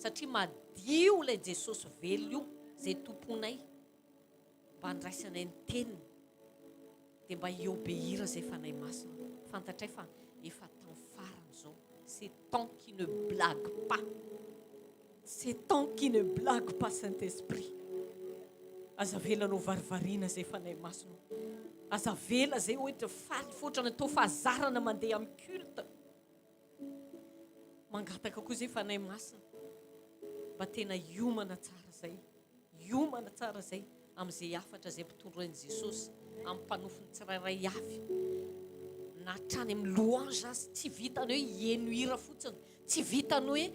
satria madio ilay Jesosy velo io zay tomponay mba andraisanay ny teniny dia mba hiobeira zay fanay masina. Fantatray fa efa temps farany zao. C'est temps qui ne blague pas. C'est temps qui ne blague pas, Saint-Esprit. Aza velanao varivarina zay fanay masina. Aza vela zay ohatra faly fotrany atao fahazarana mandeha amin'ny culte. Mangataka koa zay fanay masina mba tena hiomana tsara zay. Hiomana tsara zay amin'izay hafatra zay mpitondran'i Jesosy amin'ny mpanofiny tsirairay avy. Na hatrany amin'ny louange azy tsy vitany hoe hieno hira fotsiny, tsy vitany hoe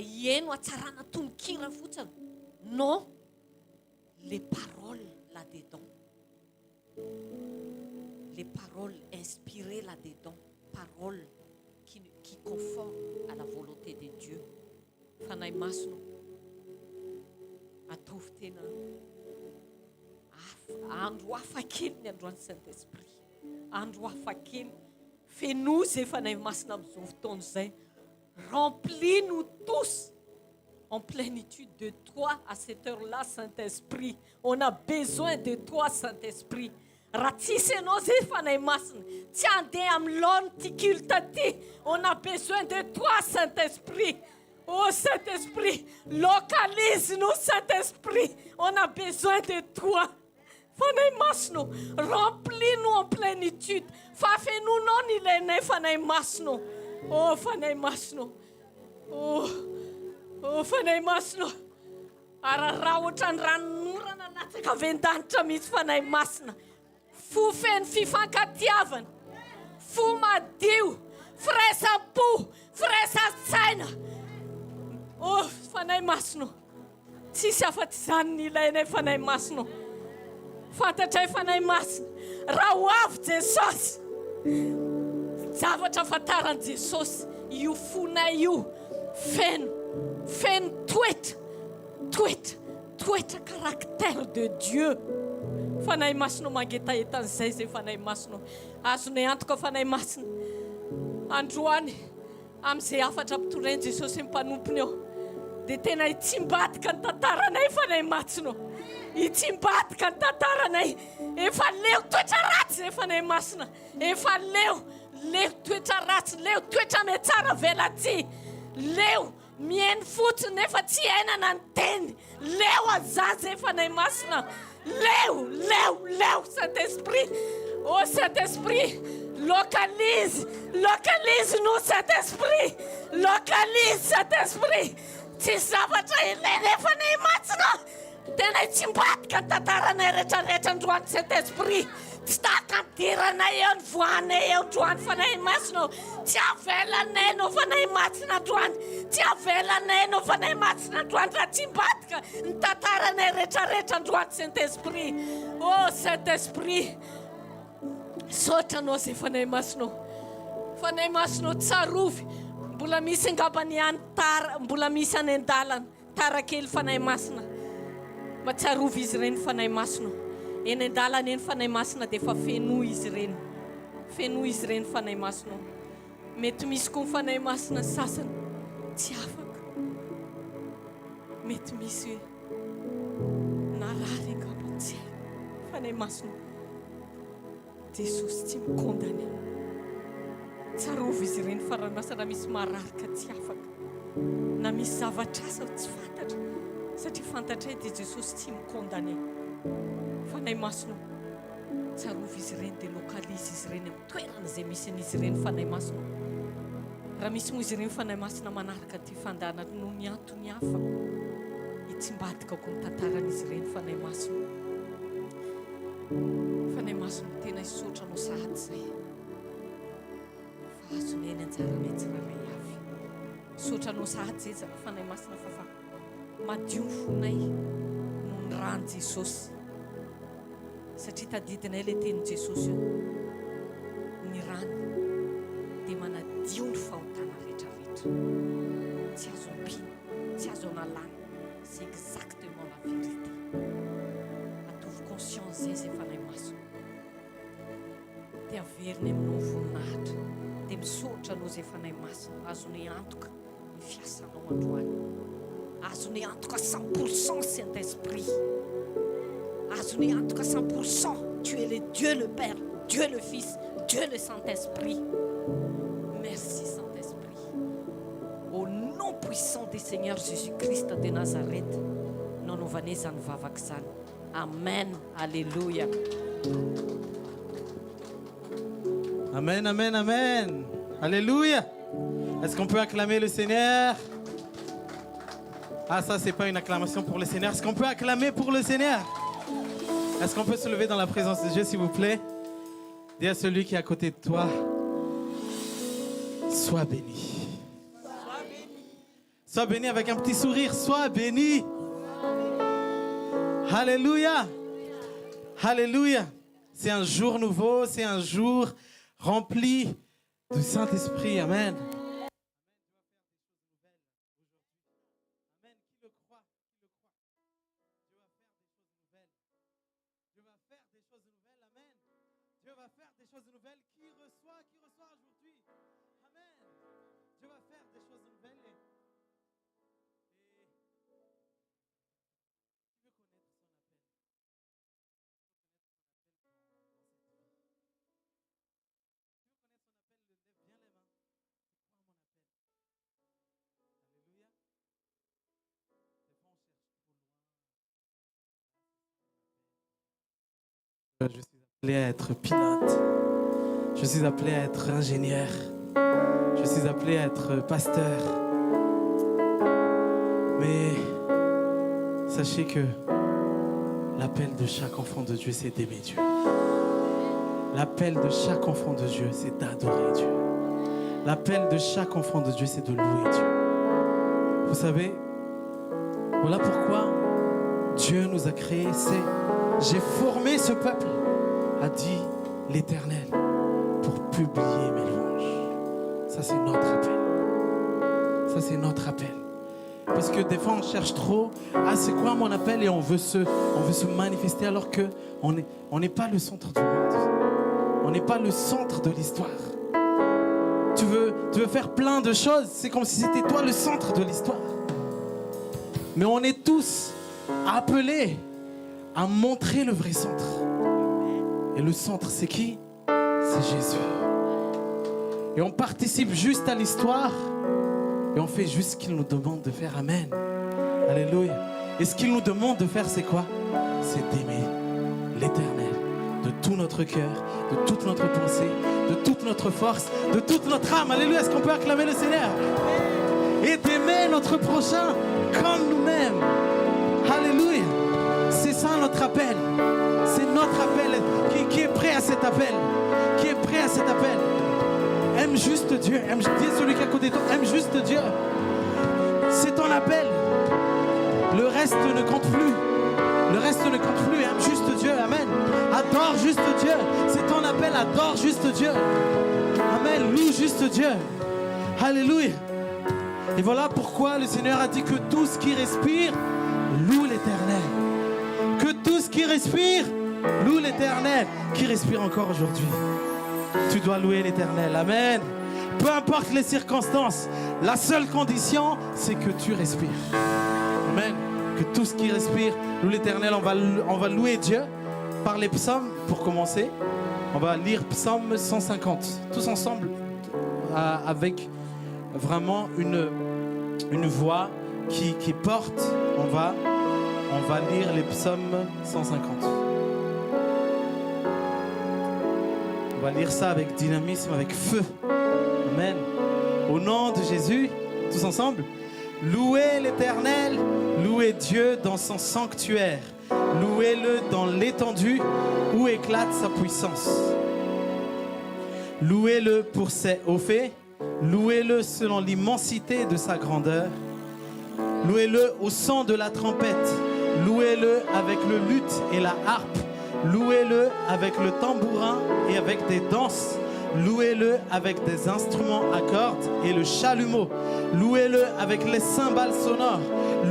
hieno hatsarana tononkira fotsiny. Non, les paroles là-dedans. Les paroles inspirées là-dedans. Paroles qui conforment à la volonté de Dieu. Fanay masino atovy tena andro hafa kely ny androany Saint-Esprit. Andro hafa kely. Fais-nous zay fanay masina amin'izao fotoana zay. Remplis-nous tous en plénitude de toi à cette heure-là, Saint-Esprit. On a besoin de toi, Saint-Esprit. Raha tsisy ianao zay fanay masina tsy andeha amin'ny laona ty culte ty. On a besoin de toi, Saint-Esprit. Oh Saint-Esprit, localise-nous, Saint-Esprit. On a besoin de toi. Fanay masino, remplis-nous en plénitude. Fafy-nous non ilainay fanay masino. Oh fanay masino. Oh fanay masino. Araraha ohatran'ny ranonorana latsaka avy an-danitra mihitsy fanay masina. Fo feno fifankatiavana, fo madio, firaisampo, firaisan-tsaina. Oh fanay masino, tsisy afa-tsy izany ny ilainay fanay masino. Fantatray fanay masina, raha ho avy Jesosy, zavatra afantaran'i Jesosy, io fonay io feno toetra caractère de Dieu. Fanay masino mangetahetan'izay zay fanay masino. Azonay antoka fanay masina. Androany amin'izay afatra mpitondran'i Jesosy mpanompony ao. Dia tena hitsimbatika ny tantaranay fanay masino. Hitsimbatika ny tantaranay. Efa leo toetra ratsy zay fanay masina. Efa leo toetra ratsy, leo toetra metsara velatsy. Leo mihaino fotsiny nefa tsy hainana ny teny. Leo azazy zay fanay masina. Leo, Saint-Esprit. Oh Saint-Esprit, localise-nous, Saint-Esprit. Localise, Saint-Esprit. Tsy zavatra ilainay fanay masina. Tena hitsimbatika ny tantaranay rehetrarehetra androany Saint-Esprit. Tsy tahaka ampidiranay eo ny voanay eo androany fanay masina. Tsy avelanay no fanay masina androany. Tsy avelanay no fanay masina androany raha tsimbatika ny tantaranay rehetrarehetra androany Saint-Esprit. Oh Saint-Esprit, sotranao zay fanay masina. Fanay masina tsarovy. Mbola misy angambany any tara, mbola misy any an-dalana tara kely fanay masina. Matsarovy izy ireny fanay masina. Eny an-dalana eny fanay masina dia efa feno izy ireny. Feno izy ireny fanay masina. Mety misy koa fanay masina sasany tsy afaka. Mety misy narary angamba tsy fanay masina. Jesosy tsy mikondany. Tsarovy izy ireny fanay masina misy mararika tsy afaka. Na misy zavatra asa tsy fantatra. Satria fantatray dia Jesosy tsy mikondany. Fanay masina. Tsarovy izy ireny dia localise izy ireny amin'ny toerana izay misy n'izy ireny fanay masina. Raha misy moa izy ireny fanay masina manaraka ty fandanana no ny antony hafa hitsimbadika koa ny tantaran'izy ireny fanay masina. Fanay masina tena hisotranao sahady zay. Fa azonay ny anjaranay tsirairay avy. Sotranao sahady zay fanay masina fa madio ny fonay noho ny rany Jesosy. Satria tadidinay ilay tenin'i Jesosy io. Ny rany dia manadio ny fahotana rehetrarehetra. Tsy azo ampina, tsy azo analana. C'est exactement la vérité. Atovy conscience zay fanay masina. Dia averina aminao voninahitra. Dia misotra anao zay fanay masina. Azonay antoka ny fiasanao androany. Azuni en tout cas 100% Saint-Esprit. Azuni en tout cas 100%. Tu es le Dieu le Père, Dieu le Fils, Dieu le Saint-Esprit. Merci Saint-Esprit. Au nom puissant du Seigneur Jésus-Christ de Nazareth, nous nous venons en Vavaksan. Amen. Alléluia. Amen, amen, amen. Alléluia. Est-ce qu'on peut acclamer le Seigneur? Ah, ça, c'est pas une acclamation pour le Seigneur. Est-ce qu'on peut acclamer pour le Seigneur? Est-ce qu'on peut se lever dans la présence de Dieu, s'il vous plaît? Dis à celui qui est à côté de toi, sois béni. Sois béni avec un petit sourire. Sois béni. Alléluia. Alléluia. C'est un jour nouveau, c'est un jour rempli du Saint-Esprit. Amen. Dieu va faire des choses nouvelles. Qui reçoit aujourd'hui? Amen. Dieu va faire des choses nouvelles. Et qui veut connaître son appel? Qui veut connaître son appel? Lève bien les mains. Je crois à mon appel. Alléluia. Des fois, on cherche trop loin. Je suis appelé à être pilote. Je suis appelé à être ingénieur. Je suis appelé à être pasteur. Mais sachez que l'appel de chaque enfant de Dieu, c'est d'aimer Dieu. L'appel de chaque enfant de Dieu, c'est d'adorer Dieu. L'appel de chaque enfant de Dieu, c'est de louer Dieu. Vous savez, voilà pourquoi Dieu nous a créés. J'ai formé ce peuple, a dit l'Éternel, pour publier mes louanges. Ça, c'est notre appel. Ça, c'est notre appel. Parce que des fois, on cherche trop. Ah, c'est quoi mon appel? Et on veut se manifester alors qu'on n'est pas le centre du monde. On n'est pas le centre de l'histoire. Tu veux faire plein de choses. C'est comme si c'était toi le centre de l'histoire. Mais on est tous appelés à montrer le vrai centre. Et le centre, c'est qui? C'est Jésus. Et on participe juste à l'histoire et on fait juste ce qu'il nous demande de faire. Amen. Alléluia. Et ce qu'il nous demande de faire, c'est quoi? C'est d'aimer l'Éternel de tout notre cœur, de toute notre pensée, de toute notre force, de toute notre âme. Alléluia. Est-ce qu'on peut acclamer le Seigneur? Et d'aimer notre prochain comme nous-mêmes. Alléluia. C'est ça notre appel. C'est notre appel. Qui est prêt à cet appel? Qui est prêt à cet appel? Aime juste Dieu. Dis à celui qui est à côté de toi, aime juste Dieu. C'est ton appel. Le reste ne compte plus. Le reste ne compte plus. Aime juste Dieu. Amen. Adore juste Dieu. C'est ton appel. Adore juste Dieu. Amen. Loue juste Dieu. Alléluia. Et voilà pourquoi le Seigneur a dit que tout ce qui respire loue l'Éternel. Que tout ce qui respire loue l'Éternel. Qui respire encore aujourd'hui? Tu dois louer l'Éternel. Amen. Peu importe les circonstances, la seule condition, c'est que tu respires. Amen. Que tout ce qui respire loue l'Éternel. On va louer Dieu par les psaumes pour commencer. On va lire psaume 150. Tous ensemble, avec vraiment une voix qui porte. On va lire les psaumes 150. On va lire ça avec dynamisme, avec feu. Amen. Au nom de Jésus, tous ensemble. Louez l'Éternel, louez Dieu dans son sanctuaire. Louez-le dans l'étendue où éclate sa puissance. Louez-le pour ses hauts faits. Louez-le selon l'immensité de sa grandeur. Louez-le au son de la trompette. Louez-le avec le luth et la harpe. Louez-le avec le tambourin et avec des danses. Louez-le avec des instruments à cordes et le chalumeau. Louez-le avec les cymbales sonores.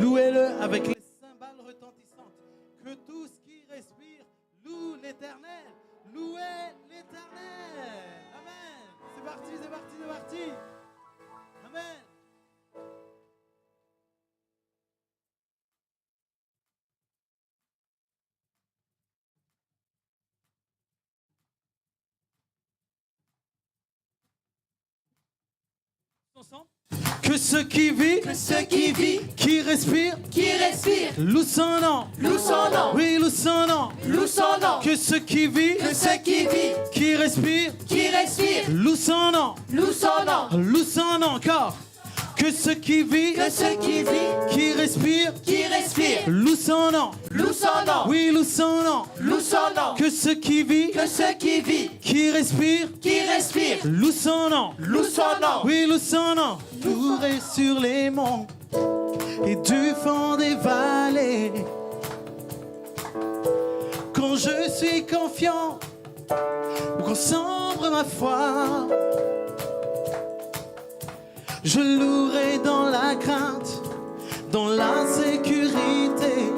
Louez-le avec les cymbales retentissantes. Que tout ce qui respire loue l'Éternel. Louez l'Éternel. Amen. C'est parti, c'est parti, c'est parti. Amen. Que ceux qui vivent, qui respirent, louent son nom. Oui, louent son nom. Que ceux qui vivent, qui respirent, louent son nom. Louent son nom encore. Que ceux qui vivent, qui respirent, louent son nom. Oui, louent son nom. Que ceux qui vivent, qui respirent, louent son nom. Oui, louent son nom. Touré sur les monts et du fond des vallées. Quand je suis confiant ou quand sombre ma foi, je louerai dans la crainte, dans l'insécurité.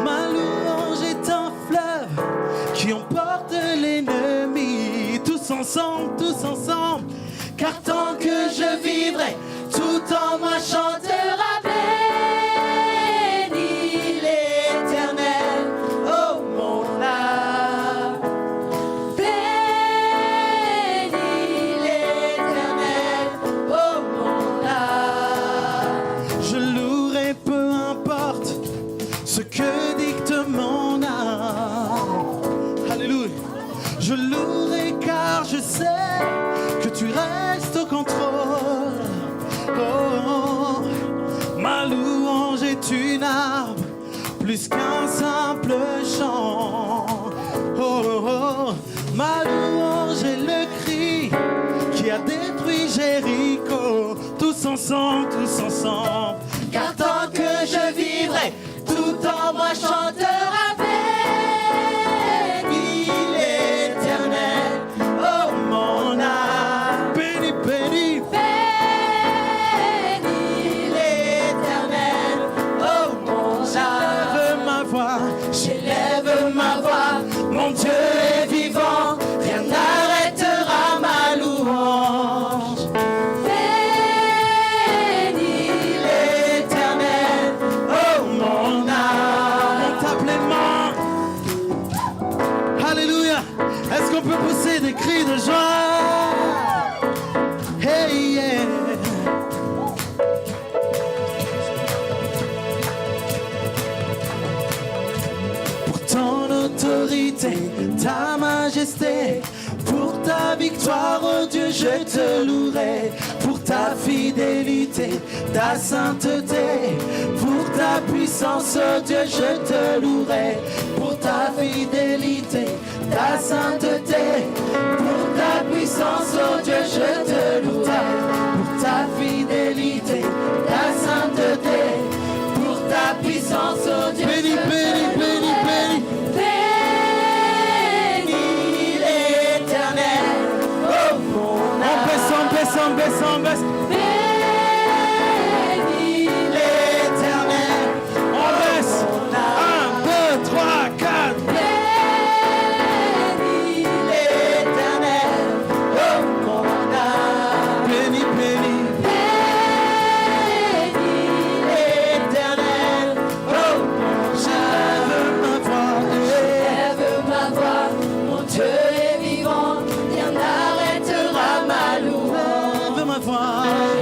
Ma louange est un fleuve qui emporte l'ennemi. Tous ensemble, car tant que je vivrai, tout en moi chantera béni l'Éternel, oh mon âme. Béni l'Éternel, oh mon âme. Je louerai peu importe ce que dicte mon âme. Alléluia. Je louerai car je sais que tu restes au contrôle. Oh, ma louange est une arme plus qu'un simple chant. Oh, ma louange est le cri qui a détruit Jéricho. Tous ensemble, car tant que je vivrai, tout en moi chantera béni l'Éternel, oh mon âme. Béni, béni, béni l'Éternel, oh mon âme. J'élève ma voix, mon Dieu est vivant, rien n'arrêtera ma louange. Béni l'Éternel, oh mon âme. On tape les mains. Alléluia. Est-ce qu'on peut pousser des cris de joie? Hey, yeah. Pour ton autorité, ta majesté, pour ta victoire, oh Dieu, je te louerai. Pour ta fidélité, ta sainteté, pour ta puissance, oh Dieu, je te louerai. Pour ta fidélité, ta sainteté, pour ta puissance, oh Dieu, je te louerai. Pour ta fidélité, ta sainteté, pour ta puissance, oh Dieu, béni, je te béni, béni, béni l'Éternel, oh mon âme. On baisse. Béni l'Éternel, on baisse. 1, 2, 3, 4. Béni l'Éternel, oh mon âme. Béni, béni. Béni l'Éternel, oh mon âme. J'élève ma voix, mon Dieu est vivant, rien n'arrêtera ma louange.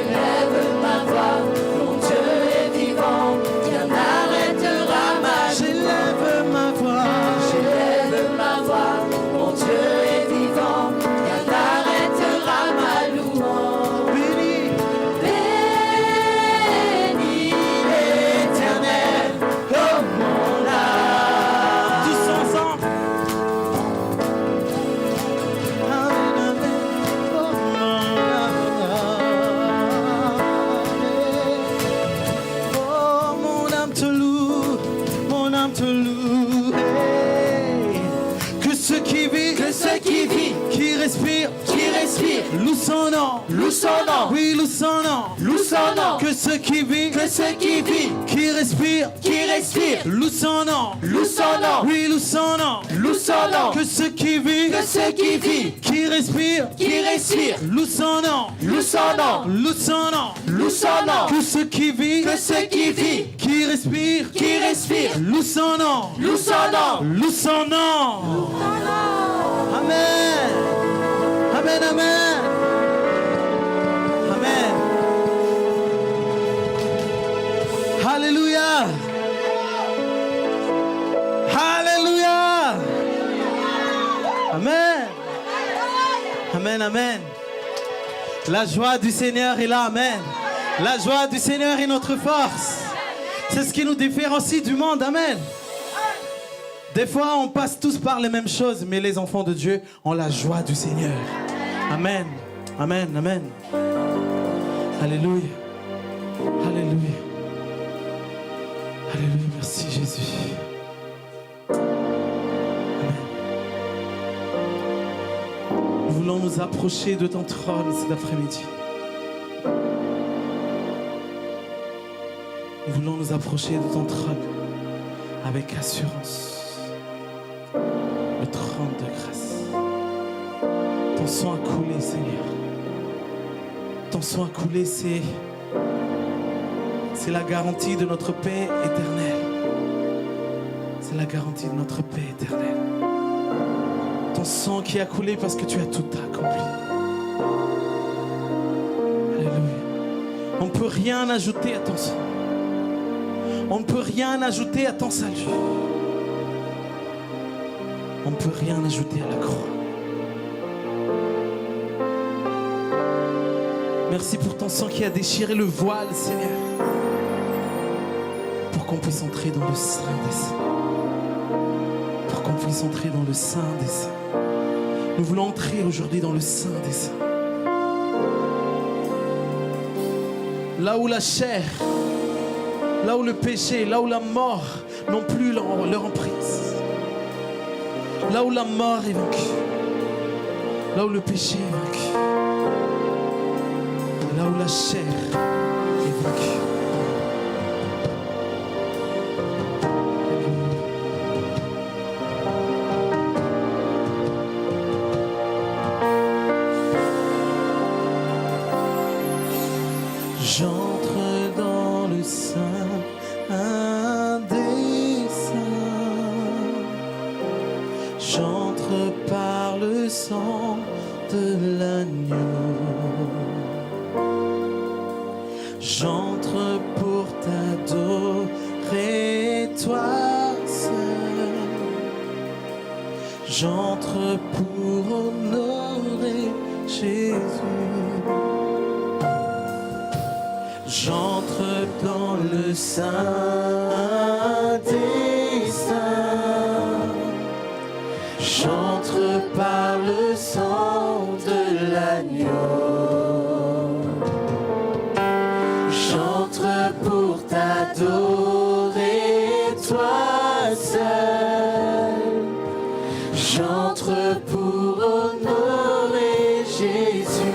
J'élève ma voix, mon Dieu est vivant, rien n'arrêtera ma louange. J'élève ma voix, mon Dieu est vivant, rien n'arrêtera ma louange. Béni, béni l'Éternel, oh mon âme. Tous ensemble. Amen, amen, oh mon âme. Oh, mon âme te loue, hey. Que ceux qui vivent, qui respirent, louent son nom. Oui, louent son nom. Que ceux qui vivent, qui respirent, louent son nom. Oui, louent son nom. Que ceux qui vivent, qui respirent, louent son nom. Louent son nom. Que ceux qui vivent, qui respirent, louent son nom. Louent son nom. Amen. Amen, amen. Alléluia. Alléluia. Amen. Amen, amen. La joie du Seigneur est là, amen. La joie du Seigneur est notre force. C'est ce qui nous différencie du monde, amen. Des fois, on passe tous par les mêmes choses, mais les enfants de Dieu ont la joie du Seigneur. Amen, amen, amen. Alléluia. Alléluia. Alléluia, merci Jésus. Amen. Nous voulons nous approcher de ton trône cet après-midi. Nous voulons nous approcher de ton trône avec assurance. Le trône de grâce. Ton sang a coulé, Seigneur. Ton sang a coulé, c'est la garantie de notre paix éternelle. C'est la garantie de notre paix éternelle. Ton sang qui a coulé parce que tu as tout accompli. Alléluia. On ne peut rien ajouter à ton sang. On ne peut rien ajouter à ton salut. On ne peut rien ajouter à la croix. Merci pour ton sang qui a déchiré le voile, Seigneur, pour qu'on puisse entrer dans le Saint des Saints. Pour qu'on puisse entrer dans le Saint des Saints. Nous voulons entrer aujourd'hui dans le Saint des Saints. Là où la chair, là où le péché, là où la mort n'ont plus leur emprise. Là où la mort est vaincue. Là où le péché est vaincu. Là où la chair est vaincue. J'entre dans le sein des saints. J'entre par le sang de l'agneau. J'entre pour t'adorer, toi seul. J'entre pour honorer Jésus. J'entre dans le sein des saints. J'entre par le sang de l'agneau. J'entre pour t'adorer, toi seul. J'entre pour honorer Jésus.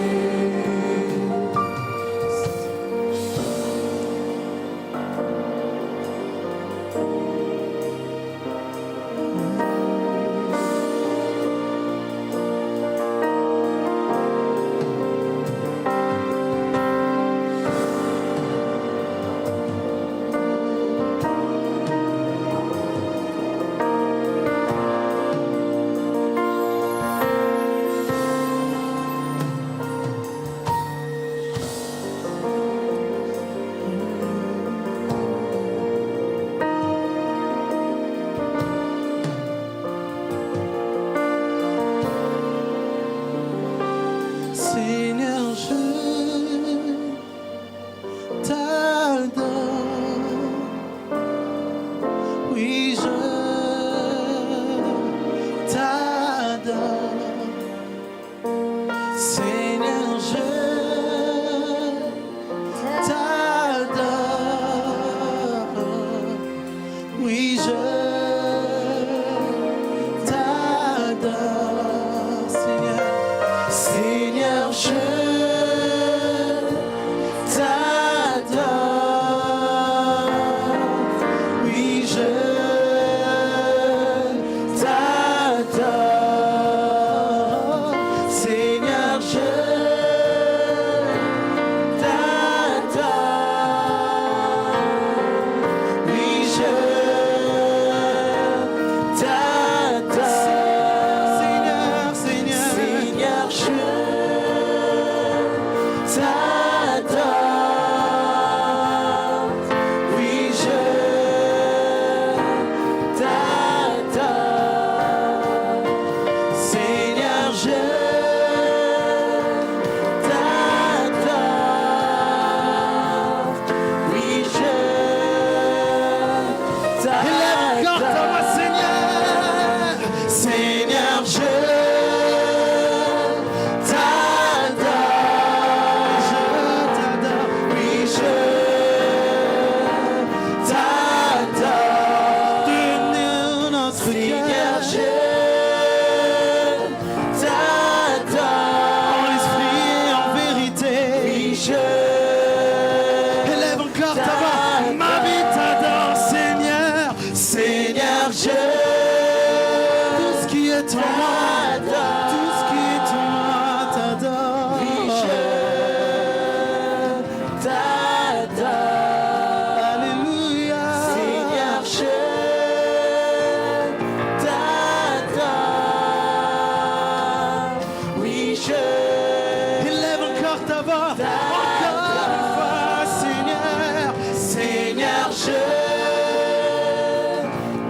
Seigneur, je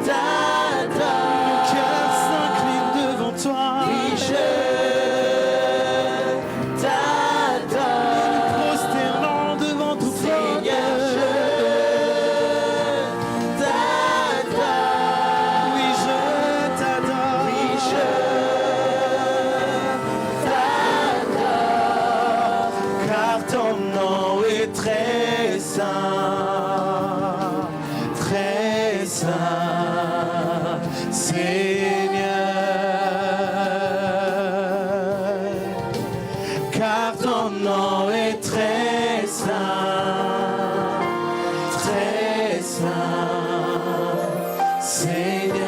t'adore. Mon cœur s'incline devant toi. Oui, je t'adore. Prosternant devant ton trône. Seigneur, je t'adore. Oui, je t'adore. Oui, je t'adore. Car ton nom est très saint, très saint, Seigneur. Car ton nom est très saint, très saint, Seigneur.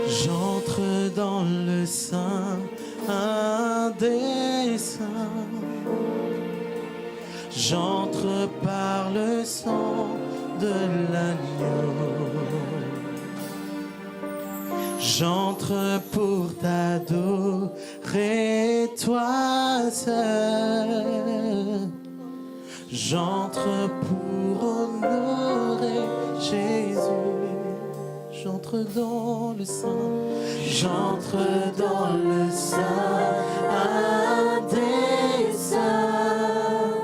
J'entre dans le sein des saints. J'entre par le sang de l'agneau. J'entre pour t'adorer, toi seul. J'entre pour honorer Jésus. J'entre dans le sein. J'entre dans le sein des saints.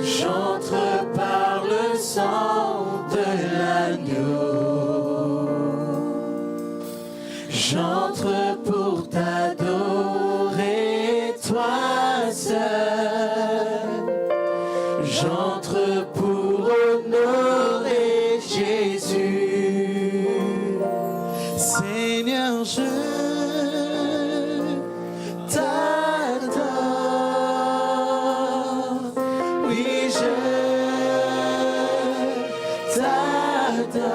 J'entre par le sang de l'agneau. J'entre pour t'adorer, toi seul. J'entre pour honorer Jésus. Seigneur, je t'adore. Oui, je t'adore.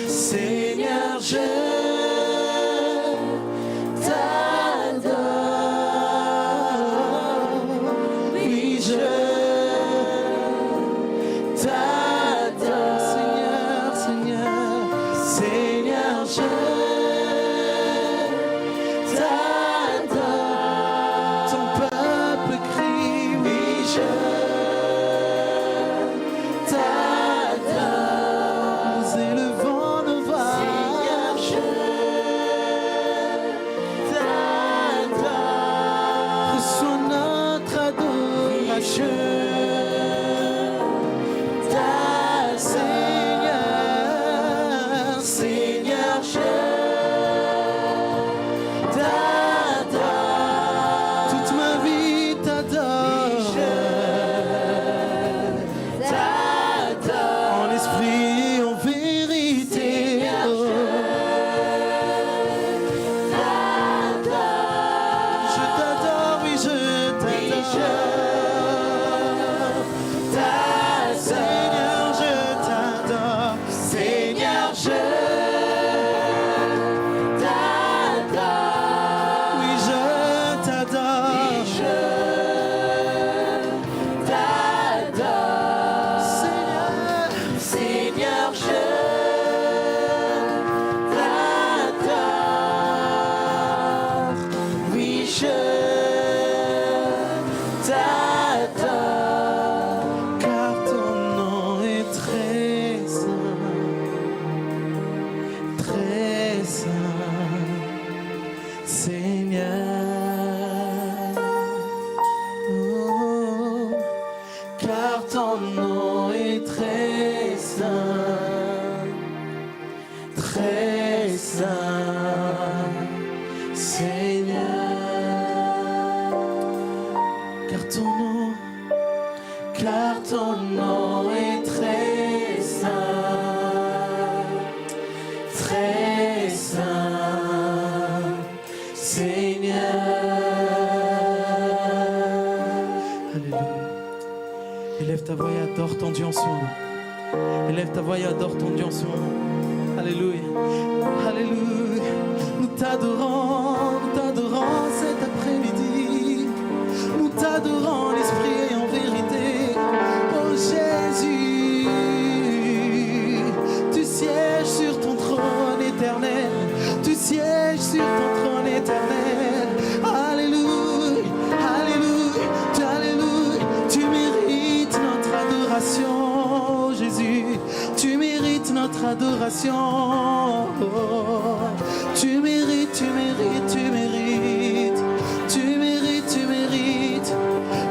Seigneur, je t'adore. Oui, je t'adore. Seigneur, Seigneur, Seigneur, je t'adore. Ton peuple crie, oui, je t'adore. Nous élevons nos voix. Seigneur, je t'adore. Reçois notre adoration. Seigneur, Seigneur, je t'adore. Toute ma vie t'adore. En esprit et en vérité. Je t'adore, oui, je t'adore. Seigneur, je t'adore. Seigneur, je t'adore. Oui, je t'adore. Oui, je t'adore. Seigneur, Seigneur, je t'adore. Oui, je t'adore. Car ton nom est très saint, très saint, Seigneur. Oh, car ton nom est très saint, très saint, Seigneur. Car ton nom est très saint, très saint, Seigneur. Alléluia. Élève ta voix et adore ton Dieu en ce moment. Élève ta voix et adore ton Dieu en ce moment. Alléluia. Alléluia. Nous t'adorons cet après-midi. Nous t'adorons en esprit et en vérité. Oh Jésus, tu sièges sur ton trône éternel. Tu sièges sur ton trône éternel. Alléluia. l'adoration. Tu mérites, tu mérites, tu mérites. Tu mérites, tu mérites.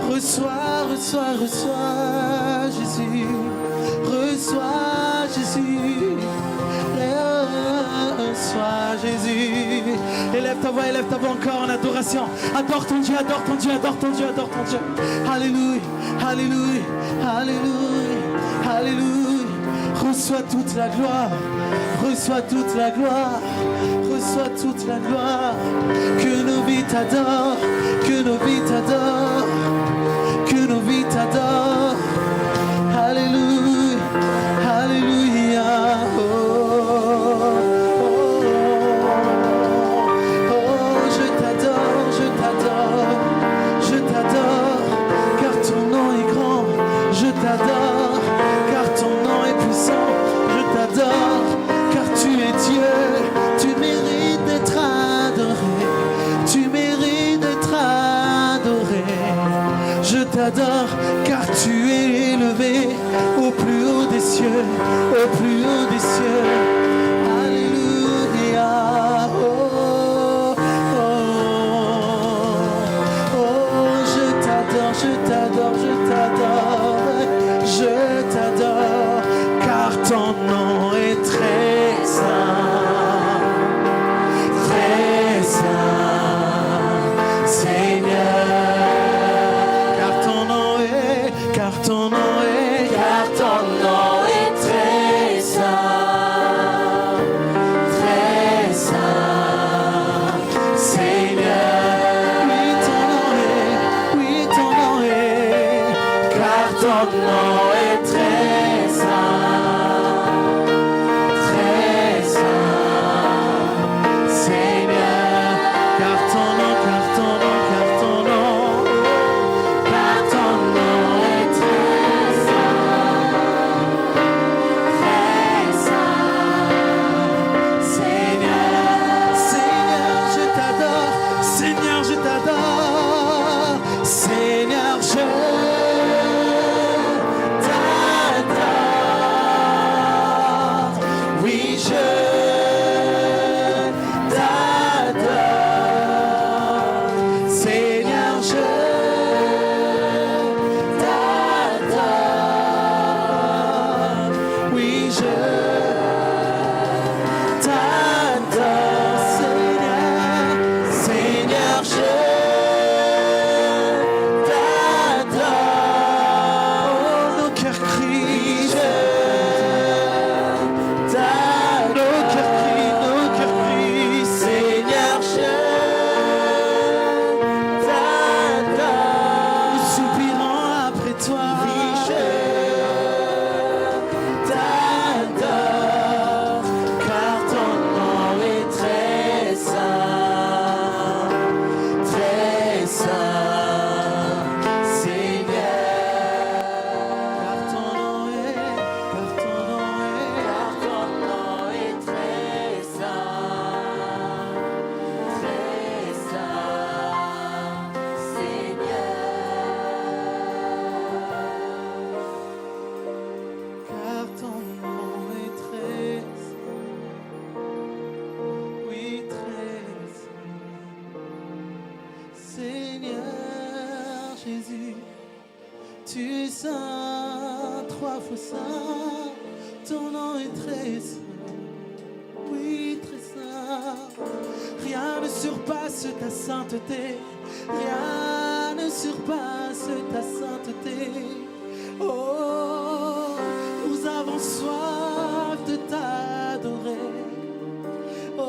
Reçois, reçois, reçois Jésus. Reçois Jésus. Reçois Jésus. Élève ta voix encore en adoration. Adore ton Dieu, adore ton Dieu, adore ton Dieu, adore ton Dieu. Alléluia, alléluia, alléluia, alléluia. Reçois toute la gloire, reçois toute la gloire, reçois toute la gloire. Que nos vies t'adorent, que nos vies t'adorent, que nos vies t'adorent. Alléluia, alléluia. Je t'adore, car ton nom est grand. Je t'adore, car ton nom est puissant. Je t'adore, car tu es Dieu. Tu mérites d'être adoré. Tu mérites d'être adoré. Je t'adore, car tu es élevé au plus haut des cieux, au plus haut des cieux. Alléluia. Oh, oh, oh, je t'adore, je t'adore, je t'adore, je t'adore, car ton nom est très saint, Seigneur. Car ton nom est, car ton nom est, car ton nom est très saint, Seigneur. Oui, ton nom est, car ton nom est très saint, Seigneur. Car ton nom, car ton nom, car ton nom, car ton nom est très saint, Seigneur. Seigneur, je t'adore, Seigneur, je t'adore, Seigneur, je t'adore. Oui, je t'adore, Seigneur, je t'adore. Oui, je t'adore, Seigneur, Seigneur, je t'adore. Oh, nos cœurs crient, nos cœurs crient, Seigneur, je t'adore. Nous soupirons après toi. Oui, je t'adore, car ton nom est très saint, Seigneur. Car ton nom est, car ton nom est, car ton nom est très saint, Seigneur. Car ton nom est très saint, oui, très saint. Seigneur Jésus, tu es saint, trois fois saint, ton nom est très saint, oui, très saint. Rien ne surpasse ta sainteté, rien ne surpasse ta sainteté. Oh, nous avons soif de t'adorer. Oh,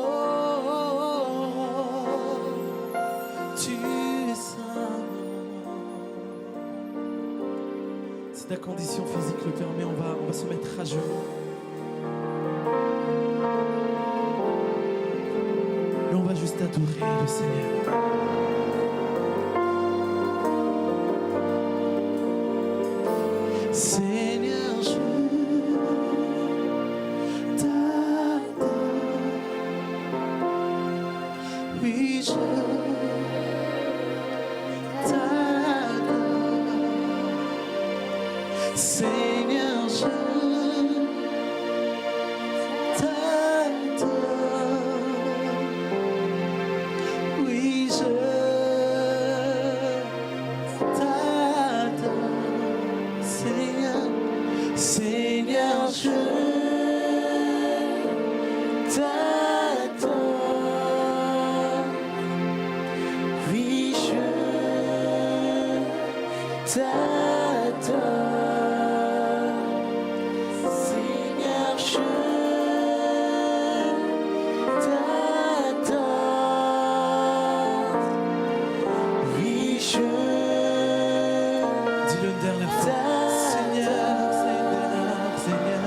tu es saint. Si ta condition physique le permet, on va se mettre à genoux. Et on va juste adorer le Seigneur. Seigneur, je t'adore. Oui, je t'adore. Seigneur, je Seigneur, je dis-le une dernière fois. Seigneur, Seigneur, Seigneur,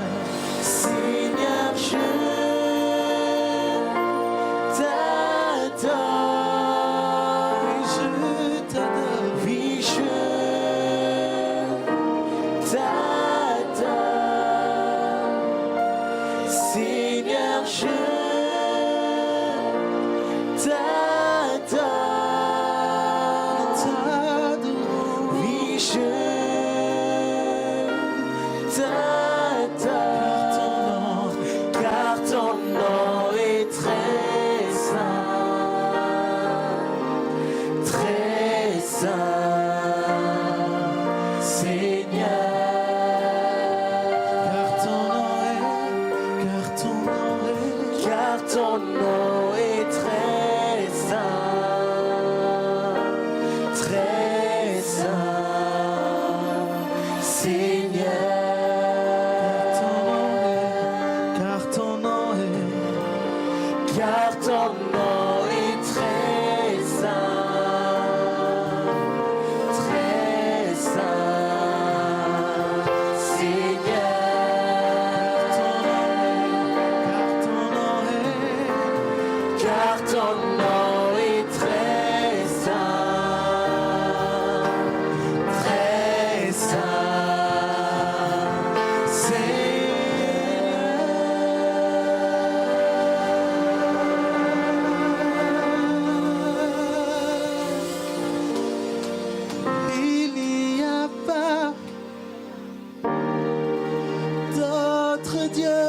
Seigneur, je t'adore. Oui, je t'adore. Oui, je t'adore. Seigneur, je t'adore. Oui, je t'adore, car ton nom est très saint, Seigneur. Car ton nom est très saint, Seigneur. Car ton nom est très saint, Seigneur. Car ton nom est très saint, il n'y a pas d'autre Dieu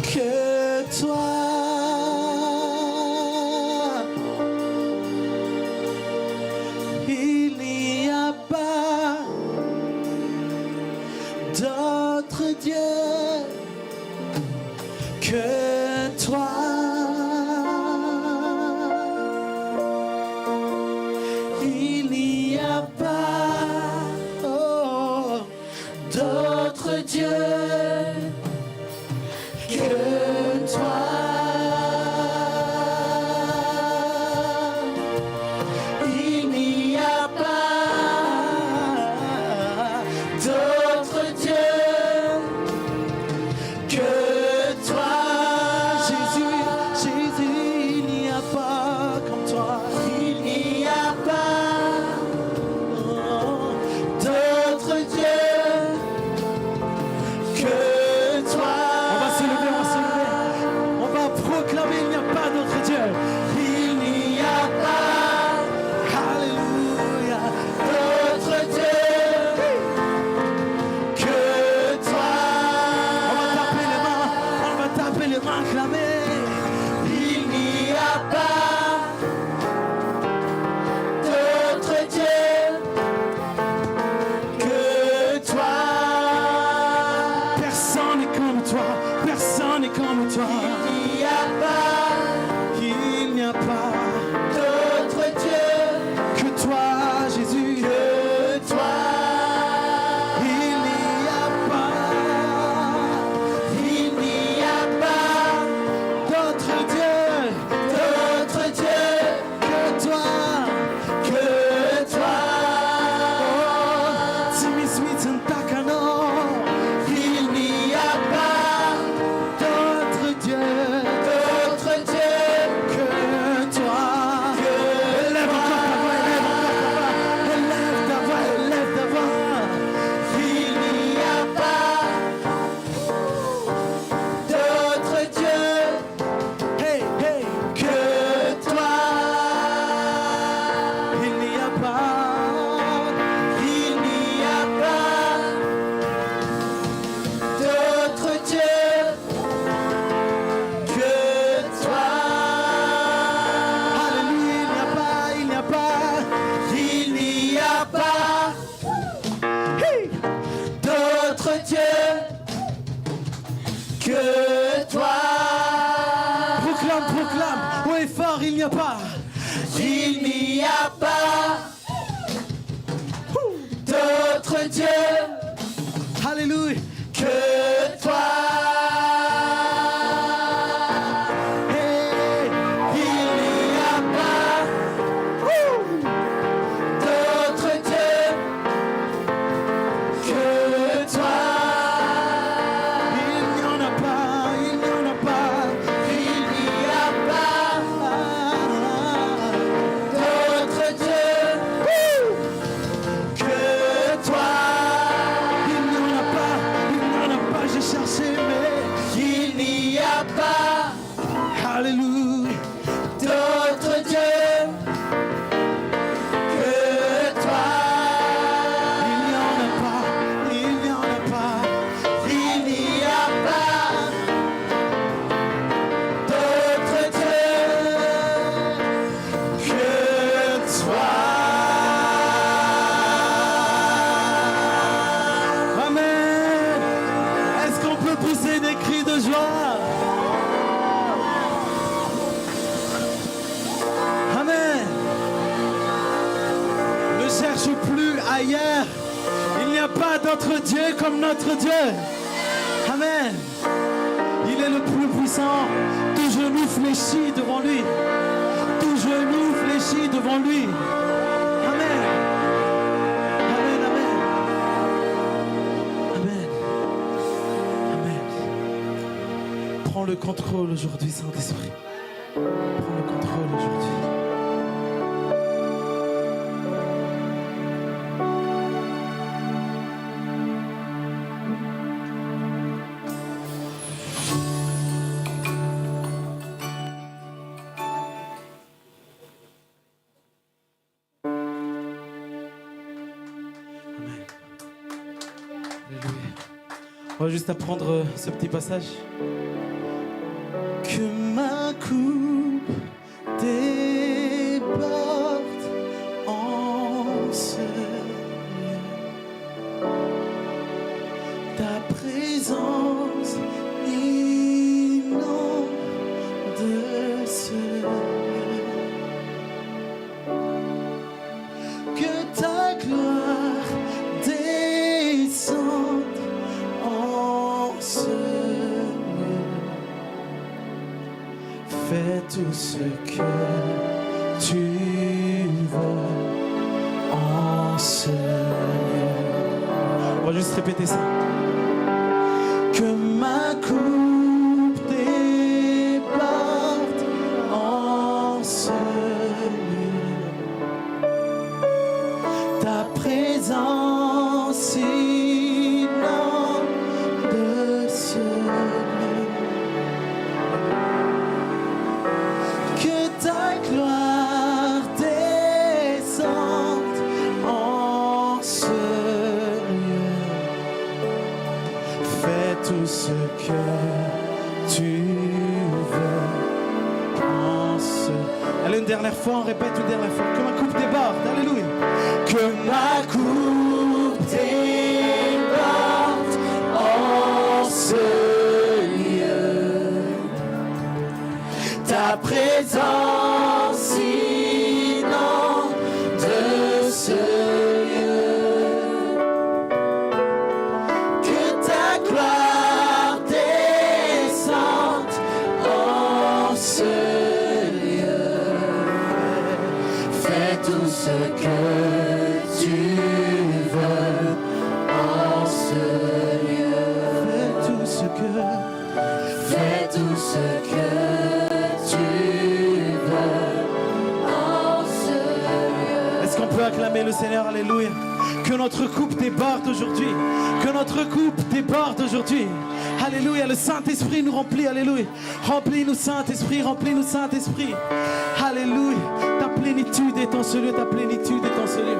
que toi. Il n'y a pas d'autre Dieu que toi. Il n'y a pas d'autre Dieu que toi. Il n'y a pas d'autre Dieu que toi. Jésus, il n'y a pas comme toi. Il n'y a pas d'autre Dieu que toi. On va se lever, on va proclamer il n'y a pas d'autre Dieu. Il n'y a pas, alléluia, d'autre Dieu que toi. On va taper les mains, clamer. Il n'y a pas d'autre Dieu que toi. Personne n'est comme toi, personne n'est comme toi. Il n'y a pas d'autre Dieu que toi, Jésus. Que toi. Il n'y a pas d'autre Dieu que toi. Oh, Timiswit Ntakano. Il n'y a pas d'autre Dieu que toi. Élève encore ta voix, élève ta voix. Il n'y a pas d'autre Dieu que toi. Il n'y a pas d'autre Dieu que toi. Alléluia, il n'y a pas d'autre Dieu que toi. Proclame, oui fort, il n'y a pas. Il n'y a pas Dieu. Alléluia. Que toi. Notre Dieu comme notre Dieu. Amen. Il est le plus puissant. Tout genou fléchit devant lui. Tout genou fléchit devant lui. Amen. Amen, amen. Amen. Amen. Prends le contrôle aujourd'hui, Saint-Esprit. Prends le contrôle aujourd'hui. On va juste apprendre ce petit passage. Que ma coupe déborde en ce lieu. Ta présence inonde ce lieu. Que ta gloire descende en ce lieu. Fais tout ce que tu veux en ce lieu. On va juste répéter ça. Que ma coupe déborde en ce lieu. Ta présence inonde ce lieu. Que ta gloire descende en ce lieu. Fais tout ce que tu veux en ce. Allez, une dernière fois, on répète une dernière fois. Que ma coupe déborde, alléluia. Que ma coupe déborde en ce lieu. Ta présence inonde ce lieu. Que ta gloire descende en ce lieu. Fais tout ce que tu veux en ce lieu. Fais tout ce que tu veux en ce lieu. Est-ce qu'on peut acclamer le Seigneur? Alléluia. Que notre coupe déborde aujourd'hui. Que notre coupe déborde aujourd'hui. Alléluia. Le Saint-Esprit nous remplit. Alléluia. Remplis-nous, Saint-Esprit. Remplis-nous, Saint-Esprit. Alléluia. Ta plénitude est en ce lieu. Ta plénitude est en ce lieu.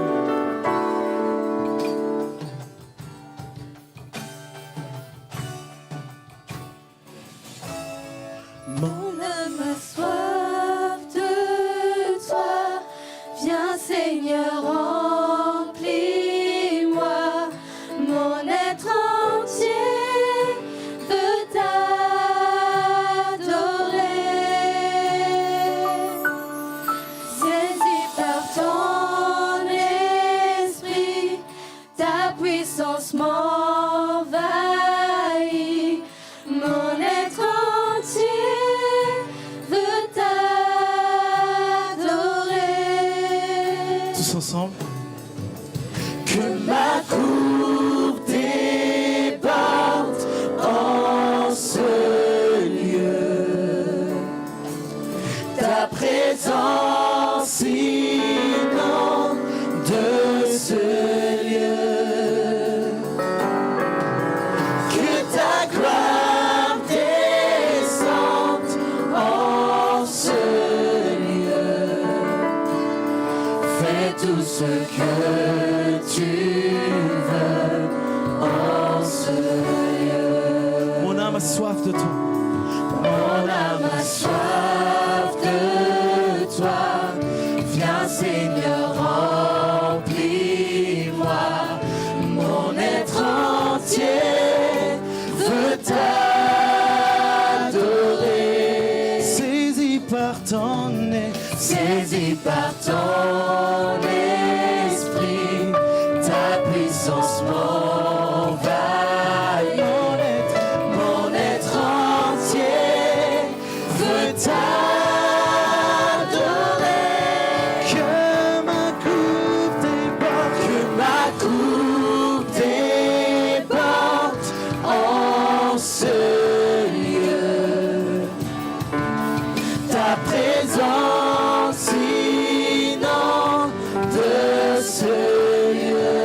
Mon âme a soif de toi, viens Seigneur, remplis-moi, mon être entier veut t'adorer. Saisi par ton Tous ensemble. Que ma coupe déborde en ce lieu. Ta présence inonde de ce lieu. Que ta gloire descende en ce lieu. Fais tout ce que tu veux en ce lieu. Mon âme a soif de toi. Mon âme a soif de toi. Viens Seigneur, remplis-moi. Mon être entier veut t'adorer. Saisi par ton nez, saisi par ton esprit, ta puissance m'envahit. Mon être entier veut t'adorer. Que ma coupe déborde, que ma coupe déborde en ce lieu. Ta présence inonde de ce lieu.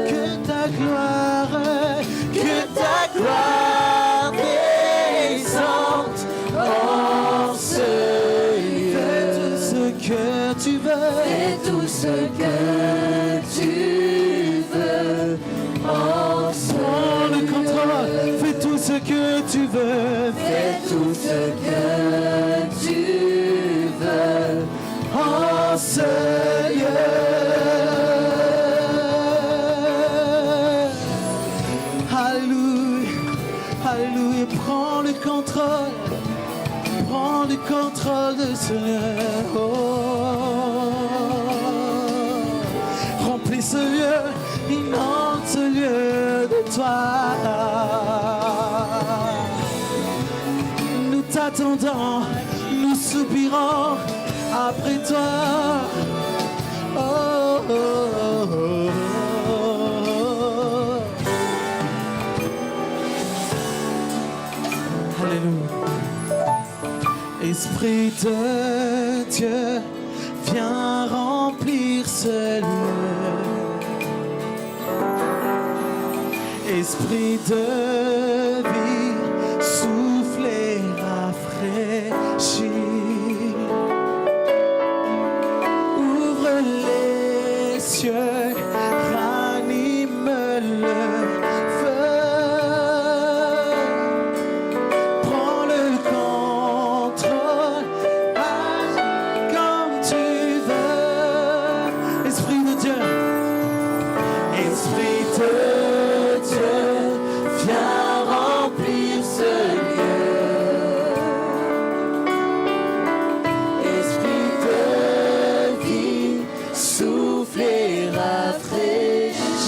Que ta gloire descende en ce lieu. Fais tout ce que tu veux. Fais tout ce que tu veux en ce lieu. Prends le contrôle. Fais tout ce que tu veux. Fais tout ce que tu veux en ce lieu. Alléluia, alléluia, prends le contrôle de ce lieu. Oh. Remplis ce lieu, inonde ce lieu de toi. Nous t'attendons, nous soupirons après toi. Oh, oh, oh, oh. Alléluia. Esprit de Dieu, viens remplir ce lieu. Esprit de vie, souffle et rafraîchis. Ouvre les cieux, ranime le feu. Prends le contrôle, agis comme tu veux. Esprit de Dieu, Esprit de Dieu, viens remplir ce lieu. Esprit de vie, souffle et rafraîchis.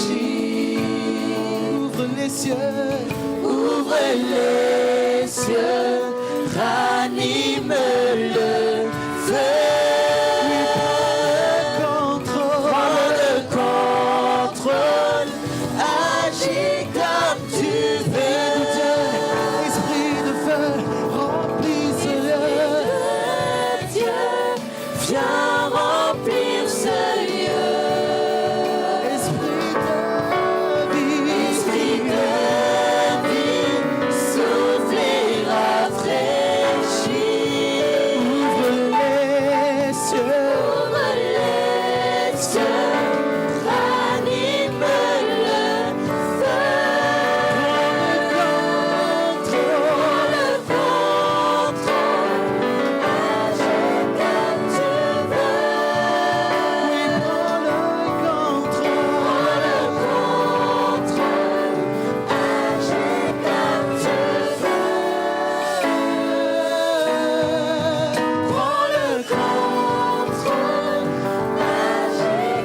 Ouvre les cieux, ranime le feu. Prends le contrôle, agis comme tu veux. Esprit de feu, remplis ce lieu. Dieu, viens remplir ce lieu. Esprit de vie, souffle et rafraîchis. Ouvre les cieux, ranime le feu. Prends le contrôle, agis comme tu veux. Oui, prends le contrôle, agis comme tu veux. Prends le contrôle, agis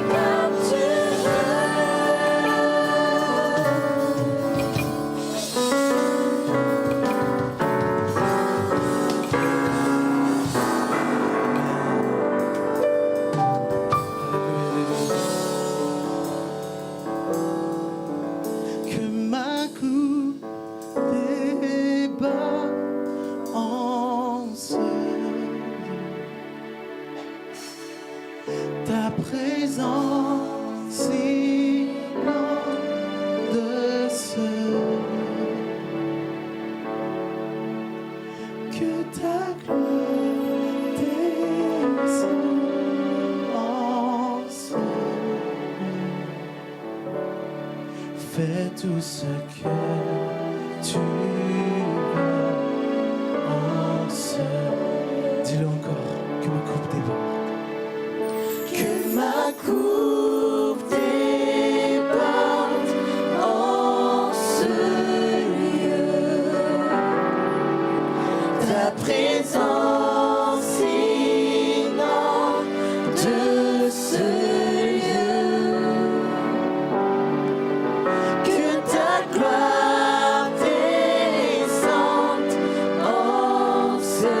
ta présence inonde ce que ta gloire descend en ce fais tout ce que tu veux en ce. Dis-le encore, que ma coupe déborde. Que ma coupe déborde en ce lieu. Ta présence inonde ce lieu. Que ta gloire descende en ce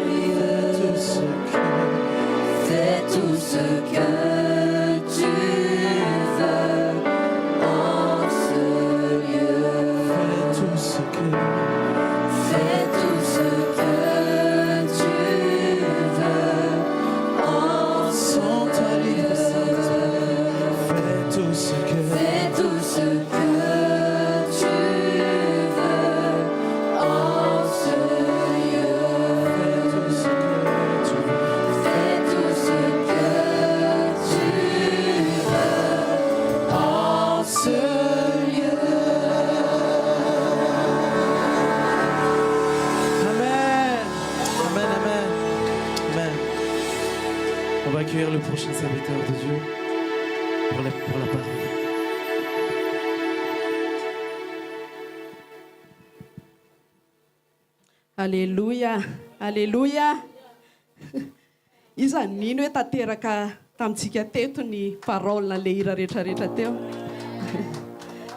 lieu. Fais tout ce que tu veux en ce lieu. Fais tout ce que tu veux en ce lieu. Fais tout ce que tu veux en ce lieu. Fais tout ce que tu veux en ce lieu. Amen. Amen, amen. Amen. On va accueillir le prochain serviteur de Dieu pour la parole. Alléluia, alléluia. Iza nino hoe tanteraka tamintsika teto ny parole le hira rehetrarehetra teo.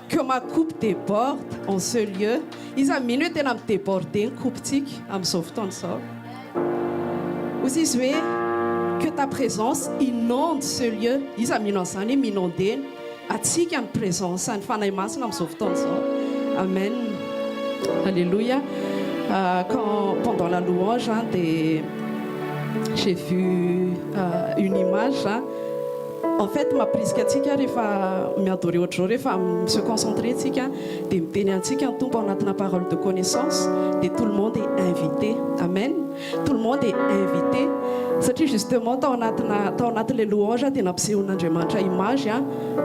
Que ma coupe déborde en ce lieu. Iza mino hoe tena midéborde ny coupe-tsika amin'izao fotoana izao. Ozy izy hoe que ta présence inonde ce lieu. Iza mino an'izany hoe minondeny atsika ny présence ny fanahy masina amin'izao fotoana izao. Amen. Alléluia. Pendant la louange, j'ai vu une image. En fait, ma prise katika rehefa miadorer ohatr'izao rehefa se concentrer tsika dia miteny antsika ny tombo anatina parole de connaissance dia tout le monde est invité. Amen. Tout le monde est invité. Satria justement tao anatin'ilay louange dia nampisehon'Andriamanitra image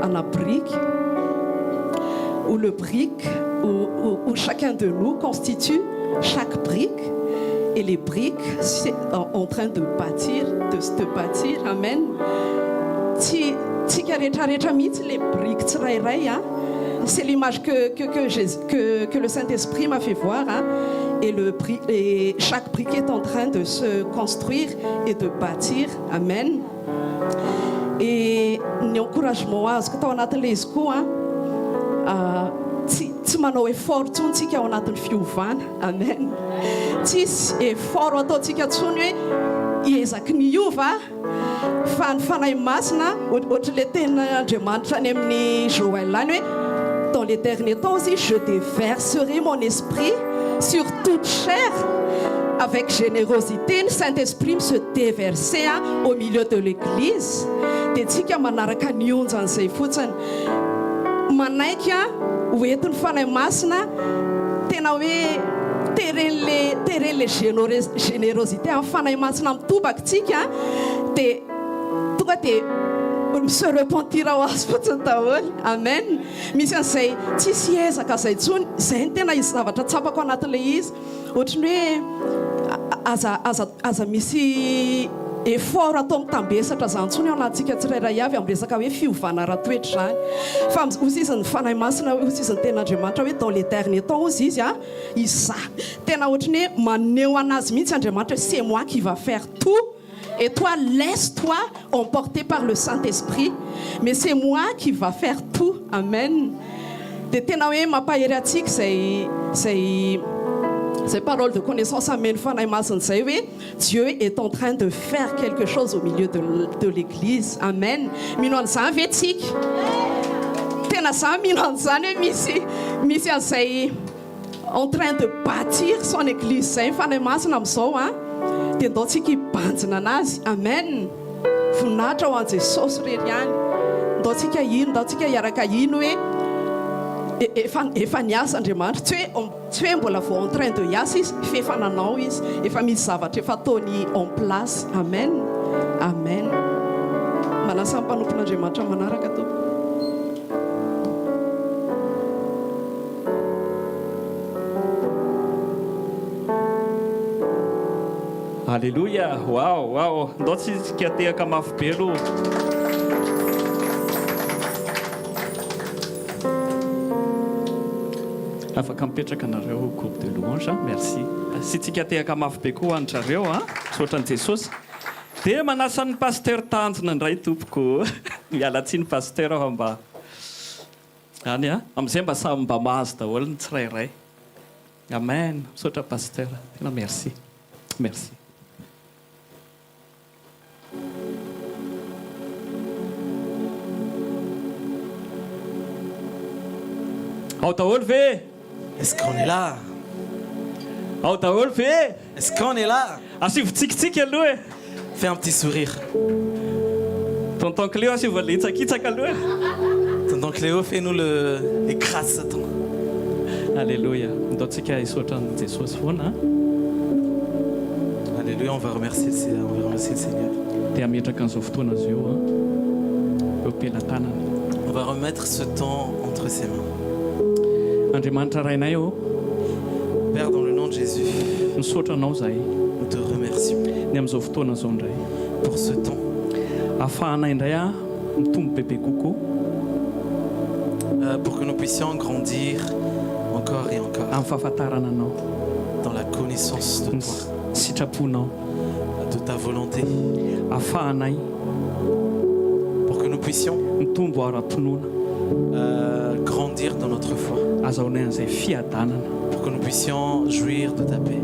ana brique où le brique où chacun de nous constitue chaque brique et les briques c'est en train de se bâtir. Amen. Tsika rehetrarehetra mihitsy les briques tsirairay c'est l'image que le Saint-Esprit m'a fait voir et chaque brique est en train de se construire et de bâtir. Amen. Et ny encouragement azoko tao anatin'ilay izy koa tsy manao effort tsony tsika ao anatin'ny fiovana. Amen. Tsisy effort ataontsika tsony hoe hiezaky ny iova fa ny fanahy masina ohatran'ilay tenin'Andriamanitra any amin'ny Joël any hoe dans les derniers temps aussi je déverserai mon esprit sur toute chair. Avec générosité ny Saint-Esprit se déverser au milieu de l'église dia tsika manaraka ny onjan'izay fotsiny manaiky hoentin'ny fanahy masina tena hoe teren'le générosité amin'ny fanahy masina mitobakatsika dia tonga dia se repentira ho azy fotsiny daholo. Amen. Misy an'izay tsisy ezaka izay tsony izay ny tena izy zavatra tsapako anatin'ilay izy ohatrany hoe aza misy effort atao mitambesatra zany tsony ao anatintsika tsirairay avy amin'ny resaka hoe fiovana ara-toetra zany fa ozy izy ny fanahy masina ozy izy ny ten'Andriamanitra hoe dans les derniers temps ozy izy iza tena ohatrany hoe maneho anazy mihitsy Andriamanitra hoe c'est moi qui va faire tout et toi laisse-toi emporter par le Saint-Esprit mais c'est moi qui va faire tout. Amen. Dia tena hoe mampahery atsika zay paroles de connaissance amène fanahy masina zay hoe Dieu est en train de faire quelque chose au milieu de l'église. Amen. Mino an'izany ve tsika tena zany mino an'izany hoe misy an'izay en train de bâtir son église zay fanahy masina amin'izao dia ndao tsika hibanjina anazy. Amen. voninahitra ho an' jesosy rery ihany ndaontsika ino ndaontsika hiaraka ino hoe efa niasa andriamanitra tsy hoe mbola vao en train de hiasa izy fa efa nanao izy efa misy zavatra efa ataony en place amen amen manasa ny mpanompon'andriamanitra manaraka to Alléluia, wow, wow. Ndao tsika tehaka mafy be aloha. Afaka mipetraka anareo groupe de louange, merci. Sy tsika tehaka mafy be koa hoanitrareo, misaotra an'i Jesosy. Dia manasa ny pasteur tanjona indray tompoko. Miala tsiny pasteur aho mba any amin'izay mba samy mba mahazo daholo ny tsirairay. Amen. Misaotra pasteur. Tena merci. Merci. Ao daholo ve? Est-ce qu'on est là? Ao daholo ve? Est-ce qu'on est là? Asivo-tsikitsiky aloha e. Fais un petit sourire. Tonton Cléo asivo litsakitsaka aloha e. Tonton Cléo, fais-nous les grâces. Alléluia. Ndaontsika hisaotra an'i Jesosy foana. Alléluia, on va remercier le Seigneur. Dia ametraka an'izao fotoana azy io eo am-pelantanana. On va remettre ce temps entre ses mains. Andriamanitra rainay eo. Père, dans le nom de Jésus, Misaotra anao zahay nous te remercions ny amin'izao fotoana izao indray. pour ce temps. Ahafahanay indray mitombo bebe kokoa. Pour que nous puissions grandir encore et encore Amin'ny fahafantarana anao, dans la connaissance de ny toi, sitraponao. de ta volonté. Ahafahanay Pour que nous puissions mitombo ara-pinoana. grandir dans notre foi. Azahoanay an'izay fiadanana. Pour que nous puissions jouir de ta paix.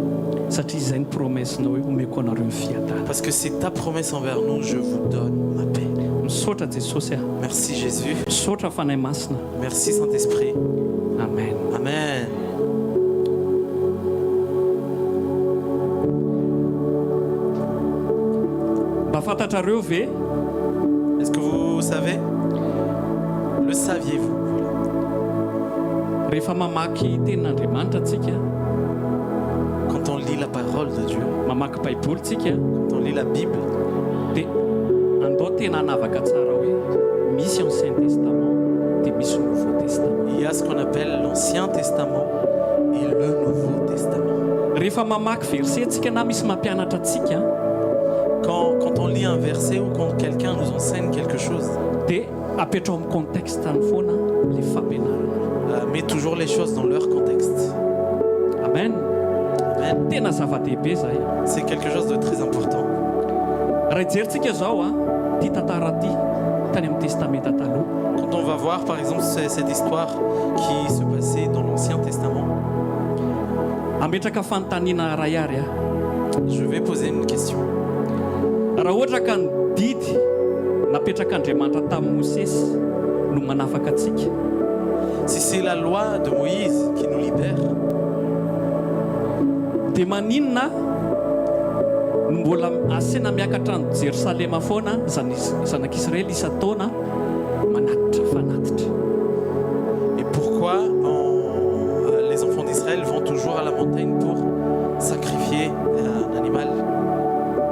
Satria izay ny promessinao hoe omeko anareo ny fiadanana. Parce que c'est ta promesse envers nous, je vous donne ma paix. Misaotra Jesosy aho. Merci Jésus. Misaotra fanahy masina. Merci Saint-Esprit. Amen. Amen. Mba fantatrareo ve? Est-ce que vous savez? Le saviez-vous? Rehefa mamaky tenin'Andriamanitra tsika, Quand on lit la parole de Dieu, mamaky baiboly tsika, quand on lit la Bible, dia andao tena hanavaka tsara hoe misy Ancien Testament dia misy Nouveau Testament. il y a ce qu'on appelle l'Ancien Testament et le Nouveau Testament. Rehefa mamaky verset tsika na misy mampianatra atsika, Quand on lit un verset ou quand quelqu'un nous enseigne quelque chose, dia apetrao amin'ny contextany foana le fampianarana. met toujours les choses dans leur contexte. Amen. Amen. Tena zava-dehibe zay. C'est quelque chose de très important. Raha ijerintsika zao ty tantara ty tany amin'ny testamenta taloha, Quand on va voir par exemple cette histoire qui se passait dans l'Ancien Testament, ametraka fanontaniana ray ary je vais poser une question. raha ohatra ka ny didy napetraka Andriamanitra tamin'i Mosesy no manafaka atsika, Si c'est la loi de Moïse qui nous libère, dia maninona no mbola asena miakatra ny Jerosalema foana zanak'Israely isa-taona manatitra fanatitra? et pourquoi les enfants d'Israël vont toujours à la montagne pour sacrifier un animal?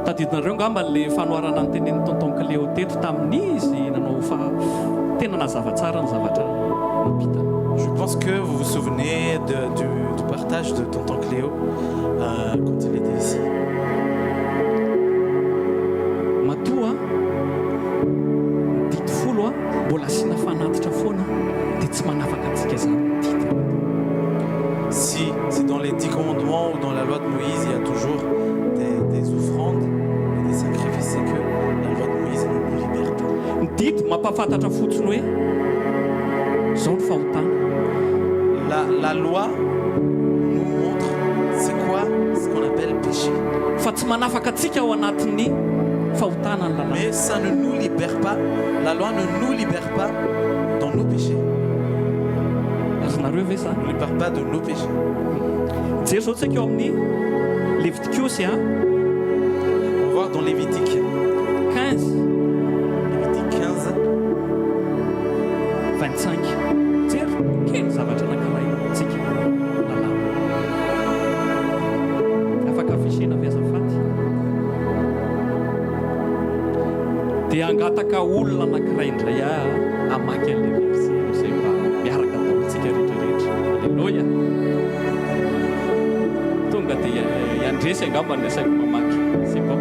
Tadidinareo ngamba le fanoarana ny tenen'ny tonton Cléo teto tamin'izy nanao fa tena nazava tsara ny zavatra napitana. Je pense que vous vous souvenez du partage de tonton Cléo quand il était ici. Matoa didy folo mbola asiana fanatitra foana dia tsy manafaka antsika zany didy. Si dans les 10 commandements ou dans la loi de Moïse, il y a toujours des offrandes et des sacrifices, c'est que la loi de Moïse ne nous libère pas. Ny didy mampafantatra fotsiny hoe zao ny fahotana. La loi nous montre c'est quoi ce qu'on appelle péché. Fa tsy manafaka antsika ao anatin'ny fahotana ny lalàna. Mais ça ne nous libère pas. La loi ne nous libère pas dans nos péchés. Azonareo ve zany? Ne nous libère pas de nos péchés. Jery zao tsika eo amin'ny Levitikosy On va voir dans Lévitique 15 25 jery kely zavatra anankiray tsika lalàna afaka afisena avy azafady dia angataka olona anankiray indray amaky an'ilay verset izay mba miaraka daholintsika rehetrarehetra. Alleloia. Tonga dia iandresy angamba ny asaiko mamaky. C'est bon.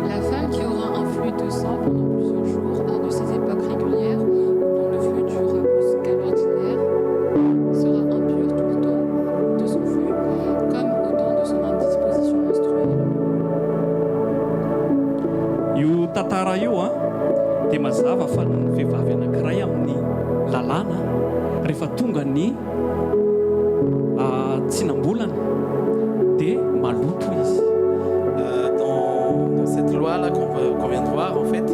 La femme qui aura un flux de sang pendant plusieurs jours, un de ses époques régulières, ou dont le flux durera plus qu'à l'ordinaire, sera impure tout le temps de son flux, comme au temps de son indisposition menstruelle. Io tantara io dia mazava fa ny vehivavy anankiray amin'ny lalàna rehefa tonga ny tsinam-bolana dia maloto izy. Dans cette loi-là qu'on vient de voir, en fait,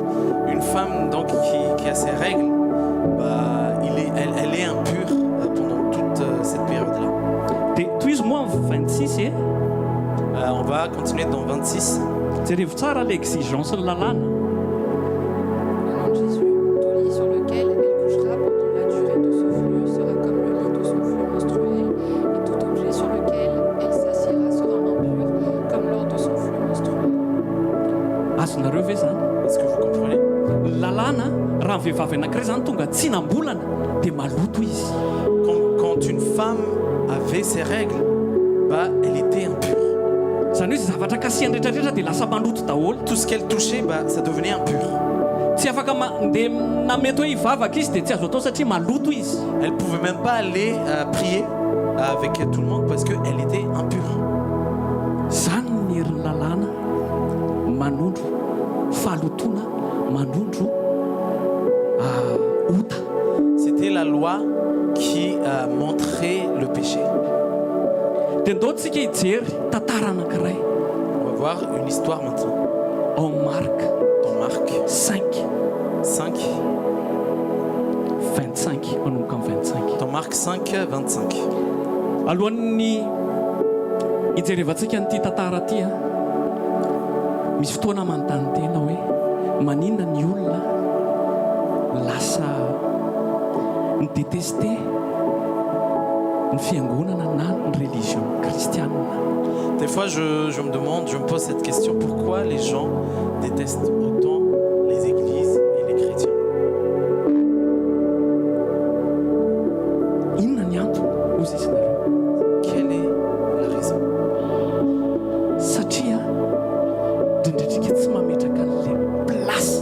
une femme donc, qui a ses règles, bah, elle est impure pendant toute cette période-là. Dia toy izy moa amin'ny 26 On va continuer dans 26. jerevo tsara l'exigence ny lalàna. Au nom de Jésus, tout lit sur lequel elle couchera pendant la durée de ce flux sera comme le lit de son flux menstruel, et tout objet sur lequel elle s'assiera sera impur, comme lors de son flux menstruel. Azonareo ve zany? Est-ce que vous comprenez? Lalàna raha ny vehivavy anankiray zany tonga tsinam-bolana dia maloto izy. Quand une femme avait ses règles, bah, elle était impure. Zany hoe zay zavatra kasiany rehetrarehetra dia lasa maloto daholo. Tout ce qu'elle touchait, bah, ça devenait impur. Tsy afaka mandeha namety hoe hivavaka izy dia tsy azo atao satria maloto izy. Elle ne pouvait même pas aller prier avec tout le monde parce qu'elle était impure. Zany ny herin'ny lalàna manondro fahalotona manondro ota. C'était la loi qui montrait le péché. Dia ndaontsika hijery tantara anankiray On va voir une histoire maintenant. ao Marka Dans Marc 5 5. 25 manomboka amin'ny 25. Dans Marc 5, 25. Alohan'ny hijerevantsika n'ity tantara ity misy fotoana manontany tena hoe maninona ny olona lasa ny détesté ny fiangonana na ny religion christiane. Des fois, je me pose cette question. Pourquoi les gens détestent autant les églises et les chrétiens? Inona ny antony hozy isinareo? Quelle est la raison? Satria ndrindraindrika tsy mametraka an'ilay plasy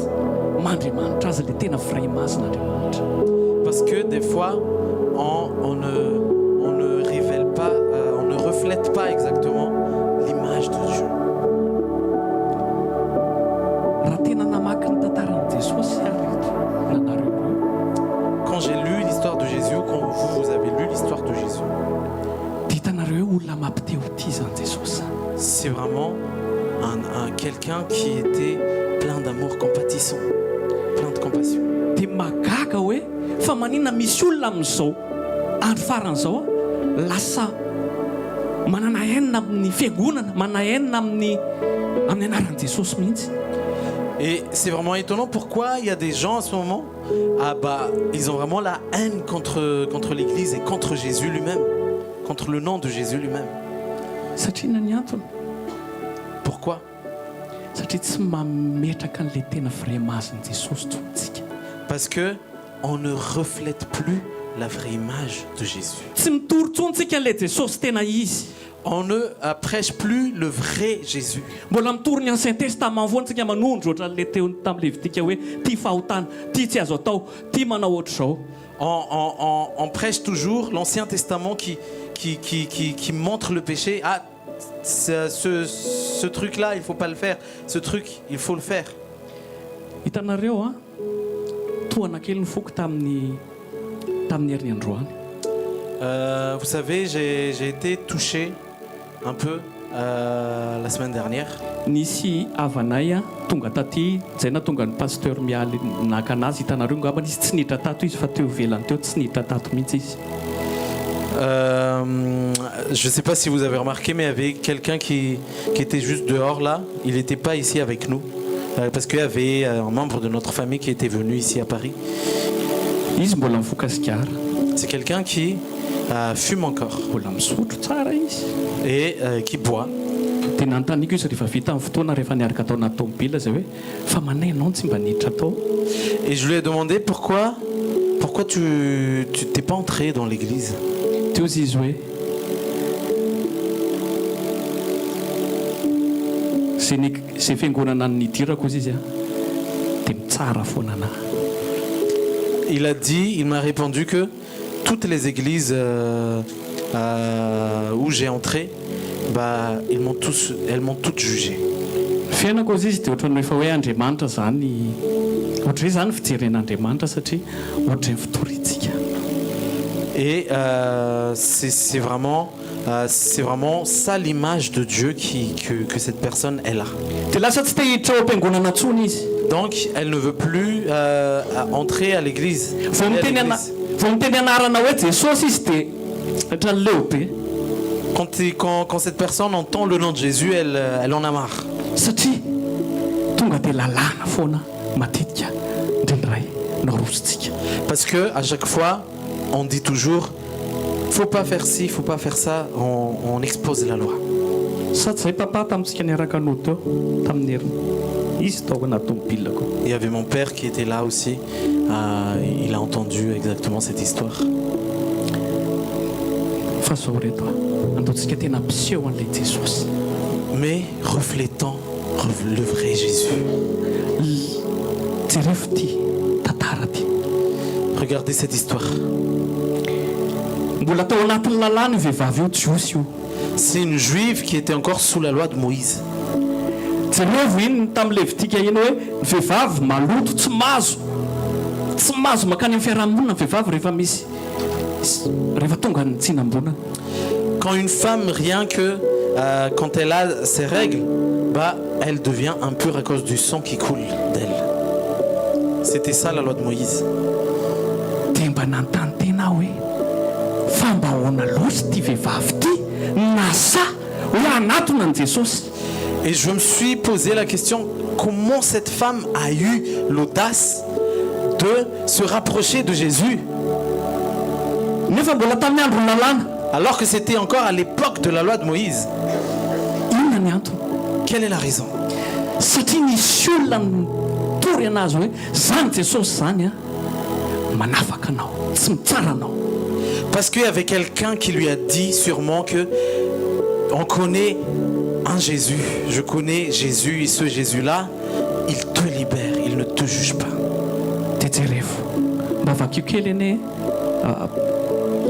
mandriamanitra azy ilay tena vrai mason'Andriamanitra. Parce que des fois, on ne révèle pas, on ne reflète pas exactement l'image de Dieu. Raha tena namaky ny tantaran'i Jesosy nanareo Quand j'ai lu l'histoire de Jésus, quand vous avez lu l'histoire de Jésus, dia hitanareo hoe olona mampite ho tia zany Jesosy. c'est vraiment quelqu'un qui était plein d'amour compatissant, plein de compassion. Dia magaga hoe fa maninona misy olona amin'izao andro faran'izao lasa manana hainina amin'ny fiangonana, manana hainina amin'ny anaran'i Jesosy mihitsy. Et c'est vraiment étonnant pourquoi il y a des gens en ce moment, ils ont vraiment la haine contre l'Église et contre Jésus lui-même, contre le nom de Jésus lui-même. Satria na ny antony Pourquoi? satria tsy mametraka an'ilay tena vrai mason'i Jesosy tsontsika. Parce que on ne reflète plus la vraie image de Jésus. Tsy mitorontsontsika an'ilay Jesosy tena izy. On ne prêche plus le vrai Jésus. Mbola mitorony Ancien Testament foana tsika manondro ohatran'ilay teo tamin'ny Levitika hoe ty fahotana, ty tsy azo atao, ty manao ohatr'izao. On prêche toujours l'Ancien Testament qui montre le péché. Ah, ce truc-là, il ne faut pas le faire. Ce truc, il faut le faire. Hitanareo tohana kely ny foko tamin'ny herin'ny androany. Vous savez, j'ai été touché un peu la semaine dernière. Nisy avanay tonga taty jaina tonga ny pasteur mialy naka anazy hitanareo ngambany izy tsy niditra tato izy fa teo ivelany teo tsy niditra tato mihitsy izy. Je ne sais pas si vous avez remarqué, mais il y avait quelqu'un qui était juste dehors là. Il n'était pas ici avec nous. Parce qu'il y avait un membre de notre famille qui était venu ici à Paris. Izy mbola mifokasikara. C'est quelqu'un qui fume encore Mbola misotro tsara izy. et qui boit. Dia nanontaniako izy rehefa vita amin'ny fotoana rehefa niaraka tao anaty tomobila zay hoe fa manaianao tsy mba niditra tao. Et je lui ai demandé pourquoi tu t'es pas entré dans l'église. Teo izy izy hoe zay fiangonana nidirako izy izy a dia mitsara foana anahy. Il m'a répondu que toutes les églises où j'ai entré, elles m'ont toutes jugé. Fiainako izy dia ohatran'ny efa hoe Andriamanitra zany, ohatra hoe zany fijeren'Andriamanitra satria ohatra ny fitoritsika. Et c'est vraiment ça l'image de Dieu que cette personne elle a. Dia lasa tsy te hiditra ao am-piangonana intsony izy. Donc elle ne veut plus entrer à l'église. Vao miteny anarana hoe Jesosy izy dia ohatran'ny leo be. Quand cette personne entend le nom de Jésus, elle en a marre. Satria tonga dia lalàna foana matetika indraindray narositsika. Parce que à chaque fois, on dit toujours, faut pas faire ci, faut pas faire ça. On expose la loi. Sady zay papa tamintsika niaraka anao teo tamin'ny heriny izy tao anaty tomobilako. Il y avait mon père qui était là aussi. Il a entendu exactement cette histoire. Fa zao reto andaontsika tena mpiseho an'ilay Jesosy. Mais reflétant le vrai Jésus. Jereo ty tantara ty. Regardez cette histoire. Mbola tao anatin'ny lalàna io vehivavy io jiosy io. C'est une juive qui était encore sous la loi de Moïse. Jereo iny tamin'ny Levitika iny hoe ny vehivavy maloto tsy mazo makany amin'ny fiarahamonina ny vehivavy rehefa tonga ny tsinam-bonana. Quand une femme, rien que quand elle a ses règles, elle devient impure à cause du sang qui coule d'elle. C'était ça la loi de Moïse. Dia mba nanontany tena hoe fa mba ahoana loatra ty vehivavy ty nasa hoe anatona ny Jesosy. Et je me suis posé la question, comment cette femme a eu l'audace de se rapprocher de Jésus Nefa mbola tamin'ny andro lalàna. alors que c'était encore à l'époque de la loi de Moïse. Inona ny antony? Quelle est la raison? Satria nisy olona nitory anazy hoe zany Jesosy zany a manafaka anao tsy mitsara anao. Parce qu'il y avait quelqu'un qui lui a dit sûrement que on connaît un Jésus, je connais Jésus et ce Jésus-là, il te libère, il ne te juge pas. Dia jereo mba vakio kely ene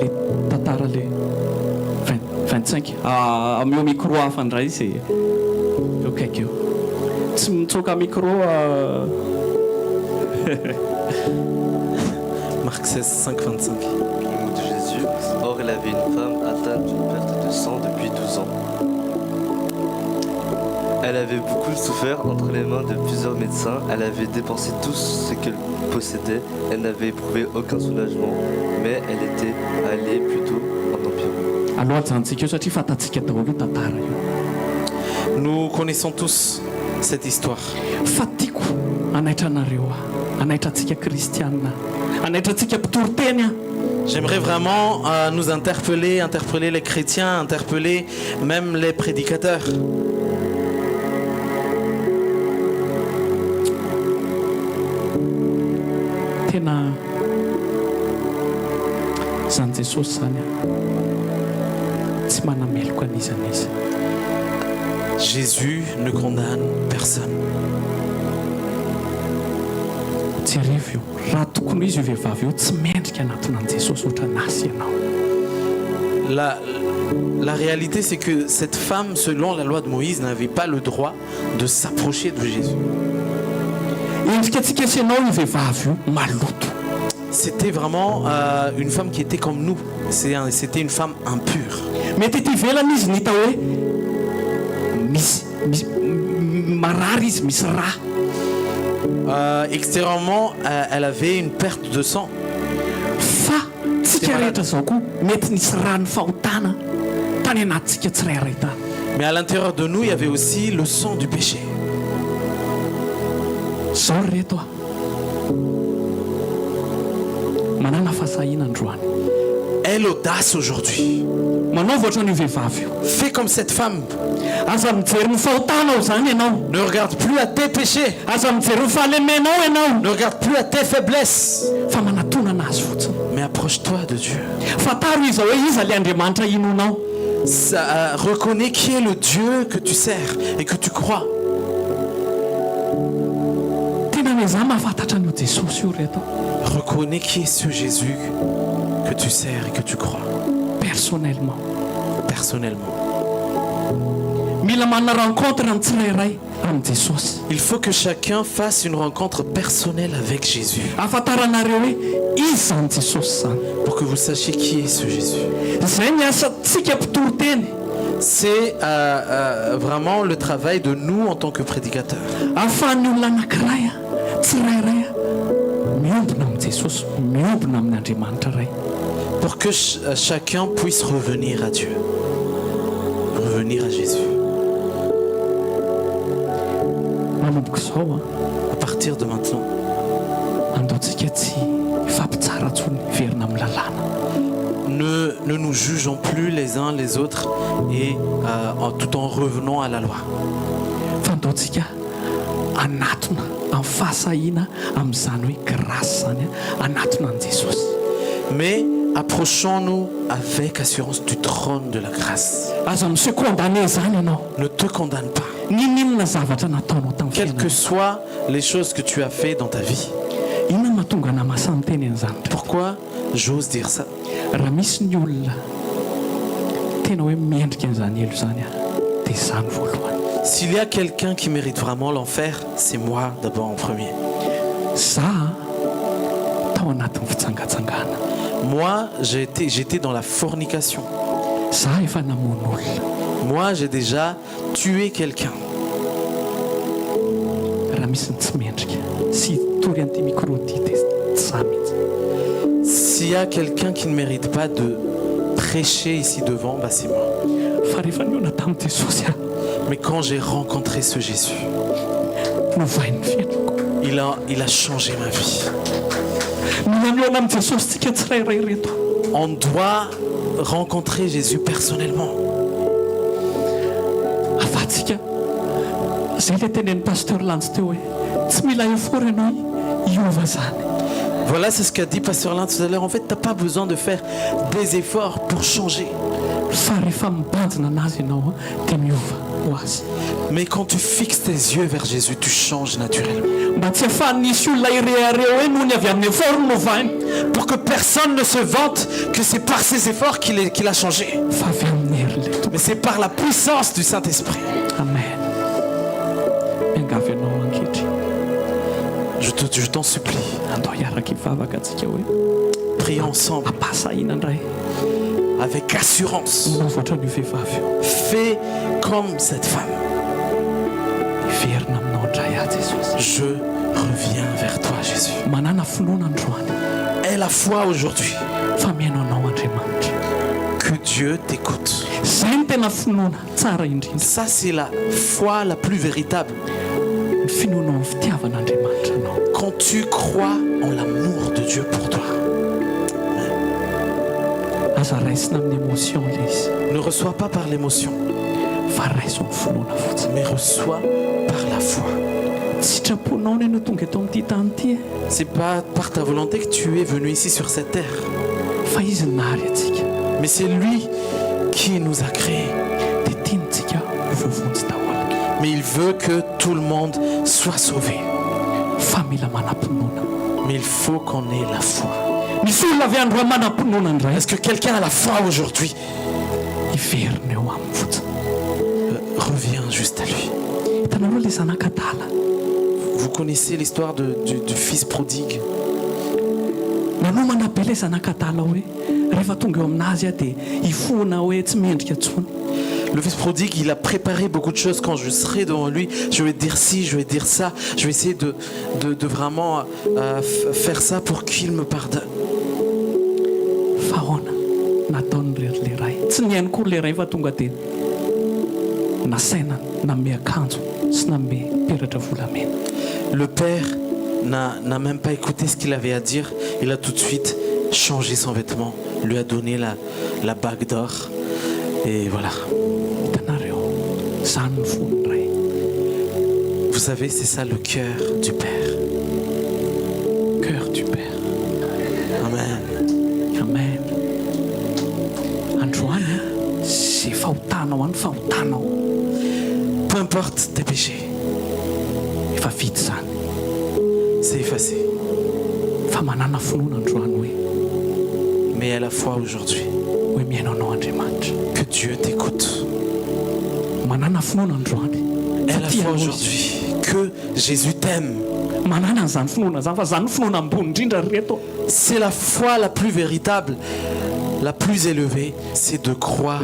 le tantara le 25 ameo micro hafa ndray zay eo kaiky eo tsy mitsoka micro Marc 16, 5, 25. De Jésus. Or, il avait une femme atteinte d'une perte de sang depuis 12 ans. Elle avait beaucoup souffert entre les mains de plusieurs médecins. Elle avait dépensé tout ce qu'elle possédait. Elle n'avait éprouvé aucun soulagement, mais elle était allée plutôt en empirant. aloha jantsika io satria fatatsika daholo io tantara io. Nous connaissons tous cette histoire. Fa tiako anaitra anareo anaitra antsika kristiana, anaitra antsika mpitoroteny a. J'aimerais vraiment nous interpeller les chrétiens, interpeller même les prédicateurs. Tena zany Jesosy zany a tsy manameloka an'izan'izy. Jésus ne condamne personne. Jereo io raha tokony izy io vehivavy io tsy mendrika anatona an' Jesosy ohatra nasy ianao. La réalité, c'est que cette femme, selon la loi de Moïse, n'avait pas le droit de s'approcher de Jésus. Endrika tsika sy ianao io vehivavy io maloto. C'était vraiment une femme qui était comme nous. C'était une femme impure. Mety ety ivelany izy nita hoe misy marary izy misy raha. Extérieurement, elle avait une perte de sang. Fa tsika rehetra zao koa mety nisy rano fahotana tany anatintsika tsirairay tany. Mais à l'intérieur de nous, il y avait aussi le sang du péché. Zao reto a manana fahasahina androany. Aie l'audace aujourd'hui. Manaova ohatrany vehivavy io. Fais comme cette femme. Aza mijery ny fahotanao zany ianao. Ne regarde plus à tes péchés. Aza mijery ny fahalemenao ianao. Ne regarde plus à tes faiblesses. Fa manatonana azy fotsiny. Mais approche-toi de Dieu. Fataro izy hoe iza le Andriamanitra inonao. Reconnais qui est le Dieu que tu sers et que tu crois. Tena le za mahafantatra an'io Jesosy io reto. Reconnais qui est ce Jésus que tu sers et que tu crois. Personnellement. Personnellement. Mila manana rencontre ny tsirairay amin'ny Jesosy. Il faut que chacun fasse une rencontre personnelle avec Jésus. Ahafantaranareo hoe izy zany Jesosy zany. Pour que vous sachiez qui est ce Jésus. Zay ny asantsika mpitoro teny. C'est vraiment le travail de nous en tant que prédicateurs. Ahafahan'ny olona anankiray tsirairay miombona amin'ny Jesosy, miombona amin'ny Andriamanitra ray. Pour que chacun puisse revenir à Dieu. Revenir à Jésus. Manomboka izao à partir de maintenant, andaontsika tsy fampitsara ntsony verina amin'ny lalàna. ne nous jugeons plus les uns les autres et tout en revenant à la loi. Fa andaontsika anatona amin'ny fahasahina amin'izany hoe grâce zany anatona an' Jesosy. Mais approchons-nous avec assurance du trône de la grâce. Aza monsieur condamné zany ianao. Ne te condamne pas. Ninona zavatra nataonao tamin'ny Quelles que fiainana. soient les choses que tu as fait dans ta vie. Inona mahatonga namasa miteny an'izany. Pourquoi j'ose dire ça? Raha misy ny olona tena hoe miendrika an'izany elo zany dia izany voalohany. S'il y a quelqu'un qui mérite vraiment l'enfer, c'est moi d'abord en premier. Za tao anatin'ny fitsangatsangana. Moi, j'étais dans la fornication. Za efa namono olona. Moi, j'ai déjà tué quelqu'un. Raha misy ny tsy mendrika sy tory an'ity micro ty dia tsy za mihitsy. S'il y a quelqu'un qui ne mérite pas de prêcher ici devant, bah c'est moi. Fa rehefa niona tamin'ny Jesosy Mais quand j'ai rencontré ce Jésus, novai ny fiainako. il a changé ma vie. Mila miona amin'ny Jesosy tsika tsirairay reto. On doit rencontrer Jésus personnellement. Afatsika zay le tenen'ny pasteur Lantz teo hoe tsy mila effort ianao hiova zany. Voilà, c'est ce qu'a dit Pasteur Lin tout à l'heure. En fait, tu n'as pas besoin de faire des efforts pour changer. Fa rehefa mibanjina anazy ianao dia miova ho azy. Mais quand tu fixes tes yeux vers Jésus, tu changes naturellement. Mba tsy ahafahan'ny nisy olona irehareo hoe noho ny avy amin'ny effort no novainy. Pour que personne ne se vante que c'est par ses efforts qu'il a changé. Fa avy amin'ny hery le Mais c'est par la puissance du Saint-Esprit. amen. Miangavy ianao ankehitriny. Je t'en supplie. Andao hiaraka hivavaka antsika hoe Prions ensemble ampahasahina indray. avec assurance. Navoatra ny vehivavy io. Fais comme cette femme. Verina aminao indray ahy Jesosy. Je reviens vers toi, Jésus. Manana finoana androany Aie la foi aujourd'hui fa mihaino anao Andriamanitra. que Dieu t'écoute. Zay ny tena finoana tsara indrindra. Ça, c'est la foi la plus véritable. Ny finoana amin'ny fitiavan'Andriamanitra anao. Quand tu crois en l'amour de Dieu pour toi. Aza raisina amin'ny émotion le izy. Ne reçois pas par l'émotion, Fa raiso amin'ny finoana fotsiny. mais reçois par la foi. Tsy sitraponao ny no tonga eto amin'ity tany ity. C'est pas par ta volonté que tu es venu ici sur cette terre, Fa izy nary atsika. mais c'est lui qui nous a créés. Dia tiantsika vovonjy daholo. Mais il veut que tout le monde soit sauvé. Fa mila manam-pinoana. Mais il faut qu'on ait la foi. Misy olona avy andro manam-pinoana indray. Est-ce que quelqu'un a la foi aujourd'hui? Iverina eo aminy fotsiny. Reviens juste à lui. Hitanareo le zanakadala. Vous connaissez l'histoire du fils prodigue. Nanomana be le zanakadala hoe rehefa tonga eo aminazy a dia hifoana hoe tsy mendrika intsony. Le fils prodigue, il a préparé beaucoup de choses. Quand je serai devant lui, je vais dire ci, je vais dire ça. Je vais essayer de vraiment faire ça pour qu'il me pardonne. Fa ahoana nataony rery le ray tsy tsy niainy kory le ray fa tonga dia nasaina nanome akanjo sy nanome peratra volamena. Le père n'a même pas écouté ce qu'il avait à dire. Il a tout de suite changé son vêtement, lui a donné la bague d'or. Et voilà. Hitanareo, izany ny fon'ny ray. Vous savez, c'est ça le cœur du Père. Cœur du Père. Amen. Amen. Androany sy fahotanao any fahotanao. Peu importe tes péchés, Efa vita izany. c'est effacé. Fa manana finoana androany hoe Mais à la fois aujourd'hui, hoe miainao Andriamanitra. que Dieu t'écoute. Manana finoana androany. Et à la fois aujourd'hui, que Jésus t'aime. Manana an'izany finoana zany fa zany finoana ambony indrindra reto. C'est la foi la plus véritable, la plus élevée, c'est de croire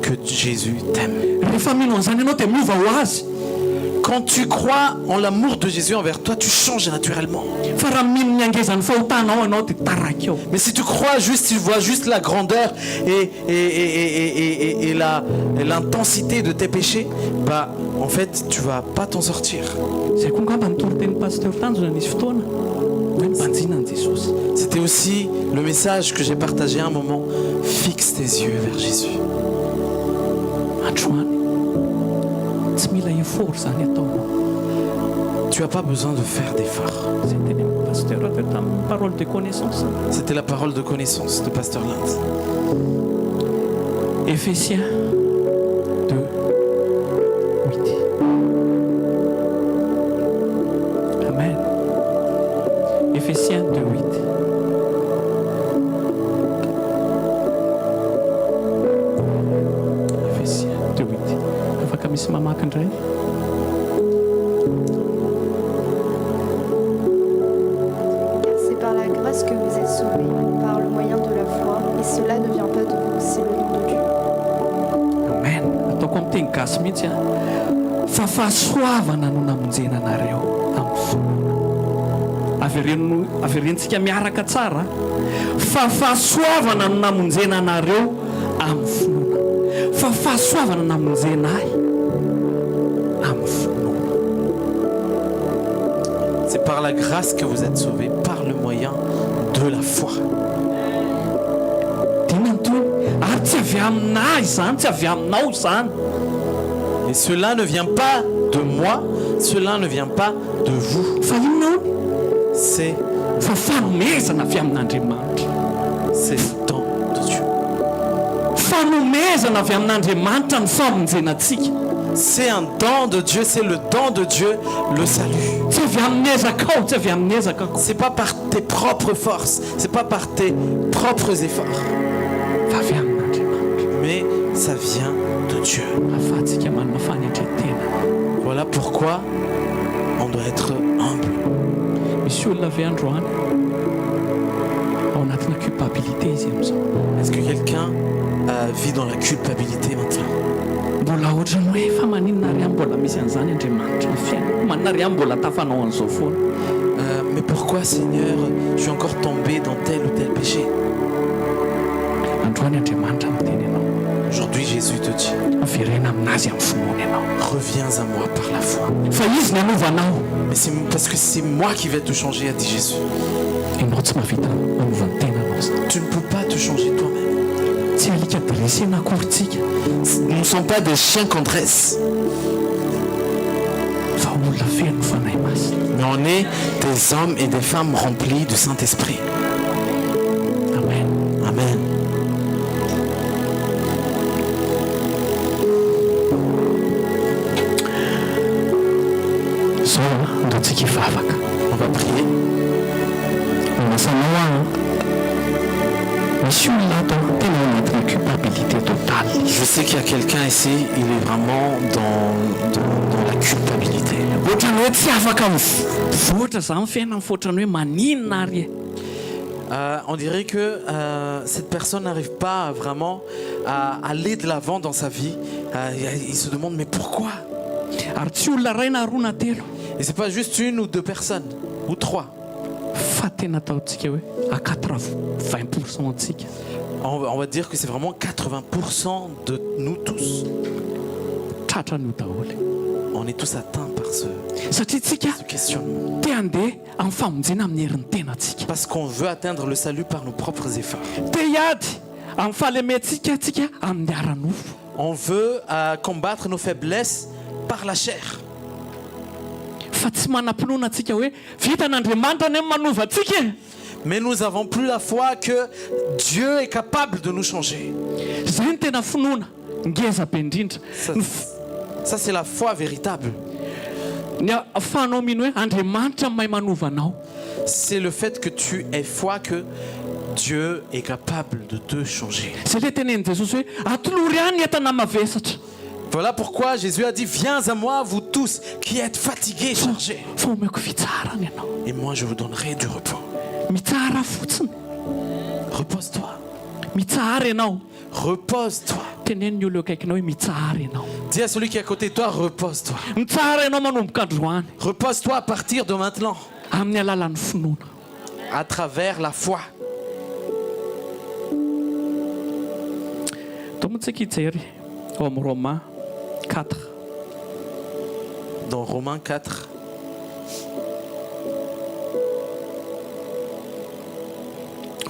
que Jésus t'aime. Rehefa mino an'izany ianao dia miova ho azy. Quand tu crois en l'amour de Jésus envers toi, tu changes naturellement. Fa raha mino ny angezan'ny fahotanao ianao dia taraka eo. Mais si tu crois juste, tu vois juste la grandeur et l'intensité de tes péchés, bah en fait tu vas pas t'en sortir. Zay koa ngamba nitoro tenin'ny pasteur Tanjona nisy fotoana hoe mpanjina an'i Jesosy. C'était aussi le message que j'ai partagé à un moment. Fixe tes yeux vers Jésus. Androany tsy mila effort zany ataonao. Tu n'as pas besoin de faire d'efforts. Zay teny amin'ny pasteur teo tamin'ny parole de connaissance. C'était la parole de connaissance de Pasteur Linde. Éphésiens 2, 8. Amen. Éphésiens 2, 8. Éphésiens 2, 8. Afaka misy mamaky indray. C'est par la grâce que vous êtes sauvés, par le moyen de la foi, et cela ne vient pas de vous, c'est le don de Dieu. Amen. Ataoko amin'ny teny gasy mihitsy a. Fa fahasoavana no namonjena anareo amin'ny finoana. Averentsika miaraka tsara. Fa fahasoavana no namonjena anareo amin'ny finoana. Fa fahasoavana namonjena ahy amin'ny finoana. C'est par la grâce que vous êtes sauvés, par le moyen de la foi. Dinany toy ary tsy avy aminahy izany, tsy avy aminao izany. Et cela ne vient pas de moi, cela ne vient pas de vous. Fa inona hony? C'est Fa fanomezana avy amin'Andriamanitra. le don de Dieu. Fanomezana avy amin'Andriamanitra ny famonjenantsika. C'est un don de Dieu, c'est le don de Dieu, le salut. Tsy avy amin'ny ezakao, tsy avy amin'ny ezakako. C'est pas par tes propres forces, c'est pas par tes propres efforts, Fa avy amin'Andriamanitra. mais ça vient de Dieu. Ahafahantsika manana fanetretena. Voilà pourquoi on doit être humble. Misy olona avy androany ao anatina culpabilité izy amin'izao. Est-ce que quelqu'un vit dans la culpabilité maintenant? Mbola ohatrany hoe fa maninona ary mbola misy an'izany Andriamanitra ny fiainana. Manina ary mbola tafanao an'izao foana. Mais pourquoi, Seigneur, je suis encore tombé dans tel ou tel péché? Androany Andriamanitra miteny ianao. Aujourd'hui, Jésus te dit, Averena aminazy amin'ny finoana ianao. reviens à moi par la foi. Fa izy ny anovanao. Mais c'est parce que c'est moi qui vais te changer, a dit Jésus. Ianao tsy mahavita manovany tenanao zany. Tu ne peux pas te changer toi-même. Tsy alika dresena akorytsika. Nous ne sommes pas des chiens qu'on dresse, Fa olona feno fanahy masina. mais on est des hommes et des femmes remplis du Saint-Esprit. Amen. Amen. Zao ndo tsika hivavaka. On va prier. Masanao a misy olona ato tena anatina culpabilité totale. Je sais qu'il y a quelqu'un ici, il est vraiment dans la culpabilité. Ohatrany hoe tsy afaka mivoatra zany fiainana mifoatrany hoe maninona ary e. On dirait que cette personne n'arrive pas vraiment à aller de l'avant dans sa vie. Il se demande mais pourquoi? Ary tsy olona ray na roa na telo Et c'est pas juste une ou deux personnes, ou trois. fa tena ataontsika hoe à 80% antsika. On va dire que c'est vraiment 80% de nous tous. Tratran'io daholo. On est tous atteints par ce Satria tsika questionnement. te handeha amin'ny famonjena amin'ny herin'ny tenantsika. Parce qu'on veut atteindre le salut par nos propres efforts. Te hiady amin'ny fahalementsika tsika amin'ny ara-nofo. On veut combattre nos faiblesses par la chair. Fa tsy manam-pinoana antsika hoe vitan'Andriamanitra ny amin'ny manova antsika. Mais nous n'avons plus la foi que Dieu est capable de nous changer. Zay ny tena finoana ngeza be indrindra. Ça, c'est la foi véritable. Ny ahafahanao mino hoe Andriamanitra mahay manova anao. C'est le fait que tu aies foi que Dieu est capable de te changer. Zay le tenen'i Jesosy hoe atolory ihany ny entana mavesatra. Voilà pourquoi Jésus a dit, viens à moi, vous tous qui êtes fatigués et chargés. Fa omeko fitsarana ianao. Et moi, je vous donnerai du repos. Mitsara fotsiny. Repose-toi. Mitsara ianao. Repose-toi. Tenen'ny olo akaikinao hoe mitsara ianao. Dis à celui qui est à côté de toi, repose-toi. Mitsara ianao manomboka androany Repose-toi à partir de maintenant, amin'ny alalan'ny finoana. à travers la foi. Tomontsika hijery ao amin'ny Romains 4. Dans Romains 4,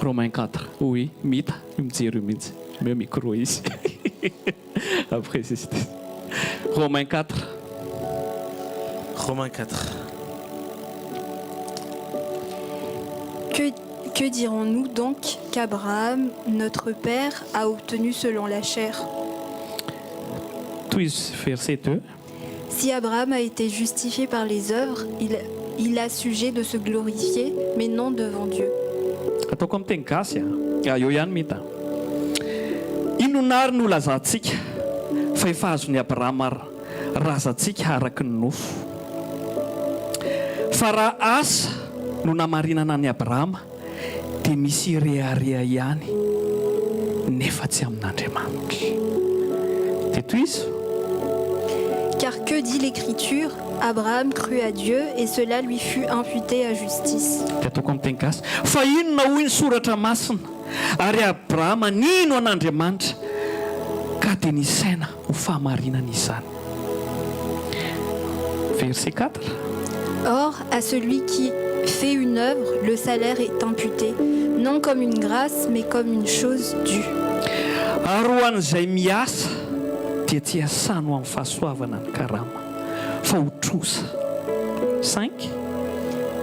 Romains 4. Oui, mita mijery io mihitsy. Meo micro izy. Après c'est Romains 4. Romains 4. Que dirons-nous donc qu'Abraham, notre père, a obtenu selon la chair? Toy izy verset 2. Si Abraham a été justifié par les œuvres, il a sujet de se glorifier, mais non devant Dieu. Ataoko amin'ny teny gasy eo ihany mita. Inonary no lazantsika fa efa azon'ny Abrahama razantsika araky ny nofo. Fa raha asa no namarinana ny Abrahama dia misy rehareha ihany nefa tsy amin'Andriamanitra. Dia toy izy. Car que dit l'Écriture? Abraham crut à Dieu et cela lui fut imputé à justice. Dia ataoko amin'ny teny gasy. Fa inona hoy ny soratra masina ary Abrahama nino an'Andriamanitra ka dia nisaina ho fahamarinana izany. Verset 4. Or, à celui qui fait une œuvre, le salaire est imputé, non comme une grâce, mais comme une chose due. Ary ho an'izay miasa dia tsy asany ho amin'ny fahasoavana ny karama fa ho trosa. 5.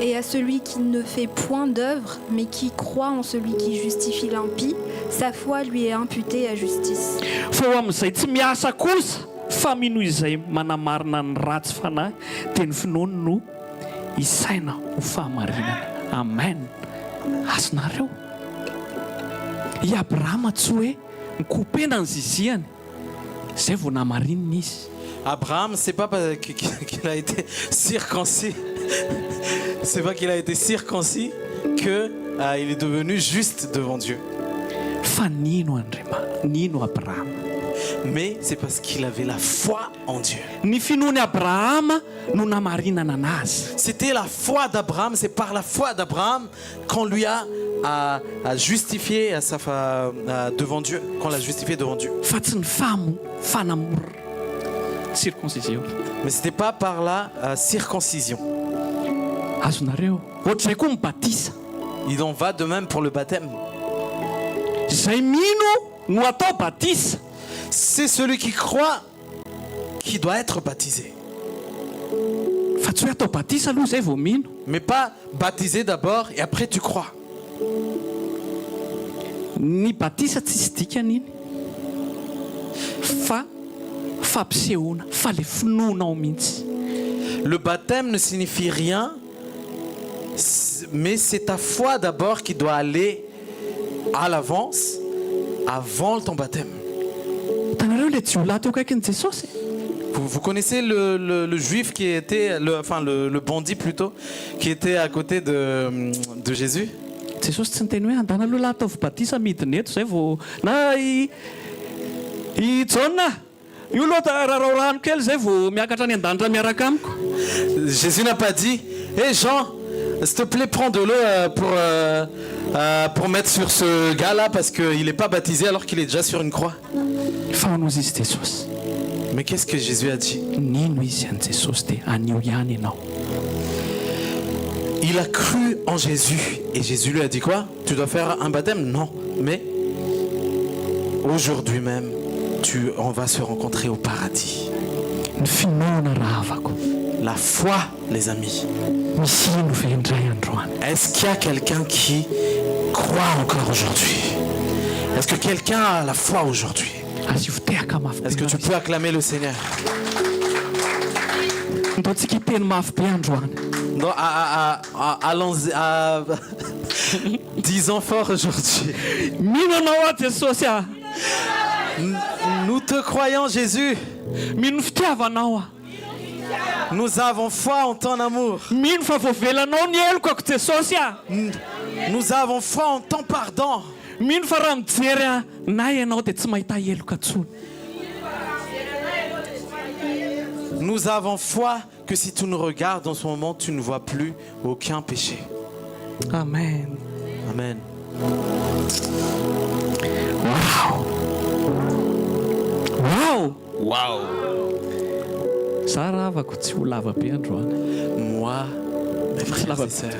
Et à celui qui ne fait point d'œuvre, mais qui croit en celui qui justifie l'impie, sa foi lui est imputée à justice. Fa ho amin'izay tsy miasa kosa fa mino izay manamarina ny ratsy fanahy dia ny finoany no isaina ho fahamarinana. Amen. Azonareo i Abrahama tsy hoe nikopena ny ziziany zay vao namarinina izy. Abraham, c'est pas qu'il a été circoncis. C'est pas qu'il a été circoncis que il est devenu juste devant Dieu. Fa nino Abrahama. Mais c'est parce qu'il avait la foi en Dieu. Ny finoany Abrahama no namarinana anazy. C'était la foi d'Abraham, c'est par la foi d'Abraham qu'on lui a justifié devant Dieu, qu'on l'a justifié devant Dieu. Fa tsy ny fanamora circoncision. Mais c'était pas par la circoncision. Azonareo ohatr'izay koa mibatisa. Il en va de même pour le baptême. Zay mino no atao batisa. C'est celui qui croit qui doit être baptisé. Fa tsy hoe atao batisa aloha zay vao mino. Mais pas baptisé d'abord et après tu crois. Ny batisa tsy sy dikany iny fa fampisehoana fa le finoana ao mihitsy. Le baptême ne signifie rien, mais c'est ta foi d'abord qui doit aller à l'avance avant ton baptême. Hitanareo le jiolahy teo akaikin'i Jesosy. Vous connaissez le juif qui était, le bandit plutôt, qui était à côté de Jésus? Jesosy tsy niteny hoe andana aloha lahy ataovy batisa midiny eto zay vao na i Jona io loha rarao rano kely zay vao miakatra any an-danitra miaraka amiko. Jésus n'a pas dit, hé Jean, s'il te plaît prends de l'eau pour mettre sur ce gars-là parce qu'il n'est pas baptisé alors qu'il est déjà sur une croix. Fano izy Jesosy. Mais qu'est-ce que Jésus a dit? Nino izy an Jesosy dia anio ihany ianao. Il a cru en Jésus. Et Jésus lui a dit quoi? Tu dois faire un baptême? Non. Mais aujourd'hui même, on va se rencontrer au paradis. Ny finoana raha avako. La foi, les amis. Misy ino ve indray androany. Est-ce qu'il y a quelqu'un qui croit encore aujourd'hui? Est-ce que quelqu'un a la foi aujourd'hui? Azo teraka mafy be. Est-ce que tu peux acclamer le Seigneur? Ataontsika teny mafy be androany. Non, allons-y. Disons fort aujourd'hui. Mino anao a Jesosy a. Nous te croyons, Jésus. Mino fitiavanao a. Nous avons foi en ton amour. Mino fa voavelanao ny eloko ako Jesosy a. Nous avons foi en ton pardon. Mino fa raha mijery a na ianao dia tsy mahita eloka intsony. Nous avons foi que si tu nous regardes en ce moment, tu ne vois plus aucun péché. Amen. Amen. Wow. Wow. Za raha avako tsy ho lava be androany. Moi, mes frères et sœurs,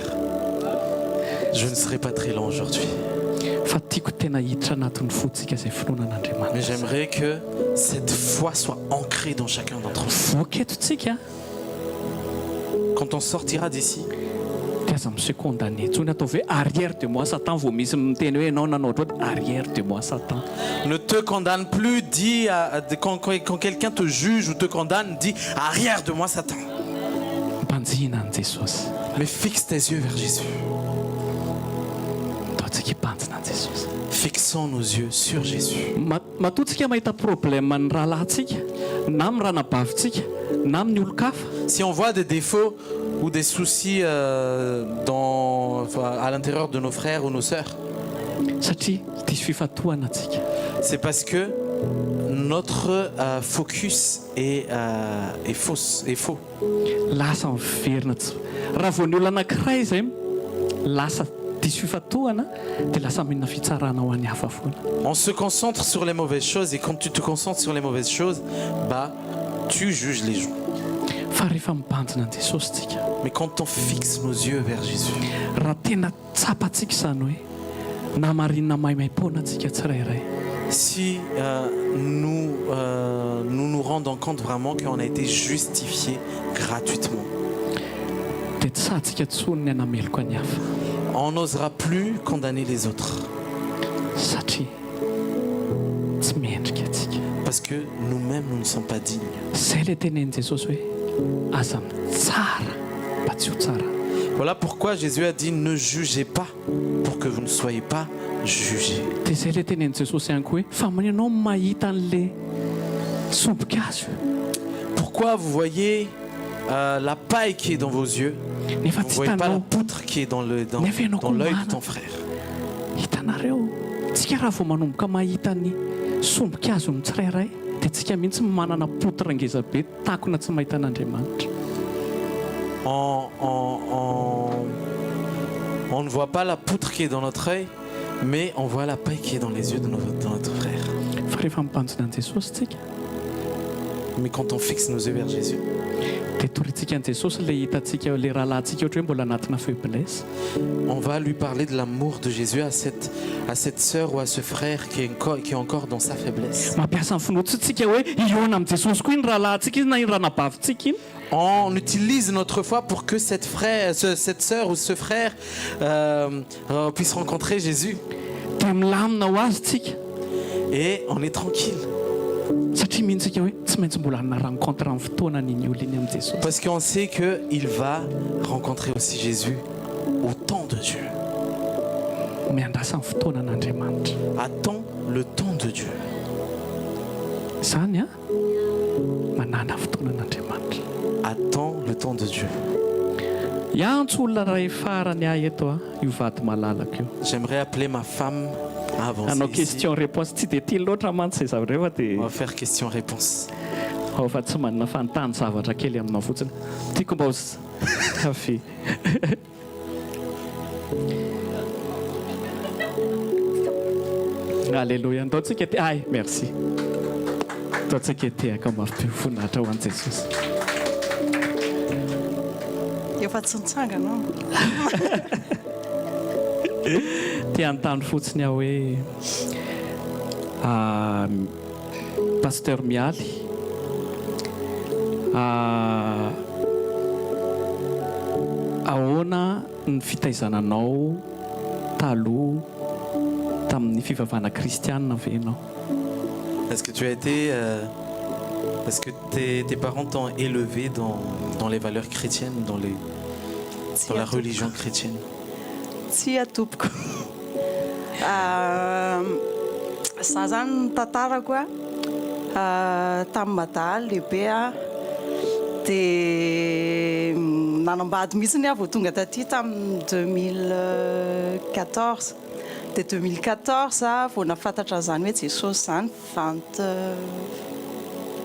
je ne serai pas très long aujourd'hui. Fa tiako tena hiditra anatin'ny fotsika izay finoanan'Andriamanitra. Mais j'aimerais que cette foi soit ancrée dans chacun d'entre nous. Voaketo tsika Quand on sortira d'ici, dia aza miseho condamné ntsony atao hoe arrière de moi Satan vao misy miteny hoe ianao nanao ohatry arrière de moi Satan. ne te condamne plus, dis quand quelqu'un te juge ou te condamne, dis arrière de moi Satan. Mpanjina an' Jesosy. Mais fixe tes yeux vers Jésus. Ataontsika hipanjina an' Jesosy. Fixons nos yeux sur Jésus. Matoantsika mahita problème ny rahalahintsika na amin'ny ranabavintsika na amin'ny olo-kafa. Si on voit des défauts ou des soucis à l'intérieur de nos frères ou nos sœurs, Satria diso fifatohana antsika. c'est parce que notre focus est faux. Lasa miverina raha vao ny olo anankiray izay lasa diso fifatohana dia lasa minana fitsarana ho an'ny hafa foana. On se concentre sur les mauvaises choses et quand tu te concentres sur les mauvaises choses, tu juges les gens. Fa rehefa mibanjina an' Jesosy tsika, Mais quand on fixe nos yeux vers Jésus, raha tena tsapantsika izany hoe namarinina maimaim-poana antsika tsirairay, si nous rendons compte vraiment qu'on a été justifié gratuitement, dia tsy sahantsika tsony ny hanameloko any hafa. on n'osera plus condamner les autres Satria tsy mendrika antsika. parce que nous-mêmes, nous ne sommes pas dignes. Izay ilay tenen'i Jesosy hoe aza mitsara mba tsy ho tsara. Voilà pourquoi Jésus a dit ne jugez pas pour que vous ne soyez pas jugés. Dia izay ilay tenen'i Jesosy ihany koa hoe fa mani ianao mahita an'ilay sobikazo Pourquoi vous voyez la paille qui est dans vos yeux, nefa vous ne tsy voyez pas la hitanao. poutre qui est dans l'œil de ton frère. Hitanareo tsika raha vao manomboka mahita ny sombikazo ny tsirairay dia tsika mihitsy manana potra ngeza be takona tsy mahita an'Andriamanitra. On ne voit pas la poutre qui est dans notre œil, mais on voit la paille qui est dans les yeux de notre frère. Fa rehefa mipanjina an' Jesosy tsika Mais quand on fixe nos yeux vers Jésus, dia torintsika an' Jesosy ilay hitantsika ilay rahalahintsika ohatra hoe mbola anatina faiblesse. on va lui parler de l'amour de Jésus à cette sœur ou à ce frère qui est encore dans sa faiblesse. Mampiasa ny finoantsika hoe iona amin'i Jesosy koa iny rahalahintsika iny na iny ranabavintsika iny. On utilise notre foi pour que cette sœur ou ce frère puisse rencontrer Jésus. Dia milamina ho azy tsika Et on est tranquille. satria mihintsika hoe tsy maintsy mbola hanana rencontre amin'ny fotoana n'iny olo iny amin'i Jesosy. Parce qu'on sait qu'il va rencontrer aussi Jésus au temps de Dieu. Miandrasa ny fotoana an'Andriamanitra. Attends le temps de Dieu. Izany a manana fotoana an'Andriamanitra. Attends le temps de Dieu. Iantso olona ray farany ahy eto a io vady malalaka io. J'aimerais appeler ma femme à avancer Anao ici. question-réponse tsy dia tia loatra mantsy izay zavatra fa On dia va faire question-réponse. fa tsy manana fanontany zavatra kely aminao fotsiny. Tiako mba ho kafe. Alléluia. Ataontsika ty. Ay, merci. Ataontsika tehaka mafy voninahitra ho an'i Jesosy. Efa tsy nitsangana Ty antany fotsiny aho hoe pasteur Mialy ahoana ny fitaizananao taloha tamin'ny fivavahana kristianina ve ianao? Est-ce que tu as été... est-ce que tes parents t'ont élevé dans les valeurs chrétiennes, dans la religion chrétienne? tsy atompoko za zany ny tantarako tamin'ny madaly lehibe dia nanambady mihitsy aho vao tonga taty tamin'ny 2014 dia 2014 vao nafantatra zany hoe Jesosy zany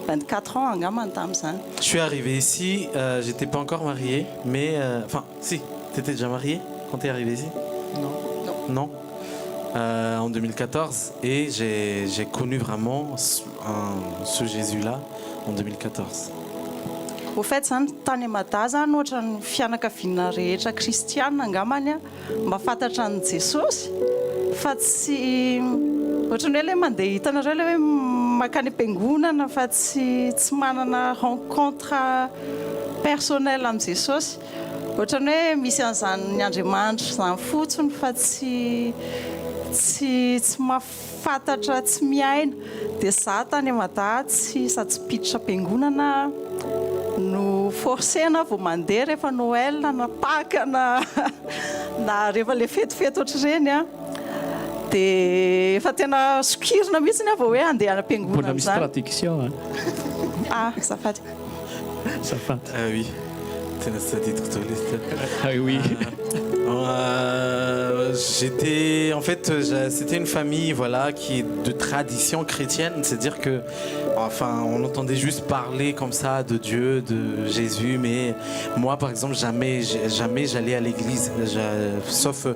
24 ans angambany tamin'izany. Je suis arrivé ici, j'étais pas encore marié, mais... Enfin, si, tu étais déjà marié quand tu es arrivé ici? Non. En 2014, et j'ai connu vraiment ce Jésus-là en 2014. Au fait zany tany Amada zany ohatra ny fianakaviana rehetra kristianina angambany mba fantatra ny Jesosy fa tsy ohatra ny hoe mandeha hitanareo le hoe makany am-piangonana fa tsy manana rencontre personnelle amin'ny Jesosy. Ohatra ny hoe misy an'izany ny Andriamanitra zany fotsiny fa tsy mahafantatra, tsy miaina. Dia za tany Amada tsy sady piditra am-piangonana no forcena vao mandeha rehefa Noël na Pâques na rehefa le fetifety ohatr'ireny dia efa tena sokirina mihitsy vao hoe andeha am-piangonana. Mbola misy traduction Azafady. Oui. Ah oui. J'étais, en fait, c'était une famille, voilà, qui est de tradition chrétienne, c'est-à-dire que, enfin, on entendait juste parler comme ça de Dieu, de Jésus, mais moi, par exemple, jamais j'allais à l'église, sauf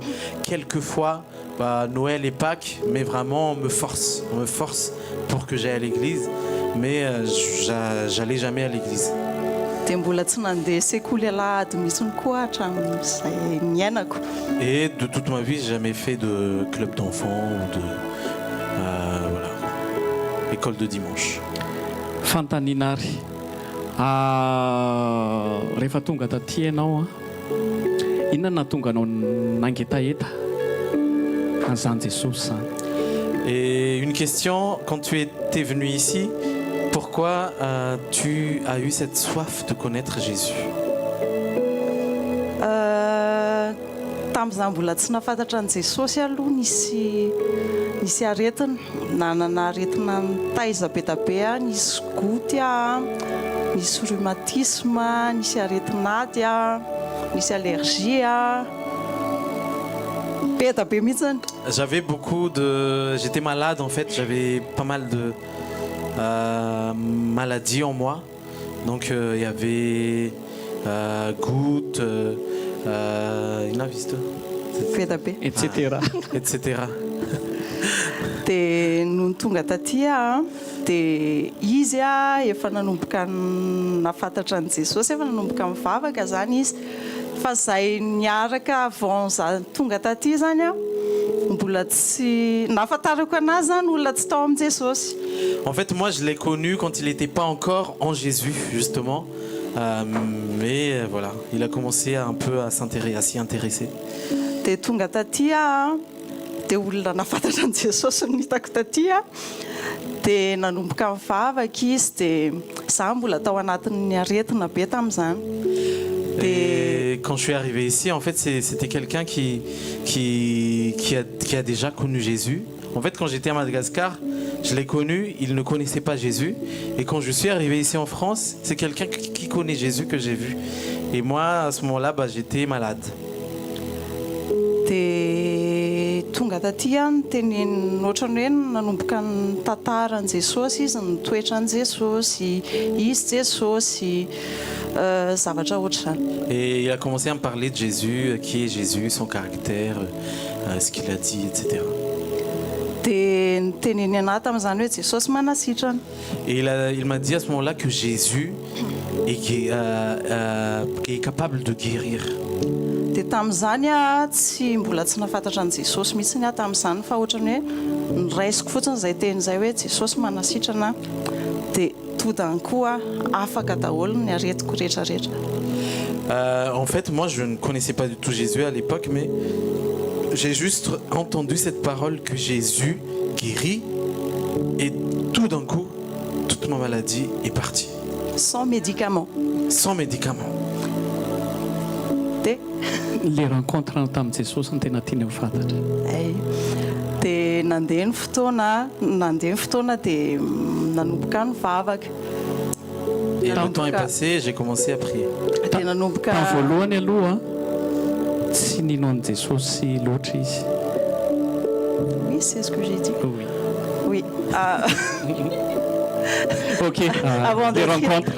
quelques fois, Noël et Pâques, mais vraiment on me force pour que j'aille à l'église, mais j'allais jamais à l'église. Dia mbola tsy nandeha sekoly alahady mihitsy koa hatramin'izay niainako. Et de toute ma vie, j'ai jamais fait de club d'enfants ou de voilà, école de dimanche. Fantaniana ary rehefa tonga taty ianao inona nahatonga anao nangetaheta an'izany Jesosy zany? Et une question, quand tu étais venu ici, pourquoi tu as eu cette soif de connaître Jésus? Tamin'izany mbola tsy nafantatra ny Jesosy aloha nisy aretina, nanana aretina nitaiza be da be, nisy goty, nisy rhumatisme, nisy aretinady, nisy allergie, be da be mihitsy. J'avais j'étais malade en fait, j'avais pas mal de maladies en moi. Donc il y avait goutte, etc. etc. Dia no tonga taty dia izy efa nanomboka nafantatra ny Jesosy, efa nanomboka mivavaka zany izy. Fa zay niaraka avant za tonga taty zany mbola tsy nafantarako anazy zany olona tsy tao amin'ny Jesosy. En fait, moi, je l'ai connu quand il n'était pas encore en Jésus, justement. Mais voilà, il a commencé un peu à s'y intéresser. Dia tonga taty dia olona nafantatra ny Jesosy no hitako taty dia nanomboka mivavaka izy dia za mbola tao anatin'ny aretina be tamin'izany. Et quand je suis arrivé ici, en fait, c'était quelqu'un qui a déjà connu Jésus. En fait, quand j'étais à Madagascar, je l'ai connu, il ne connaissait pas Jésus. Et quand je suis arrivé ici en France, c'est quelqu'un qui connaît Jésus que j'ai vu. Et moi, à ce moment-là, j'étais malade. Dia tonga taty teneniny ohatrany hoe nanomboka ny tantaran'i Jesosy izy, ny toetran'i Jesosy, izy Jesosy, zavatra ohatr'izany. Et il a commencé à me parler de Jésus, qui est Jésus, son caractère, ce qu'il a dit, etc. dia nyteneny anahy tamin'izany hoe jesosy manasitrana. Et il m'a dit à ce moment-là que Jésus est capable de guérir. Dia tamin'izany tsy mbola tsy nafantatra ny jesosy mihitsiny tamin'izany fa ohatrany hoe niraisiko fotsiny izay teny izay hoe jesosy manasitrana dia todany koa afaka daholo ny aretiko rehetrarehetra. En fait, moi, je ne connaissais pas du tout Jésus à l'époque, mais j'ai juste entendu cette parole que Jésus guérit et tout d'un coup, toute ma maladie est partie. Sans médicament. Sans médicament. Les rencontres tamin'ny Jesosy ny tena tiany ho fantatra. Dia nandeha ny fotoana dia nanomboka nivavaka. Et le temps est passé, j'ai commencé à prier. Dia nanomboka Tamin'ny voalohany aloha tsy ninoany Jesosy loatra izy. Oui, c'est ce que j'ai dit. Oui. Oui. Ok, Avant les de rencontres.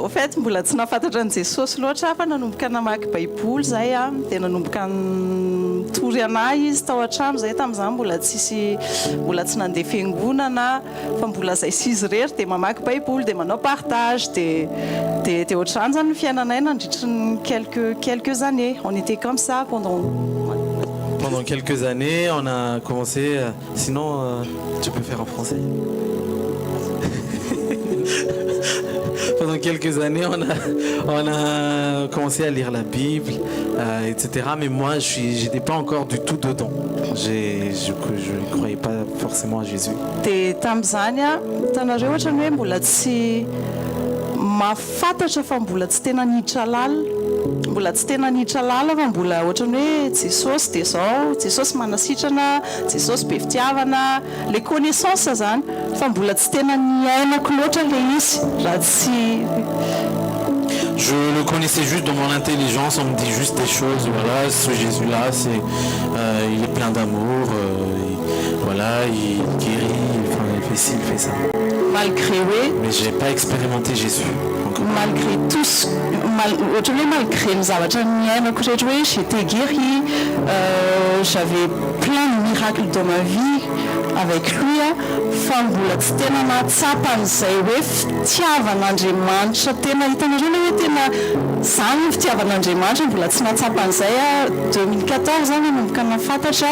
Au fait, mbola tsy nafantatra ny Jesosy loatra fa nanomboka namaky baiboly zay dia nanomboka nitory anahy izy tao an-trano zay tamin'izany mbola tsy nandeha fiangonana fa mbola zay sy izy rery dia mamaky baiboly dia manao partage dia ohatrany zany ny fiainanay nandritry ny quelques années. On était comme ça Pendant quelques années, on a commencé... Sinon, tu peux faire en français. Pendant quelques années, on a commencé à lire la Bible, etc. Mais moi, je n'étais pas encore du tout dedans. Je ne croyais pas forcément à Jésus. Dia tamin'izany hitanareo ohatrany hoe mbola tsy mahafantatra fa mbola tsy tena niditra lalina fa mbola ohatrany hoe Jesosy dia izao, Jesosy manasitrana, Jesosy be fitiavana, les connaissances zany fa mbola tsy tena niainako loatra ilay izy raha tsy... Je le connaissais juste dans mon intelligence, on me dit juste des choses, voilà, ce Jésus-là, il est plein d'amour, voilà, il guérit, il fait ci, il fait ça. Mais je n'ai pas expérimenté Jésus. Malgré tout, malgré les zavatra niainako rehetra hoe j'étais guérie, j'avais plein de miracles dans ma vie avec lui, fa mbola tsy tena nahatsapa an'izay hoe fitiavan'Andriamanitra tena hitanareo hoe tena zany ny fitiavan'Andriamanitra mbola tsy nahatsapa an'izay 2014 zany nanomboka nafantatra.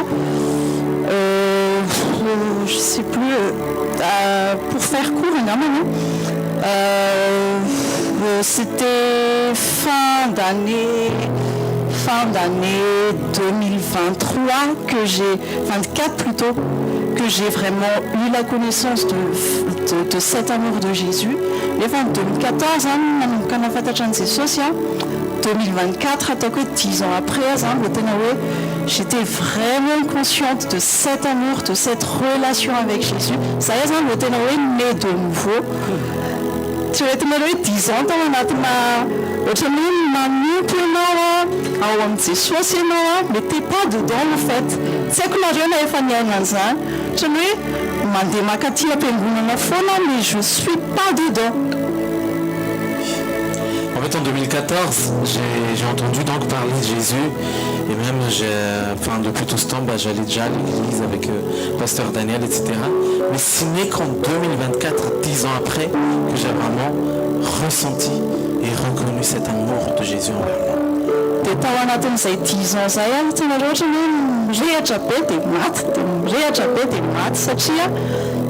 Je sais plus, pour faire court angambany, c'était fin d'année 2023 24 plutôt, que j'ai vraiment eu la connaissance de cet amour de Jésus. Et en 2014, hein, 2024, ataoko 10 ans après, j'étais vraiment consciente de cet amour, de cette relation avec Jésus. Ça y est, né de nouveau. Tu as été 10 ans tao anatina ohatrany hoe manopy ianao ao amin'ny Jesosy ianao mais t'es pas dedans en fait. Tsy haiko nareo na efa niaina an'izany ohatrany hoe mandeha makaty am-piangonana foana mais je suis pas dedans. En fait, en 2014, j'ai entendu donc parler de Jésus et même, depuis tout ce temps, j'allais déjà à l'église avec Pasteur Daniel, etc. Mais ce n'est qu'en 2024, 10 ans après, que j'ai vraiment ressenti et reconnu cet amour de Jésus envers moi. Dia tao anatin'izay 10 ans zay tena loatra hoe mirehatra be dia maty satria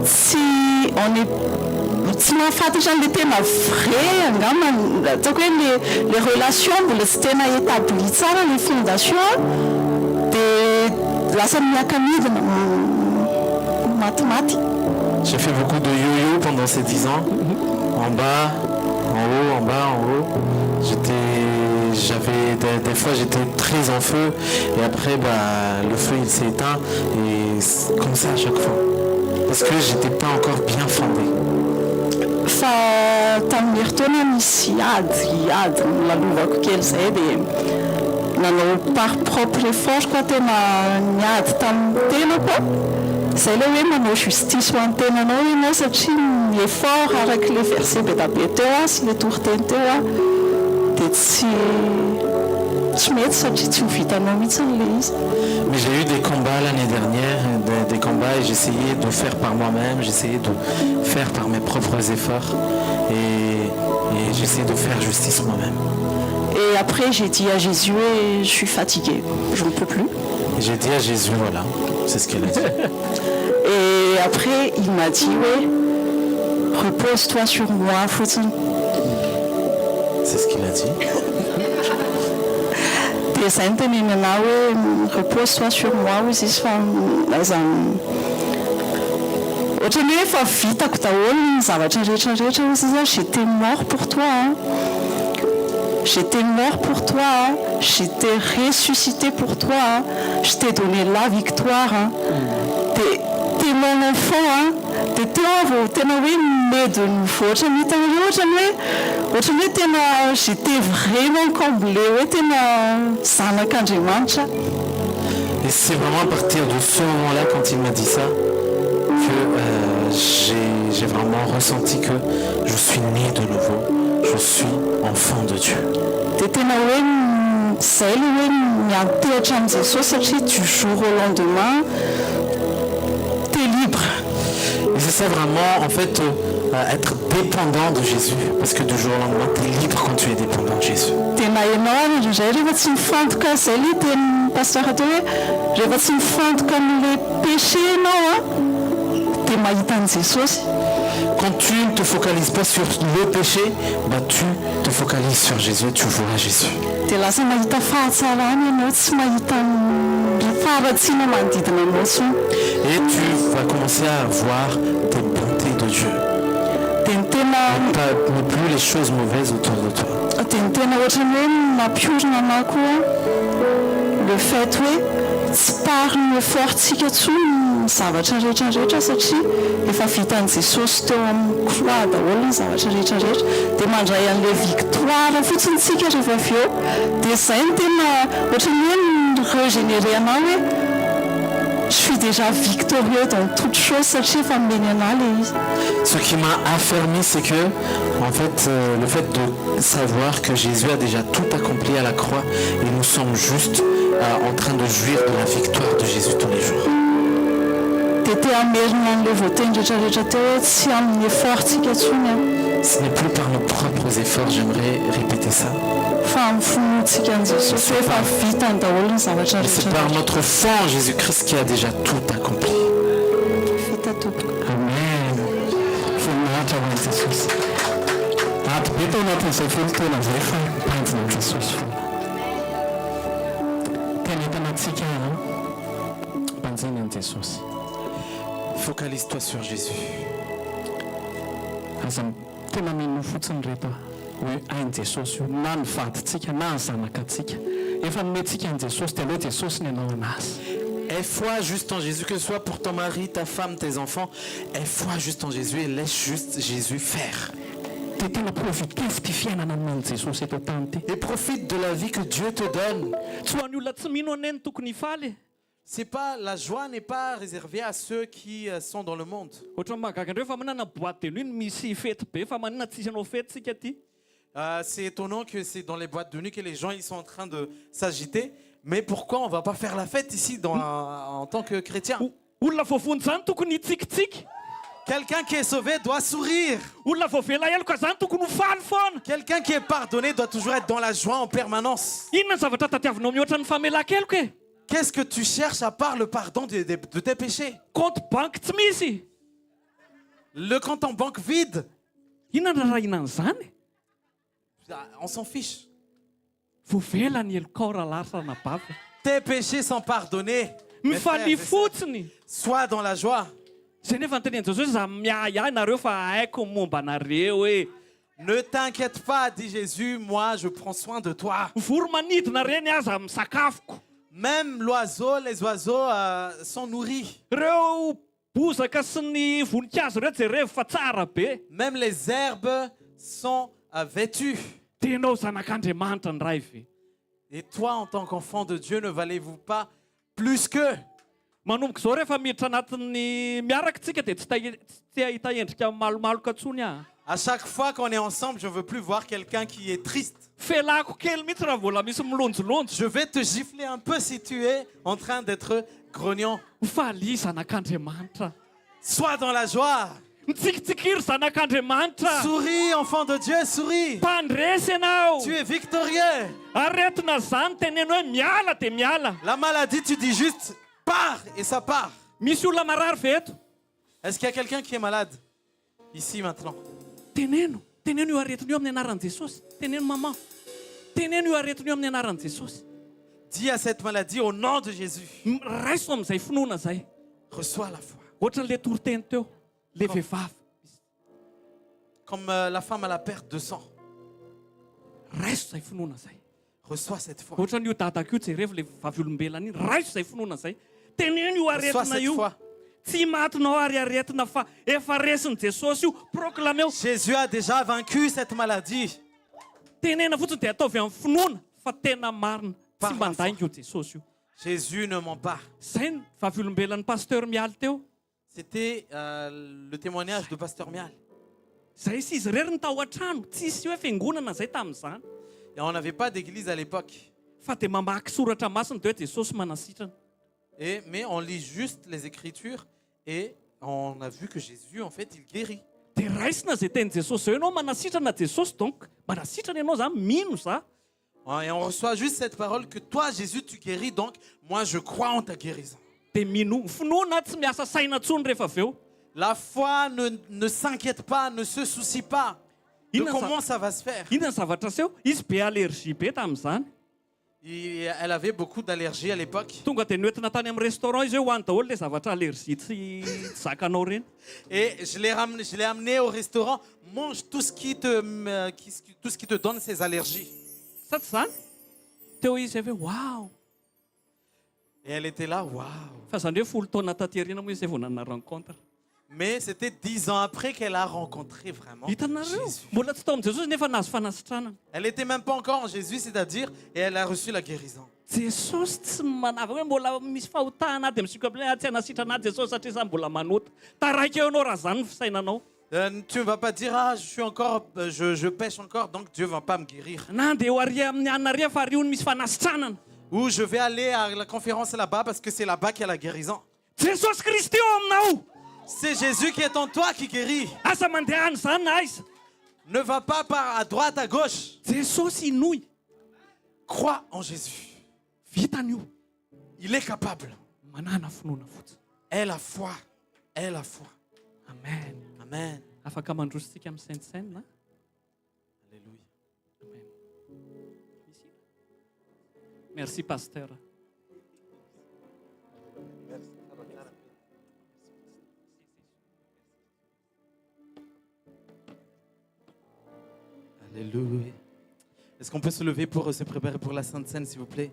tsy mahafantatra an'ilay tena vrai angamba ataoko hoe les relations mbola tsy tena établi tsara les fondations dia lasa miaka-midina matimaty. J'ai fait beaucoup de yo-yo pendant ces 10 ans, en bas, en haut, en bas, en haut. Des fois j'étais très en feu et après le feu il s'est éteint et comme ça à chaque fois. Parce que j'étais pas encore bien fondé. Fa tamin'ny heritaona misy ady lalovako kely zay dia nanao par propre effort koa tena niady tamin'ny tenako zay ilay hoe manao justice ho an'ny tenanao ianao satria ny effort araka le verset be da be teo sy le toriteny teo dia tsy mety satria tsy ho vitanao mihitsy n'ilay izy. Mais j'ai eu des combats l'année dernière, des combats et j'essayais de faire par moi-même, j'essayais de faire par mes propres efforts et j'essayais de faire justice moi-même. Et après, j'ai dit à Jésus, je suis fatiguée, j'en peux plus. Et j'ai dit à Jésus, voilà, c'est ce qu'elle a dit. Et après, il m'a dit, oui, repose-toi sur moi, Foutin. C'est ce qu'il a dit. Repose-toi sur moi, oui, c'est ça. J'étais mort pour toi. Hein. J'étais mort pour toi. Hein. J'étais ressuscité pour toi. Hein. Je t'ai donné la victoire. Hein. T'es mon enfant. Hein. T'es né de nouveau. J'étais vraiment comblé. Et c'est vraiment à partir de ce moment-là, quand il m'a dit ça, que j'ai vraiment ressenti que je suis né de nouveau. Je suis enfant de Dieu. Du jour au lendemain, t'es libre. Et c'est ça vraiment, en fait, être dépendant de Jésus. Parce que du jour au lendemain, tu es libre quand tu es dépendant de Jésus. Pasteur Adoué, je vais te fendre comme les péchés, non? T'es maïtan Jesus. Quand tu ne te focalises pas sur le péché, bah tu te focalises sur Jésus, tu vois Jésus. T'es là, c'est maïta fahatsarana, non? C'est maïtan fahavatsina manodidina anao. Et tu vas commencer à voir des bontés de Dieu. Ne plus les choses mauvaises autour de toi. Le fait hoe tsy pariny fortsika ntsony ny zavatra rehetrarehetra satria efa vitan'i Jesosy teo amin'ny croix daholo ny zavatra rehetrarehetra dia mandray an'ilay victoire fotsiny tsika rehefa avy eo dia izay no tena ohatran'ny hoe régénéré anao hoe je suis déjà victorieux dans toutes choses satria efa meny anao le izy. Ce qui m'a affermi, c'est que, en fait, le fait de savoir que Jésus a déjà tout accompli à la croix et nous sommes juste en train de jouir de la victoire de Jésus tous les jours. Ce n'est plus par nos propres efforts, j'aimerais répéter ça. C'est par notre foi en Jésus-Christ qui a déjà tout accompli. Amen. Focalise-toi sur Jésus. Tena fotsiny rehefa hoe ain Jesosy io na ny vadintsika na ny zanakatsika efa nomentsika an Jesosy dia aleo Jesosy ny anao anazy. Aie foi juste en Jésus, que ce soit pour ton mari, ta femme, tes enfants. Aie foi juste en Jésus et laisse juste Jésus faire. Dia tena profitefo ty fiainana amin'any Jesosy eto tany ty. Et profite de la vie que Dieu te donne. Tsy ho an'ny olona tsy mino aneny tokony hifaly. C'est pas, la joie n'est pas réservée à ceux qui sont dans le monde. C'est étonnant que c'est dans les boîtes de nuit que les gens ils sont en train de s'agiter. Mais pourquoi on va pas faire la fête ici en tant que chrétien? Quelqu'un qui est sauvé doit sourire. Quelqu'un qui est pardonné doit toujours être dans la joie en permanence. Qu'est-ce que tu cherches à part le pardon de tes péchés? Le compte en banque vide. On s'en fiche. Tes péchés sont pardonnés. Sois dans la joie. Ne t'inquiète pas, dit Jésus, moi je prends soin de toi. Même les oiseaux sont nourris. Même les herbes sont vêtues. Et toi, en tant qu'enfant de Dieu, ne valez-vous pas plus qu'eux? À chaque fois qu'on est ensemble, je ne veux plus voir quelqu'un qui est triste. felako kely mihitsy raha vola misy milonjolonjo. Je vais te gifler un peu si tu es en train d'être grognon. Faly zanak'Andriamanitra. Sois dans la joie. Mitsikitsikiry zanak'Andriamanitra. Souris, enfant de Dieu, souris. Mpandresy ianao. Tu es victorieux. Aretina zany teneno hoe miala de miala. La maladie, tu dis juste pars et ça part. Misy olona marary ve eto? Est-ce qu'il y a quelqu'un qui est malade ici maintenant? Teneno io aretiny io amin'ny anaran'i Jesosy. Teneno maman. Teneno io aretiny io amin'ny anaran'i Jesosy. Dis à cette maladie au nom de Jésus. Raiso amin'izay finoana zay. Reçois la foi. Ohatran'le toriteny teo. Le vehivavy. Comme la femme à la perte de sang. Raiso izay finoana zay. Reçois cette foi. Ohatran'io dadako io jerevy le vavy olombelona iny. Raiso izay finoana zay. Teneno io Reçois aretina cette io. foi. Tsy matinao ary aretina fa efa resin'i Jesosy io. Proclameo. Jésus a déjà vaincu cette maladie. Tenena fotsiny dia ataovy amin'ny finoana fa tena marina. Tsy mandainga io Jesosy io. Jésus ne ment pas. Zay ny vavy olombelan'ny pasteur mialy teo. C'était le témoignage de Pasteur Mial. Zay sy izy rery ny tao an-trano. Tsisy hoe fiangonana zay tamin'izany. Et on n'avait pas d'église à l'époque. Fa dia mamaky soratra masina dia hoe Jesosy manasitrana. Mais on lit juste les Écritures et on a vu que Jésus, en fait, il guérit. Dia raisina zay teny Jesosy zay ianao manasitrana Jesosy donc manasitrana ianao zany mino za. Et on reçoit juste cette parole que toi, Jésus, tu guéris. Donc, moi, je crois en ta guérison. Dia mino finoana tsy miasa saina intsony rehefa avy eo. La foi ne s'inquiète pas, ne se soucie pas de comment ça va se faire. Inona ny zavatra aseho? Izy be allergie be tamin'izany. Elle avait beaucoup d'allergies à l'époque. Tonga dia noentina tany amin'ny restaurant izy hoe hoany daholo le zavatra allergie tsy zakanao reny. Et je l'ai amené au restaurant. Mange tout ce qui te donne ces allergies. Sa tsy zany? Teo izy avy hoe wow. Et elle était là, waouh. Fa zany hoe folo taona taty-aoriana moa izy vao nanana rencontre. Mais c'était 10 ans après qu'elle a rencontré vraiment Hitanareo, Jésus. mbola tsy tao amin'i Jesosy nefa nahazo fanasitrana. Elle n'était même pas encore en Jésus, c'est-à-dire, et elle a reçu la guérison. Jesosy tsy manava hoe mbola misy fahotana dia misiko amin'ny tsy hanasitrana Jesosy satria za mbola manota. Taraiky eo ianao raha zany ny fisainanao. Tu ne vas pas dire, ah, je pêche encore, donc Dieu ne va pas me guérir. Na dia ho aria amin'ny anareo fa ariony misy fanasitranana. Ou je vais aller à la conférence là-bas parce que c'est là-bas qu'il y a la guérison. Jesosy Kristy eo aminao. C'est Jésus qui est en toi qui guérit. Asa mandehana zany na aiza. Ne va pas à droite, à gauche. Jesosy inoy. Crois en Jésus. Vitany io. Il est capable. Manana finoana fotsiny. Aie la foi. Aie la foi. Amen. Amen. Afaka mandrositsika amin'ny sainte-saine na? Alléluia. Amen. Merci pasteur. Alléluia. Est-ce qu'on peut se lever pour se préparer pour la Sainte Seine, s'il vous plaît?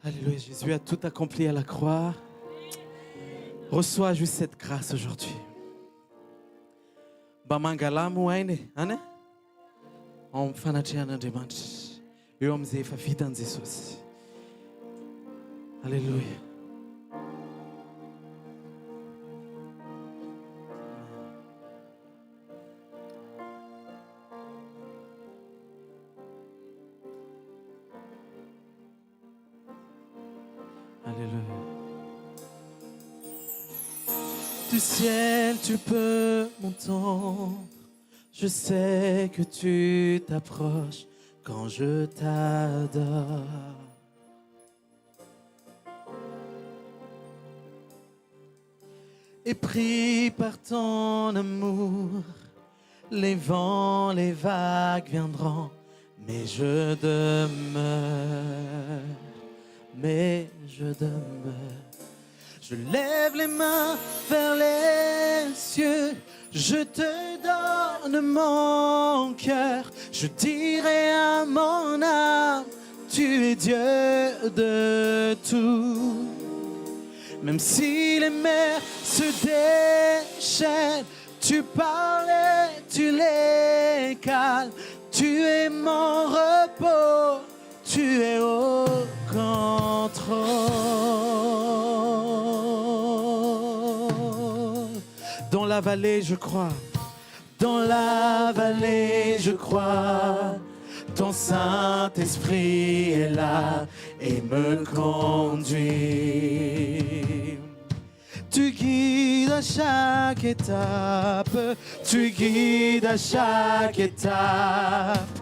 Alléluia. Jésus a tout accompli à la croix. Reçois juste cette grâce aujourd'hui. Bamangalamu aine, ane? On fanatriana Andriamanitra. Eo amin'izay efa vitan'i Jesosy. Alléluia. Alléluia. Du ciel, tu peux m'entendre. Je sais que tu t'approches quand je t'adore. Et pris par ton amour, les vents, les vagues viendront, mais je demeure. Mais je demeure. Je lève les mains vers les cieux, je te donne mon cœur, je dirai à mon âme, tu es Dieu de tout. Même si les mers se déchaînent, tu parles et tu les calmes, tu es mon repos, tu es au contrôle. Dans la vallée, je crois. dans la vallée, je crois. Ton Saint-Esprit est là et me conduit. Tu guides à chaque étape, tu guides à chaque étape.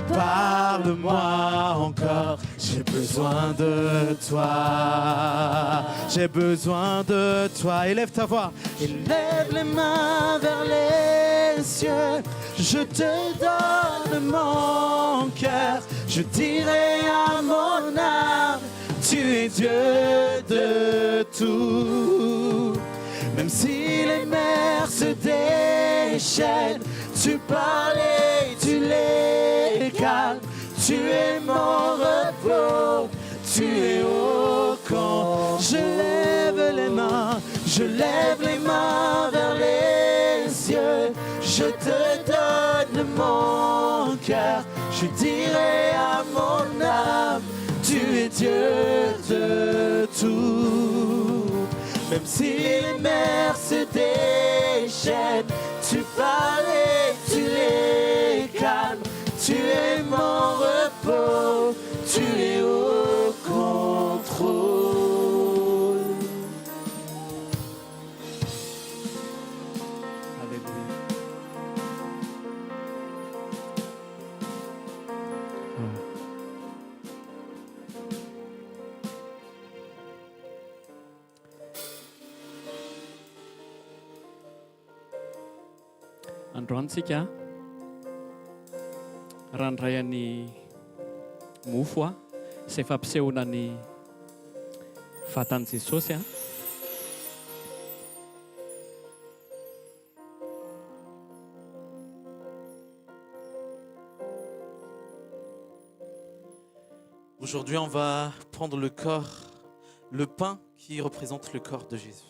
Parle-moi encore, j'ai besoin de toi. J'ai besoin de toi. Élève ta voix. Élève les mains vers les cieux. Je te donne mon cœur. Je dirai à mon âme, tu es Dieu de tout. Même si les mers se déchaînent, tu parles et tu les calmes. Tu es mon repos, tu es au camp. Je lève les mains vers les cieux. Je te donne mon cœur. Je dirai à mon âme, tu es Dieu de tout. Même si les mers se déchaînent, tu parles et tu les calmes. Tu es mon repos, tu es au contrôle. Alléluia. Androantsika raha ny ray an'ny mofo izay fampisehoana ny vatan'i Jesosy . Aujourd'hui, on va prendre le corps, le pain qui représente le corps de Jésus.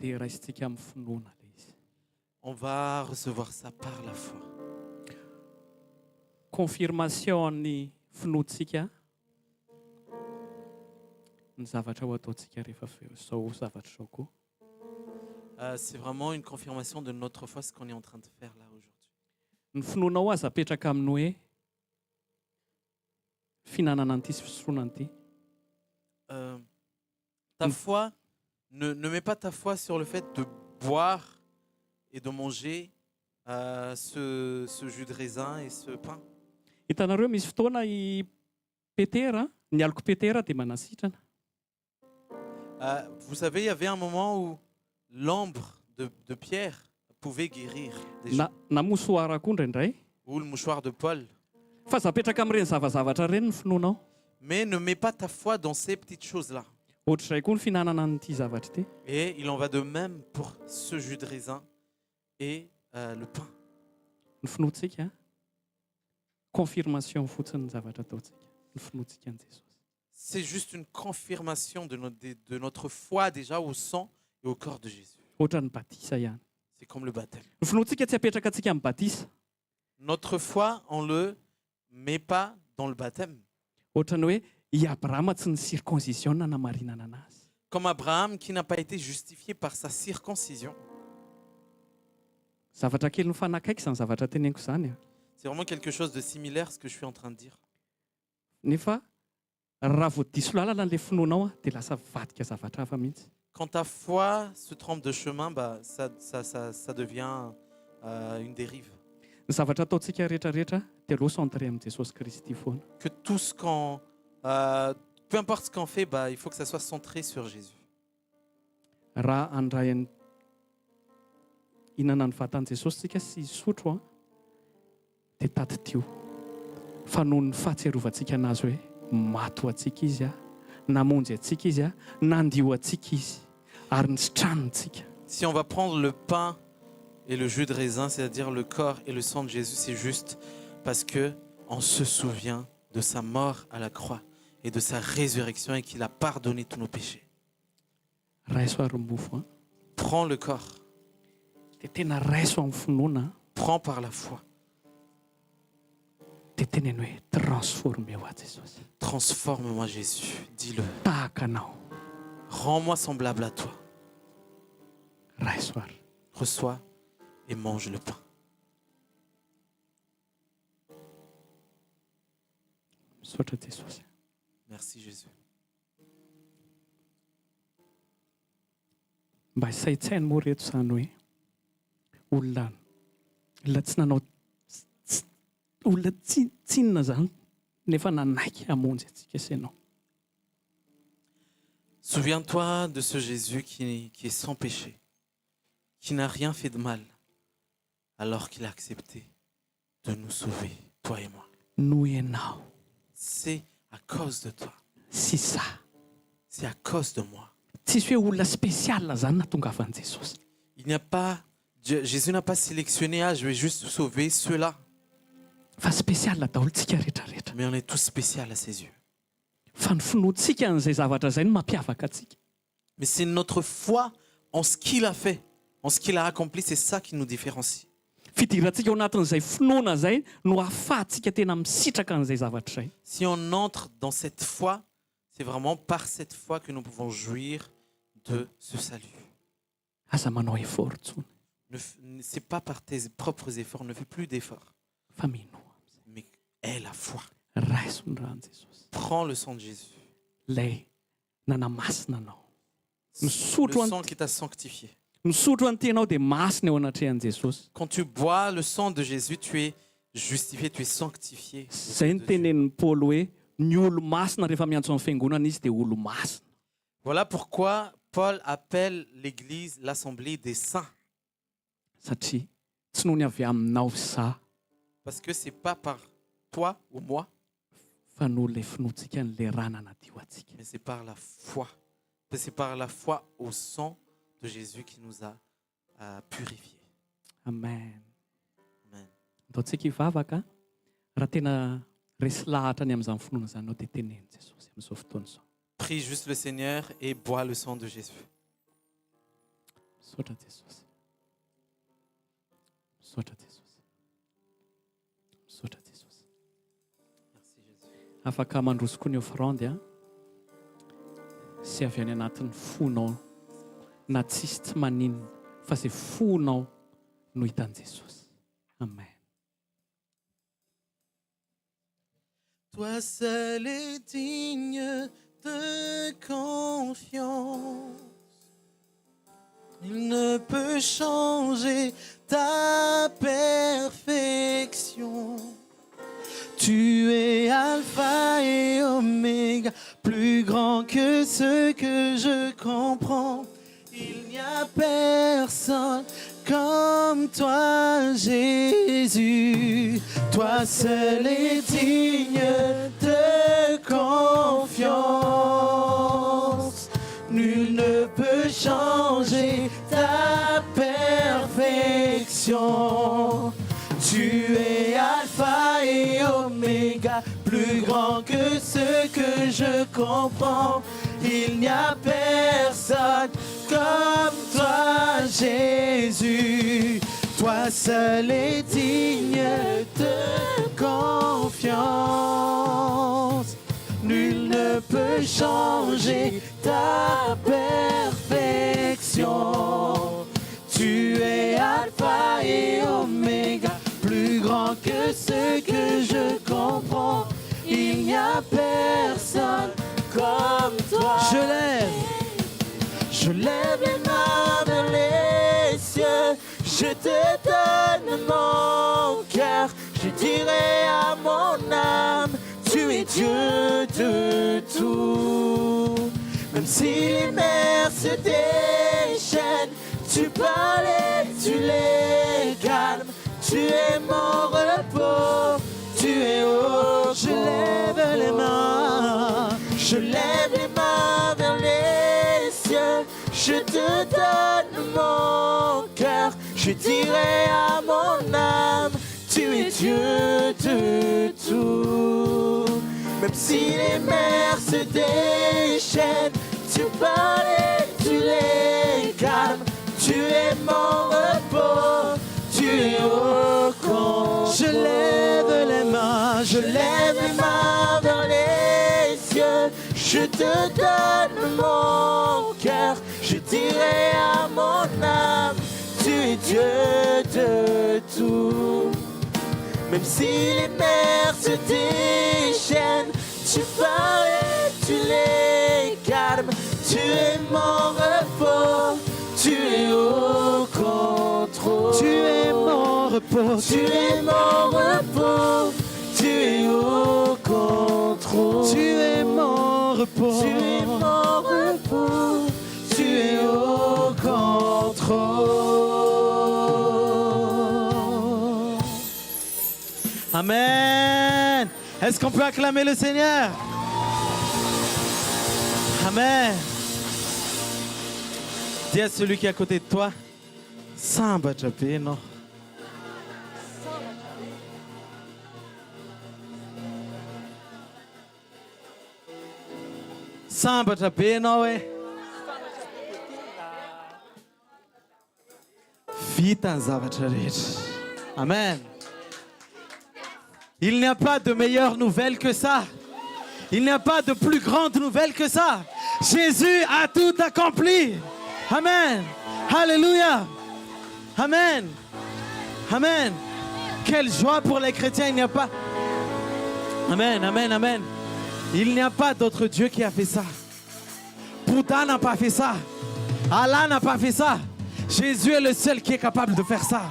Dia raisitsika amin'ny finoana ilay izy. On va recevoir ça par la foi. Confirmation ny finoantsika ny zavatra ho ataontsika rehefa zao zavatra zao koa. C'est vraiment une confirmation de notre foi, ce qu'on est en train de faire là aujourd'hui. Ny finoanao azy apetraka amin'ny hoe finanana an'ity sy fisotroana an'ity. Ta foi, ne mets pas ta foi sur le fait de boire et de manger ce jus de raisin et ce pain. Hitanareo misy fotoana i Petera, ny aloko Petera dia manasitrana. Vous savez, il y avait un moment où l'ambre de Pierre pouvait guérir des gens. Na mosoara koa indraindray. Ou le mouchoir de Paul. Fa zapetraka amin'ireny zavazavatra ireny ny finoanao. Mais ne mets pas ta foi dans ces petites choses-là. Ohatr'izay koa ny finanana an'ity zavatra ity. Et il en va de même pour ce jus de raisin et le pain. Ny finoantsika confirmation fotsiny ny zavatra ataontsika. Ny finoantsika ny Jesosy. C'est juste une confirmation de notre foi déjà au sang et au corps de Jésus. Ohatra ny batisa ihany. C'est comme le baptême. Ny finoantsika tsy apetraka antsika amin'ny batisa. Notre foi, on le met pas dans le baptême. Ohatra ny hoe i Abrahama tsy ny circoncision namarinana anazy. Comme Abraham qui n'a pas été justifié par sa circoncision. Zavatra kely mifanakaiky izany zavatra teneniko izany. C'est vraiment quelque chose de similaire ce que je suis en train de dire. Nefa raha vao diso lalana an'ilay finoanao dia lasa vadika zavatra hafa mihitsy. Quand ta foi se trompe de chemin, bah, ça devient une dérive. Ny zavatra ataontsika rehetrarehetra dia aloha centré amin'ny Jesosy Kristy foana. Que tout ce qu'on, peu importe ce qu'on fait, bah, il faut que ça soit centré sur Jésus. Raha andray ny inana ny vatan'i Jesosy tsika sy sotro dia taditio fa noho ny fahatsiarovantsika anazy hoe mato antsika izy namonjy antsika izy nandio antsika izy ary nisitranontsika. Si on va prendre le pain et le jus de raisin, c'est-à-dire le corps et le sang de Jésus, c'est juste parce que on se souvient de sa mort à la croix et de sa résurrection et qu'il a pardonné tous nos péchés. Raiso ary mofo. Prends le corps. Dia tena raiso amin'ny finoana. Prends par la foi. Dia teneny hoe transforme ho azy Jesosy. Transforme-moi Jésus, dis-le. Tahaka anao. Rends-moi semblable à toi. Raisoar. Reçois et mange le pain. Misaotra Jesosy. Merci Jésus. Mba isaitsainy moa reto zany hoe olona tsy nanao olona tsinona zany nefa nanaiky hamonjy antsika sy ianao. Souviens-toi de ce Jésus qui est sans péché, qui n'a rien fait de mal, alors qu'il a accepté de nous sauver, toi et moi. Noho ianao C'est à cause de toi, sy za. c'est à cause de moi. Tsisy hoe olona spécial zany natongavan'i Jesosy. Il n'y a pas, Jésus n'a pas sélectionné, je vais juste sauver ceux-là. Fa spécial daholo tsika rehetrarehetra. Mais on est tous spéciaux à ses yeux. Fa ny finoantsika an'izay zavatra zay no mampiavaka atsika. Mais c'est notre foi en ce qu'il a fait, en ce qu'il a accompli, c'est ça qui nous différencie. Fidirantsika ao anatin'izay finoana zay no ahafahantsika tena misitraka an'izay zavatra zay. Si on entre dans cette foi, c'est vraiment par cette foi que nous pouvons jouir de ce salut. Aza manao effort tsony. C'est pas par tes propres efforts, ne fais plus d'efforts. Fa mino. Mais aie la foi. Raisiny rano Jesosy. Prends le sang de Jésus. Lay nanamasina anao. Le sang qui t'a sanctifié. Misotro any tenao dia masina eo anatrehan'i Jesosy. Quand tu bois le sang de Jésus, tu es justifié, tu es sanctifié. Zay ny tenenin'ny Paul hoe ny olo masina rehefa miantso amin'ny fiangonana izy dia olo masina. Voilà pourquoi Paul appelle l'Église l'assemblée des saints. Satria tsy noho ny avy aminao za Parce que c'est pas par toi ou moi, fa noho ilay finoantsika n'ilay rà nanadio antsika. mais c'est par la foi. C'est par la foi au sang de Jésus qui nous a purifiés. Amen. Amen. Ataontsika hivavaka raha tena resy lahatra ny amin'izany finoana zany anao dia teneny Jesosy amin'izao fotoana izao. Prie juste le Seigneur et bois le sang de Jésus. Misaotra Jesosy. Misaotra Jesosy. Misaotra Jesosy. Merci Jésus. Afaka mandroso koa ny offrande sy avy any anatin'ny fonao na tsisy tsy maninona fa izay fonao no hitan'i Jesosy. Amen. Toi seul est digne de confiance. Il ne peut changer ta perfection. Tu es Alpha et Oméga, plus grand que ce que je comprends. Il n'y a personne comme toi, Jésus. Toi seul est digne de confiance. Nul ne peut changer ta perfection. Tu es Alpha et Oméga, plus grand que ce que je comprends. Il n'y a personne comme toi, Jésus. Toi seul est digne de confiance. Nul ne peut changer ta perfection. Tu es Alpha et Oméga, plus grand que ce que je comprends. Il n'y a personne comme toi. Je lève les mains vers les cieux. Je te donne mon cœur. Je dirai à mon âme, tu es Dieu de tout. Même si les mers se déchaînent, tu parles et tu les calmes. Tu es mon repos, tu es haut. Je lève les mains, je lève les mains vers les cieux. Je te donne mon cœur, je dirai à mon âme, tu es Dieu de tout. Même si les mers se déchaînent, tu parles et tu les calmes. Tu es mon repos, tu es au compte. Je lève les mains, je lève les mains vers les cieux. Je te donne mon cœur, je dirai à mon âme. Dieu de tout. Même si les mers se déchaînent, tu parles et tu les calmes. Tu es mon repos, tu es au contrôle. Tu es mon repos. Tu es mon repos, tu es au contrôle. Tu es mon repos. Tu es mon repos, tu es au contrôle. Amen. Est-ce qu'on peut acclamer le Seigneur? Amen. Dis à celui qui est à côté de toi, Samba Japeno. Samba Japeno, ouais. Vita zavatra rehetra. Amen. Il n'y a pas de meilleure nouvelle que ça. Il n'y a pas de plus grande nouvelle que ça. Jésus a tout accompli. Amen. Alléluia. Amen. Amen. Quelle joie pour les chrétiens. Il n'y a pas. Amen, amen, amen. Il n'y a pas d'autre Dieu qui a fait ça. Bouddha n'a pas fait ça. Allah n'a pas fait ça. Jésus est le seul qui est capable de faire ça.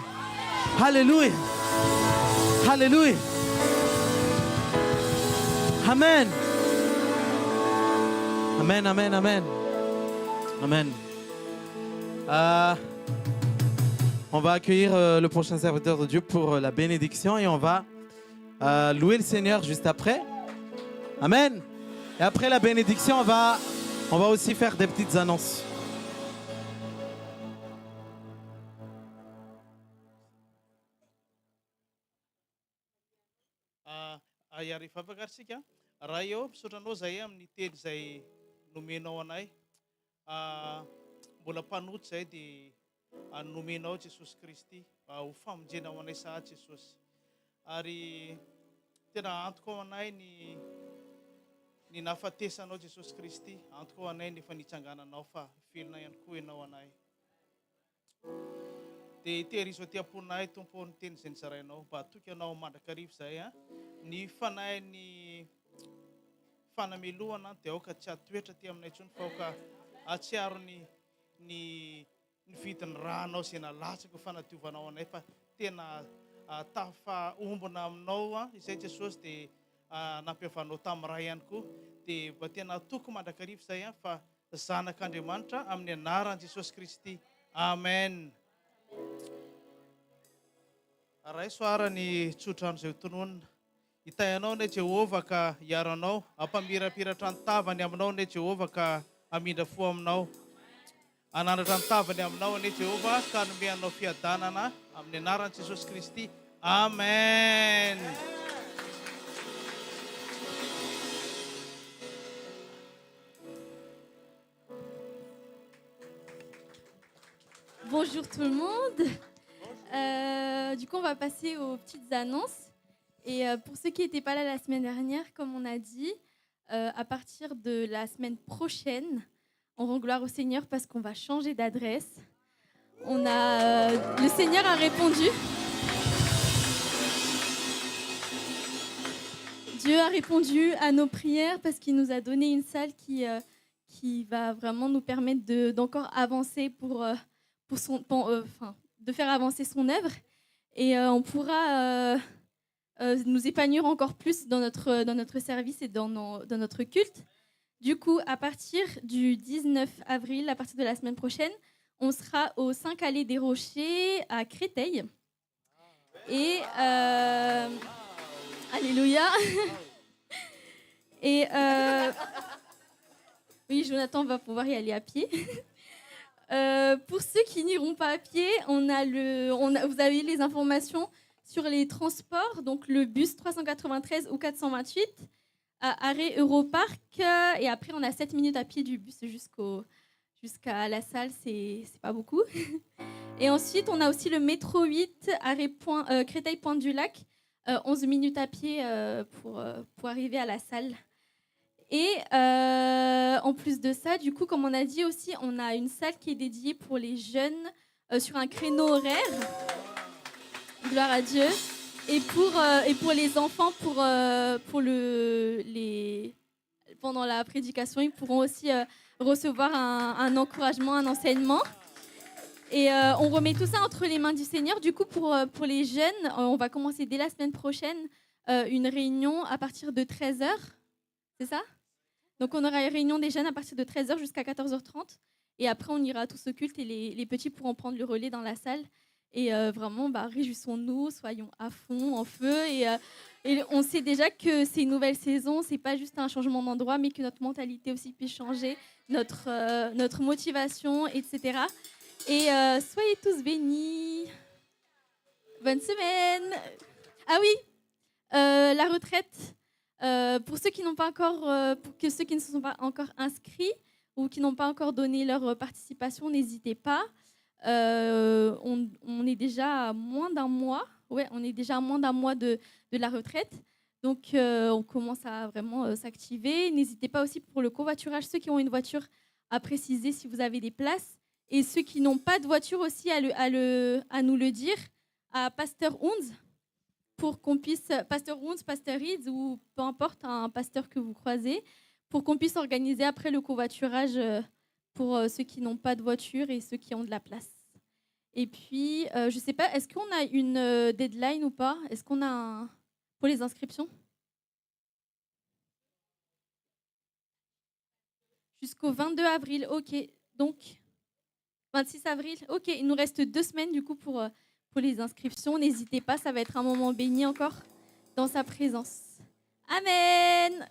Alléluia. Alléluia. Amen. Amen, amen, amen. Amen. On va accueillir le prochain serviteur de Dieu pour la bénédiction et on va louer le Seigneur juste après. Amen. Et après la bénédiction, on va aussi faire des petites annonces. Ariary fampakarisika raha eo misotranao zay amin'ny teny zay nomenao anay mbola mpanoty zay dia nomenao Jesosy Kristy ho famonjena ao anay sahatsy Jesosy ary tena antoko ao anay ny nahafatesanao Jesosy Kristy antoko ao anay nefa nitsangananao fa felona ihany koa ianao anay dia tehirizo aty am-ponay tompo ny teny izay nizarainao mba atoky anao mandrakarivo zay ny fanahy ny fanamelohana dia aoka tsy atoetra ty aminay intsony fa aoka atsiaro ny vidiny rahanao izay nalatsaka fanadiovanao anay fa tena tafaombona aminao izay Jesosy dia nampiavanao tamin'ny raha ihany koa dia mba tena toko mandrakarivo zay fa zanak'Andriamanitra amin'ny anaran'i Jesosy Kristy. Amen. Raha soara ny tsotrano izay tononona hitayanao ne Jehovah ka hiaranao ampamirapiratra ny tavany aminao ne Jehovah ka amindra fo aminao anandratra ny tavany aminao ne Jehovah ka nomeanao fiadanana amin'ny anaran'i Jesosy Kristy. Amen. Bonjour tout le monde. Du coup, on va passer aux petites annonces. Et pour ceux qui n'étaient pas là la semaine dernière, comme on a dit, à partir de la semaine prochaine, on rend gloire au Seigneur parce qu'on va changer d'adresse. Le Seigneur a répondu. Dieu a répondu à nos prières parce qu'il nous a donné une salle qui va vraiment nous permettre d'encore avancer de faire avancer son œuvre. Et on pourra nous épanouir encore plus dans notre service et dans notre culte. Du coup, à partir du 19 avril, à partir de la semaine prochaine, on sera au 5 Allées des Rochers à Créteil. Et alléluia. Et oui, Jonathan va pouvoir y aller à pied. Pour ceux qui n'iront pas à pied, vous avez les informations sur les transports, donc le bus 393 ou 428 à arrêt Europark. Et après, on a 7 minutes à pied du bus jusqu'à la salle, c'est pas beaucoup. Et ensuite, on a aussi le métro 8, arrêt Créteil-Pointe-du-Lac, 11 minutes à pied pour arriver à la salle. Et en plus de ça, du coup, comme on a dit aussi, on a une salle qui est dédiée pour les jeunes sur un créneau horaire. Gloire à Dieu. Et pour les enfants, pendant la prédication, ils pourront aussi recevoir un encouragement, un enseignement. Et on remet tout ça entre les mains du Seigneur. Du coup, pour les jeunes, on va commencer dès la semaine prochaine une réunion à partir de 13h. C'est ça ? Donc, on aura une réunion des jeunes à partir de 13h jusqu'à 14h30. Et après, on ira tous au culte et les petits pourront prendre le relais dans la salle. Et vraiment, réjouissons-nous, soyons à fond, en feu. Et on sait déjà que c'est une nouvelle saison, c'est pas juste un changement d'endroit, mais que notre mentalité aussi puisse changer, notre motivation, etc. Et soyez tous bénis. Bonne semaine. Ah oui, la retraite. Pour ceux qui n'ont pas encore, ceux qui ne se sont pas encore inscrits ou qui n'ont pas encore donné leur participation, n'hésitez pas. On est déjà à moins d'un mois. Ouais, on est déjà à moins d'un mois de la retraite. Donc, on commence à vraiment s'activer. N'hésitez pas aussi pour le covoiturage, ceux qui ont une voiture, à préciser si vous avez des places. Et ceux qui n'ont pas de voiture aussi, à nous le dire à Pasteur Hunz, pour qu'on puisse, Pasteur Hunz, Pasteur Reeds, ou peu importe, un pasteur que vous croisez, pour qu'on puisse organiser après le covoiturage pour ceux qui n'ont pas de voiture et ceux qui ont de la place. Et puis, je ne sais pas, est-ce qu'on a une deadline ou pas ? Est-ce qu'on a pour les inscriptions ? Jusqu'au 22 avril, ok. Donc, 26 avril, ok. Il nous reste 2 semaines du coup pour les inscriptions. N'hésitez pas, ça va être un moment béni encore dans sa présence. Amen.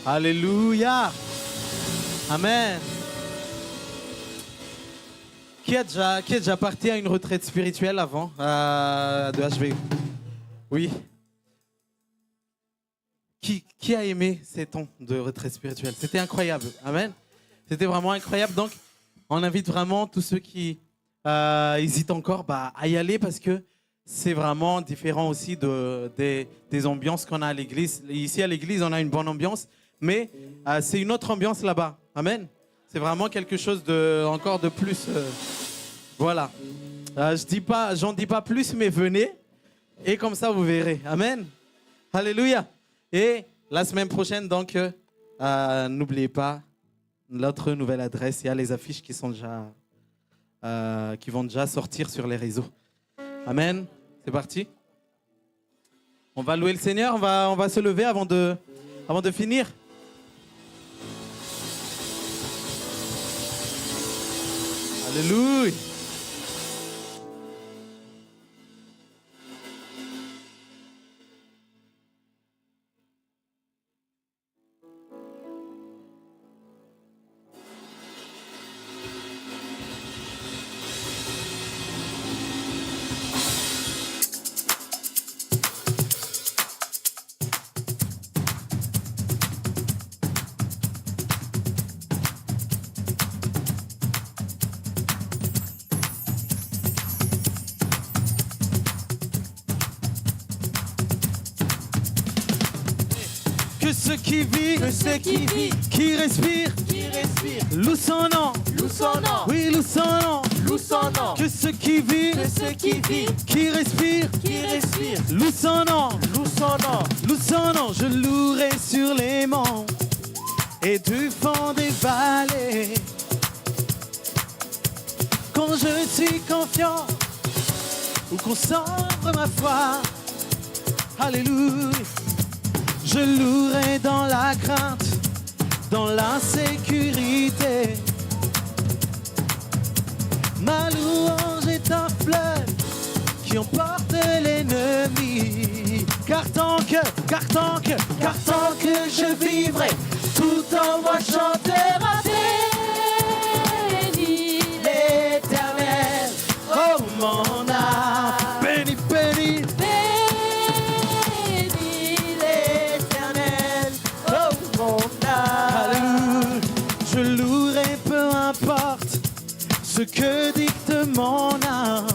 Alléluia. Amen. Qui est déjà parti à une retraite spirituelle avant de HV? Oui. Qui a aimé ces temps de retraite spirituelle? C'était incroyable. Amen. C'était vraiment incroyable. Donc, on invite vraiment tous ceux qui hésitent encore à y aller parce que c'est vraiment différent aussi des ambiances qu'on a à l'église. Ici, à l'église, on a une bonne ambiance, mais c'est une autre ambiance là-bas. Amen. C'est vraiment quelque chose encore de plus. Voilà. J'en dis pas plus, mais venez et comme ça vous verrez. Amen. Alléluia. Et la semaine prochaine, donc, n'oubliez pas notre nouvelle adresse. Il y a les affiches qui vont déjà sortir sur les réseaux. Amen. C'est parti. On va louer le Seigneur. On va se lever avant de finir. Alléluia. Que ceux qui vivent, qui respirent, loue son nom, oui, loue son nom, que ceux qui vivent, qui respirent, loue son nom, je louerai sur les monts et du fond des vallées. Quand je suis confiant ou qu'on sombre ma foi, alléluia. Je louerai dans la crainte, dans l'insécurité. Ma louange est un fleuve qui emporte l'ennemi. Car tant que je vivrai, tout en moi chantera béni l'Éternel. Oh mon âme, béni, béni. Je louerai peu importe ce que dicte mon âme.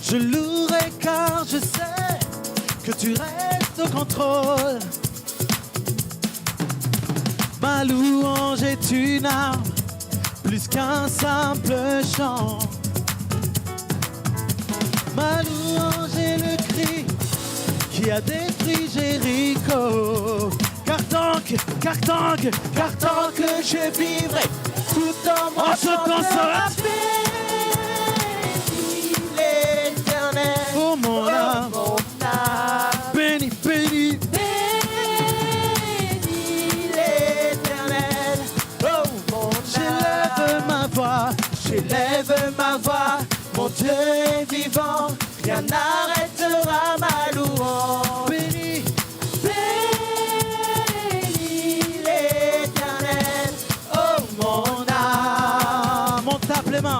Je louerai car je sais que tu restes au contrôle. Ma louange est une arme plus qu'un simple chant. Ma louange est le cri qui a détruit Jéricho. Car tant que je vivrai, tout en moi chantera l'Éternel. Oh mon âme, béni, béni, béni l'Éternel. Oh mon âme, j'élève ma voix, mon Dieu est vivant, rien n'arrêtera ma louange. Béni, béni l'Éternel. Oh mon âme, on tape les mains.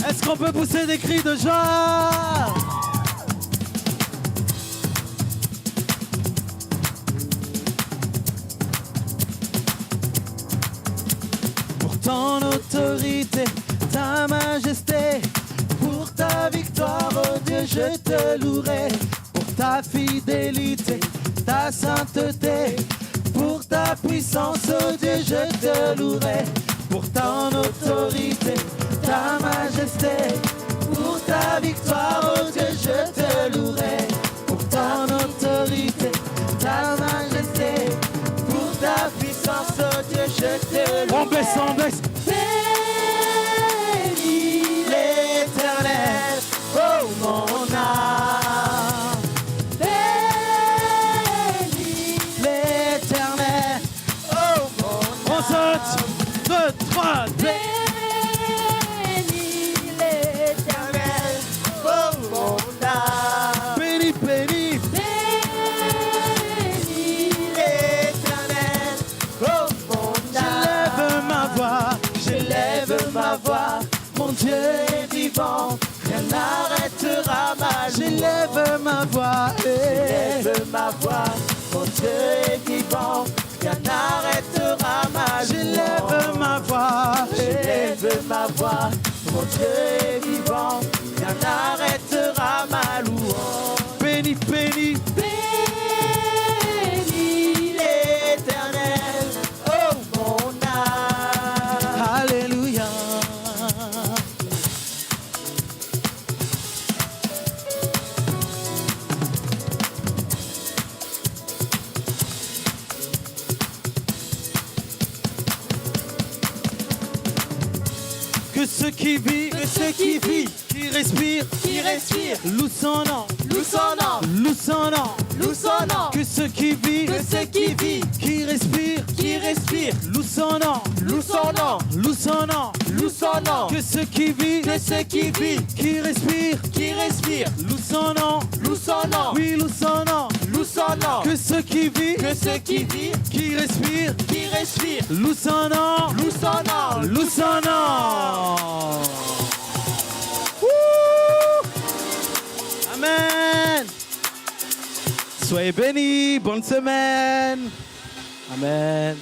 Est-ce qu'on peut pousser des cris de joie? Pour ton autorité, ta majesté, pour ta victoire, oh Dieu, je te louerai. Pour ta fidélité, ta sainteté, pour ta puissance, oh Dieu, je te louerai. Pour ton autorité, ta majesté, pour ta victoire, oh Dieu, je te louerai. Pour ton autorité, ta majesté, pour ta puissance, oh Dieu, je te louerai. On baisse. Bénis l'Éternel, oh mon âme. Bénis l'Éternel, oh mon âme. On saute, 2, 3, bénis l'Éternel, oh mon âme. Bénis, bénis, bénis l'Éternel, oh mon âme. J'élève ma voix, mon Dieu est vivant, rien n'arrêtera ma louange. J'élève ma voix, mon Dieu est vivant, rien n'arrêtera ma louange. J'élève ma voix, mon Dieu est vivant, rien n'arrêtera ma louange. Béni, béni, béni l'Éternel, oh mon âme. Alléluia. Que ceux qui vivent, qui respirent, loue son nom, que ceux qui vivent, qui respirent, loue son nom, que ceux qui vivent, qui respirent, loue son nom, oui, loue son nom, que ceux qui vivent, qui respirent, loue son nom. Wouh! Amen. Soyez bénis, bonne semaine. Amen.